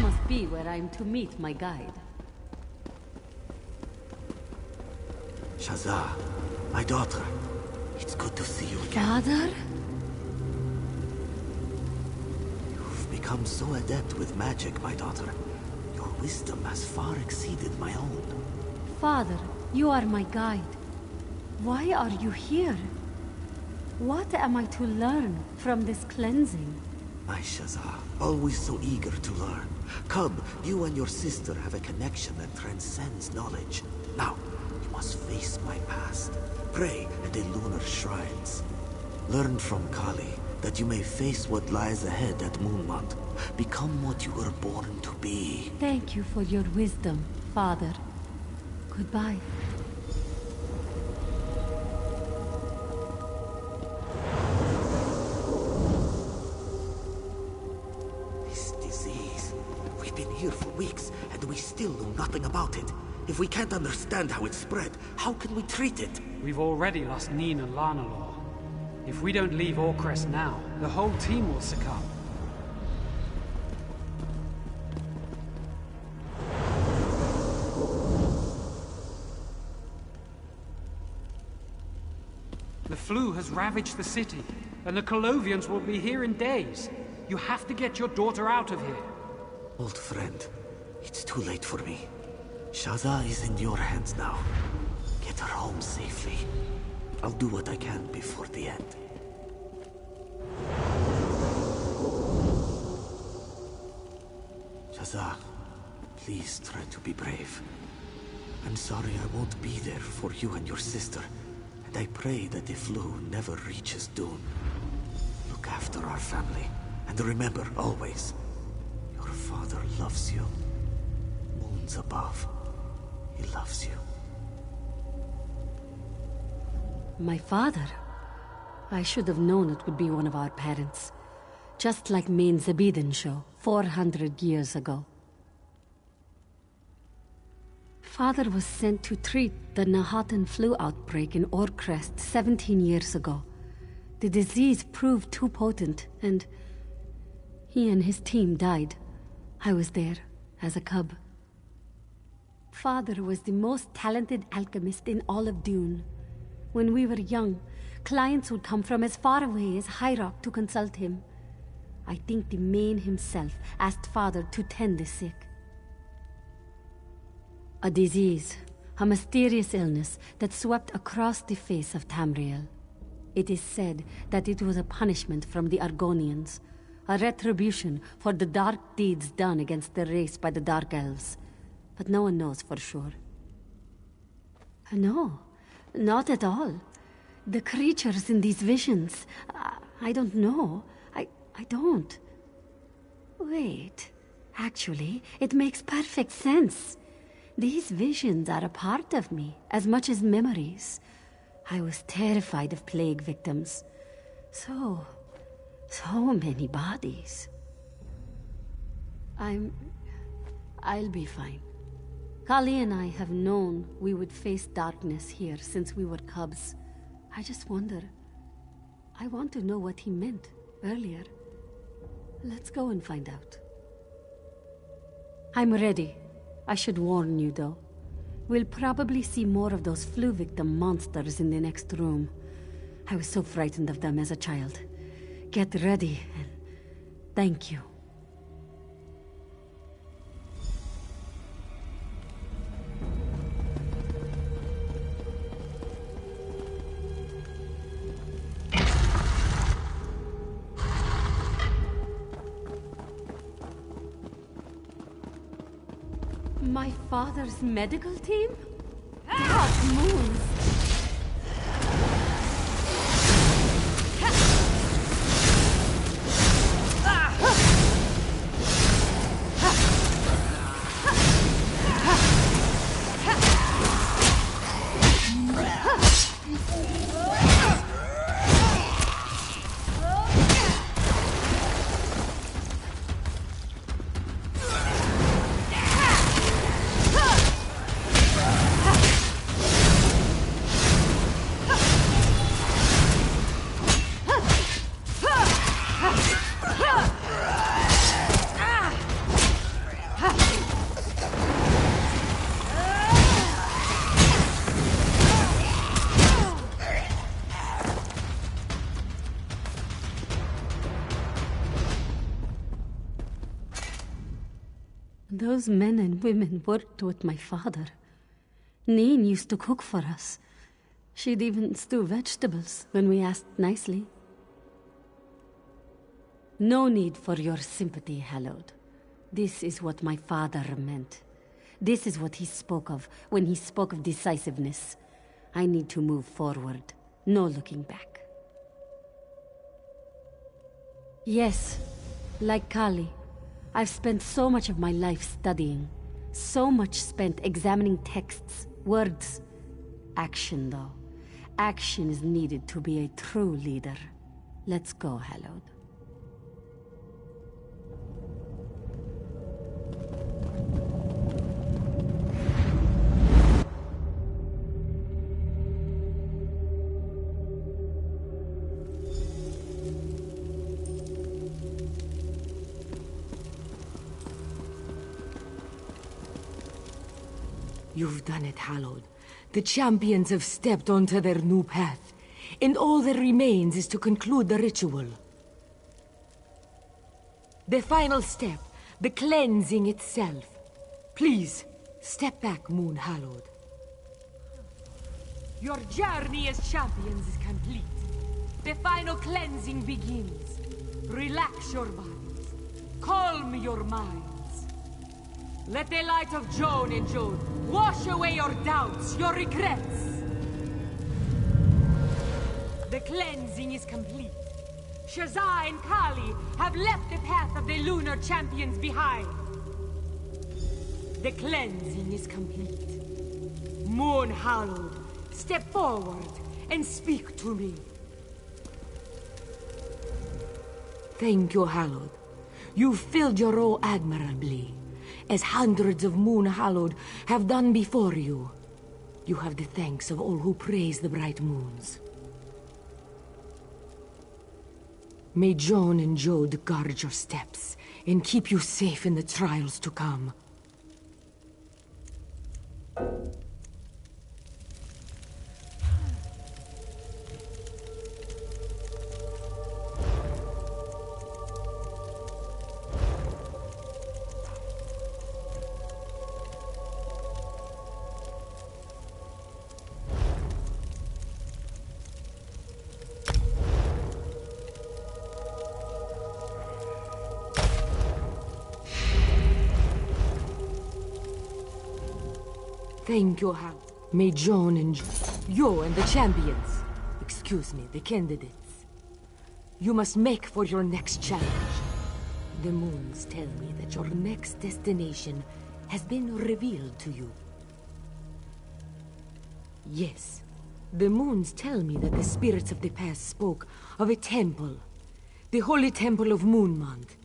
must be where I'm to meet my guide. Shazza, my daughter. It's good to see you again. Father? You've become so adept with magic, my daughter. Your wisdom has far exceeded my own. Father, you are my guide. Why are you here? What am I to learn from this cleansing? My Shazza, always so eager to learn. Cub, you and your sister have a connection that transcends knowledge. Now, you must face my past. Pray at the lunar shrines. Learn from Kali that you may face what lies ahead at Moonmont. Become what you were born to be. Thank you for your wisdom, Father. Goodbye. This disease. We've been here for weeks, and we still know nothing about it. If we can't understand how it spread, how can we treat it? We've already lost Neen and Lanalor. If we don't leave Orcrest now, the whole team will succumb. The flu has ravaged the city, and the Colovians will be here in days. You have to get your daughter out of here. Old friend, it's too late for me. Shazza is in your hands now. Get her home safely. I'll do what I can before the end. Shazza, please try to be brave. I'm sorry I won't be there for you and your sister, and I pray that the flu never reaches Dune. Look after our family, and remember always, your father loves you. Moons above, he loves you. My father? I should have known it would be one of our parents. Just like Main Zabeden show, 400 years ago. Father was sent to treat the Nahatan flu outbreak in Orcrest 17 years ago. The disease proved too potent, and he and his team died. I was there, as a cub. Father was the most talented alchemist in all of Dune. When we were young, clients would come from as far away as High Rock to consult him. I think the Main himself asked Father to tend the sick. A disease, a mysterious illness that swept across the face of Tamriel. It is said that it was a punishment from the Argonians, a retribution for the dark deeds done against the race by the Dark Elves. But no one knows for sure. No, not at all. The creatures in these visions, I don't know. I don't. Wait, actually, it makes perfect sense. These visions are a part of me, as much as memories. I was terrified of plague victims. So many bodies. I'll be fine. Kali and I have known we would face darkness here since we were cubs. I just wonder. I want to know what he meant earlier. Let's go and find out. I'm ready. I should warn you, though. We'll probably see more of those flu victim monsters in the next room. I was so frightened of them as a child. Get ready, and thank you. My father's medical team? Dark moons! Those men and women worked with my father. Neen used to cook for us. She'd even stew vegetables when we asked nicely. No need for your sympathy, Hallowed. This is what my father meant. This is what he spoke of when he spoke of decisiveness. I need to move forward. No looking back. Yes, like Kali, I've spent so much of my life studying. So much spent examining texts, words. Action, though. Action is needed to be a true leader. Let's go, Hallowed. You've done it, Hallowed. The champions have stepped onto their new path, and all that remains is to conclude the ritual. The final step, the cleansing itself. Please, step back, Moon Hallowed. Your journey as champions is complete. The final cleansing begins. Relax your bodies. Calm your minds. Let the light of Joan and Jode wash away your doubts, your regrets. The cleansing is complete. Shazza and Kali have left the path of the lunar champions behind. The cleansing is complete. Moon Hallowed, step forward and speak to me. Thank you, Hallowed. You filled your role admirably, as hundreds of Moon Hallowed have done before you. You have the thanks of all who praise the bright moons. May Joan and Jode guard your steps and keep you safe in the trials to come. Thank you, Hal. May Joan and you and the champions, excuse me, the candidates, you must make for your next challenge. The moons tell me that your next destination has been revealed to you. Yes, the moons tell me that the spirits of the past spoke of a temple, the holy temple of Moonmont.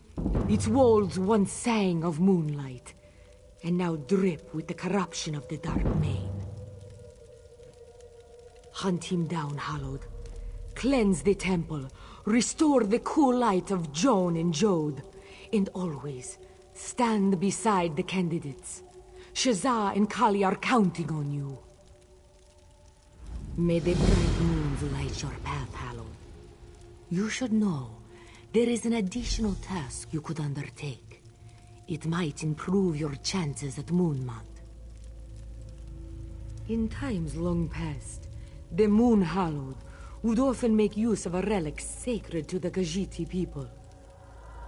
Its walls once sang of moonlight, and now drip with the corruption of the Dark Main. Hunt him down, Hallowed. Cleanse the temple. Restore the cool light of Joan and Jode. And always, stand beside the candidates. Shazza and Kali are counting on you. May the bright moons light your path, Hallowed. You should know, there is an additional task you could undertake. It might improve your chances at Moonmont. In times long past, the Moon Hallowed would often make use of a relic sacred to the Khajiit people.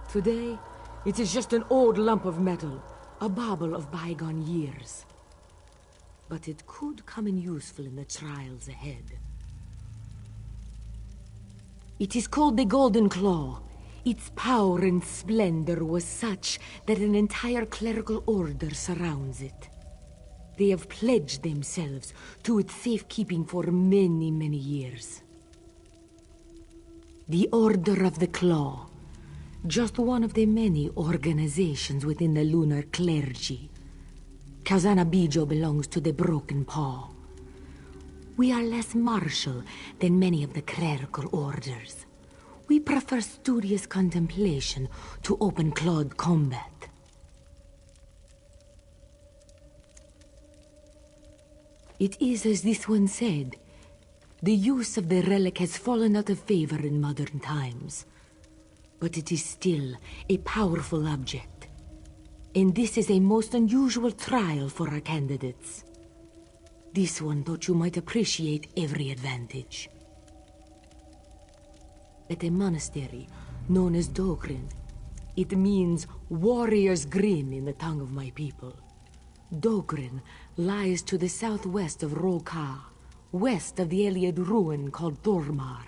Today, it is just an old lump of metal, a bauble of bygone years. But it could come in useful in the trials ahead. It is called the Golden Claw. Its power and splendor was such that an entire clerical order surrounds it. They have pledged themselves to its safekeeping for many, many years. The Order of the Claw, just one of the many organizations within the lunar clergy. Kazana Bijo belongs to the Broken Paw. We are less martial than many of the clerical orders. We prefer studious contemplation to open-clawed combat. It is as this one said, the use of the relic has fallen out of favor in modern times. But it is still a powerful object. And this is a most unusual trial for our candidates. This one thought you might appreciate every advantage. At a monastery known as Dogrin, it means warrior's grin in the tongue of my people. Dogrin lies to the southwest of Roka, west of the Iliad ruin called Dormar.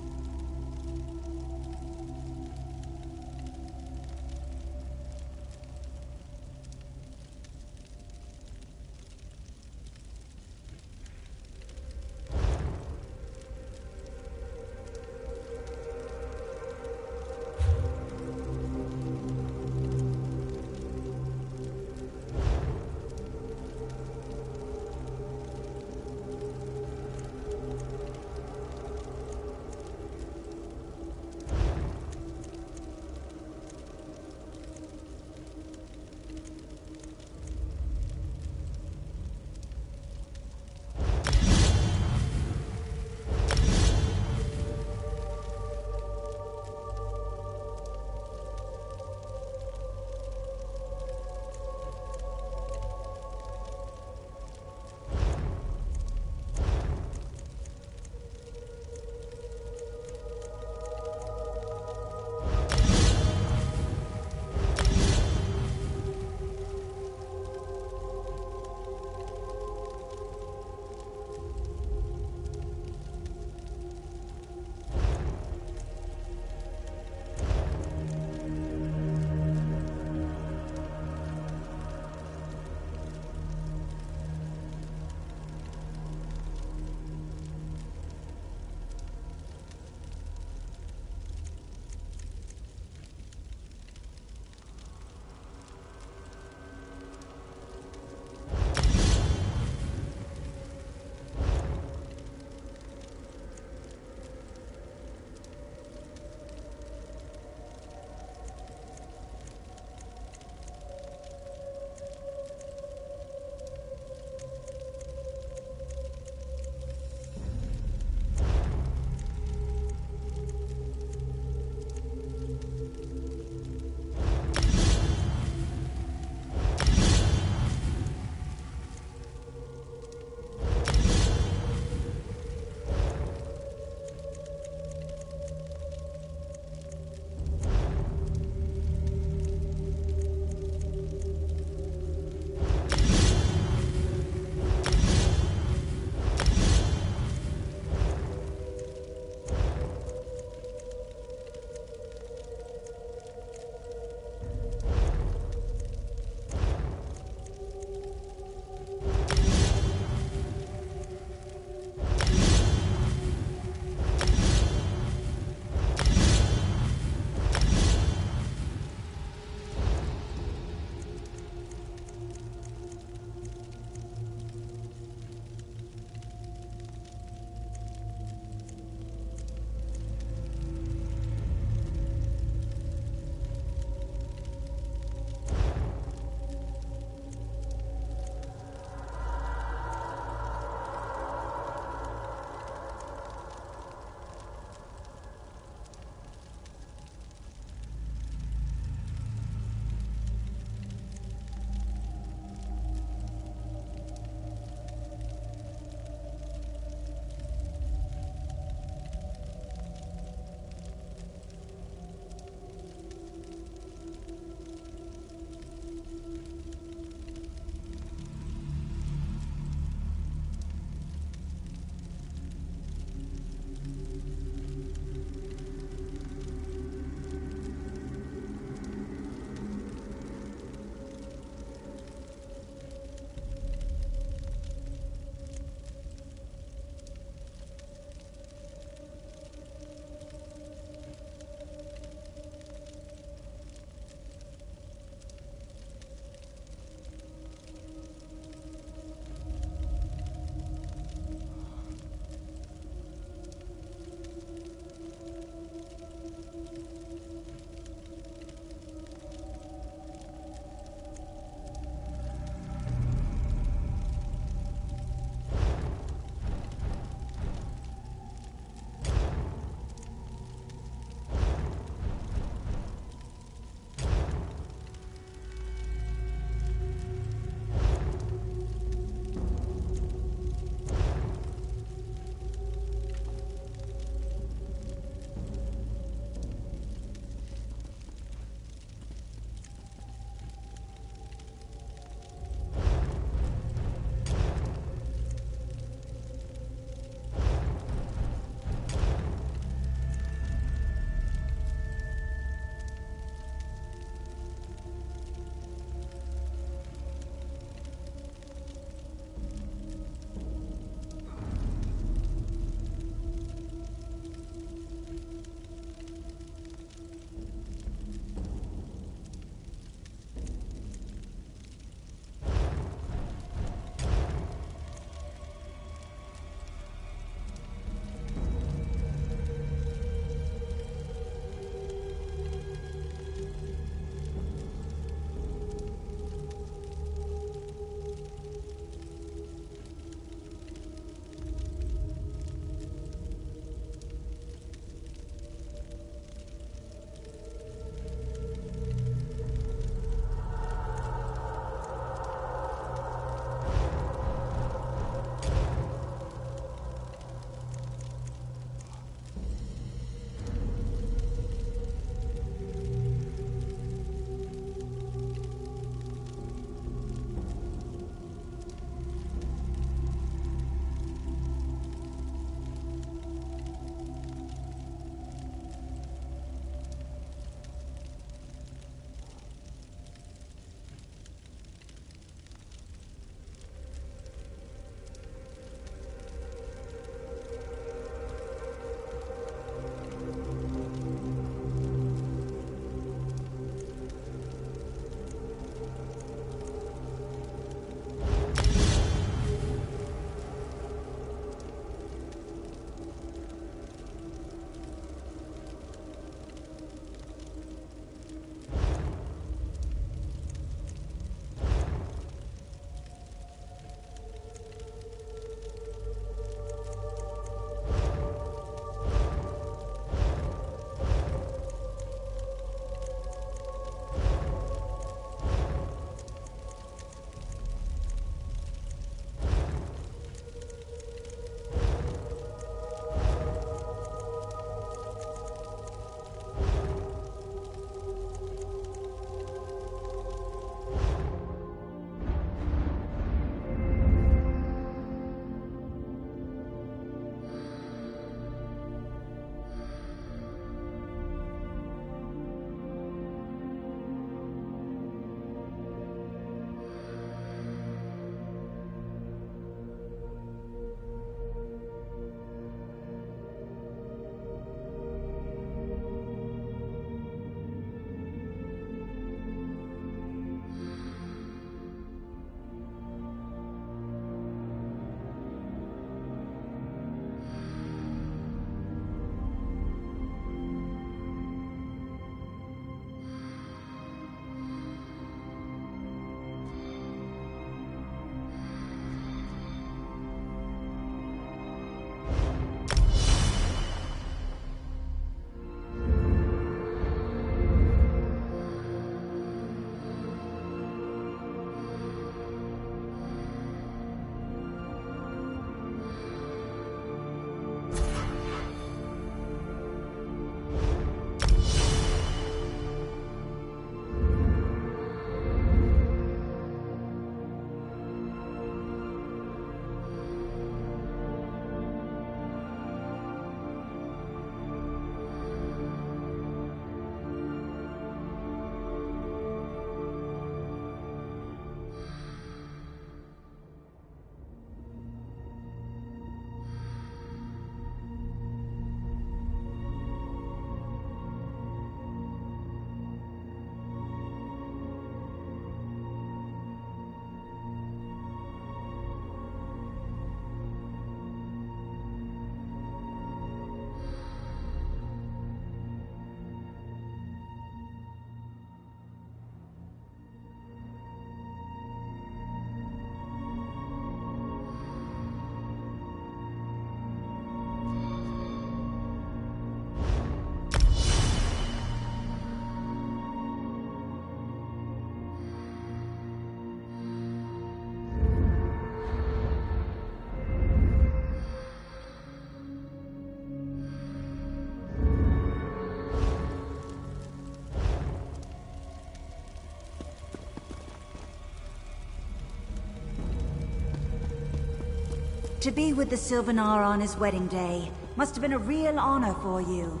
To be with the Sylvanar on his wedding day must have been a real honor for you.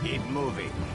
Keep moving.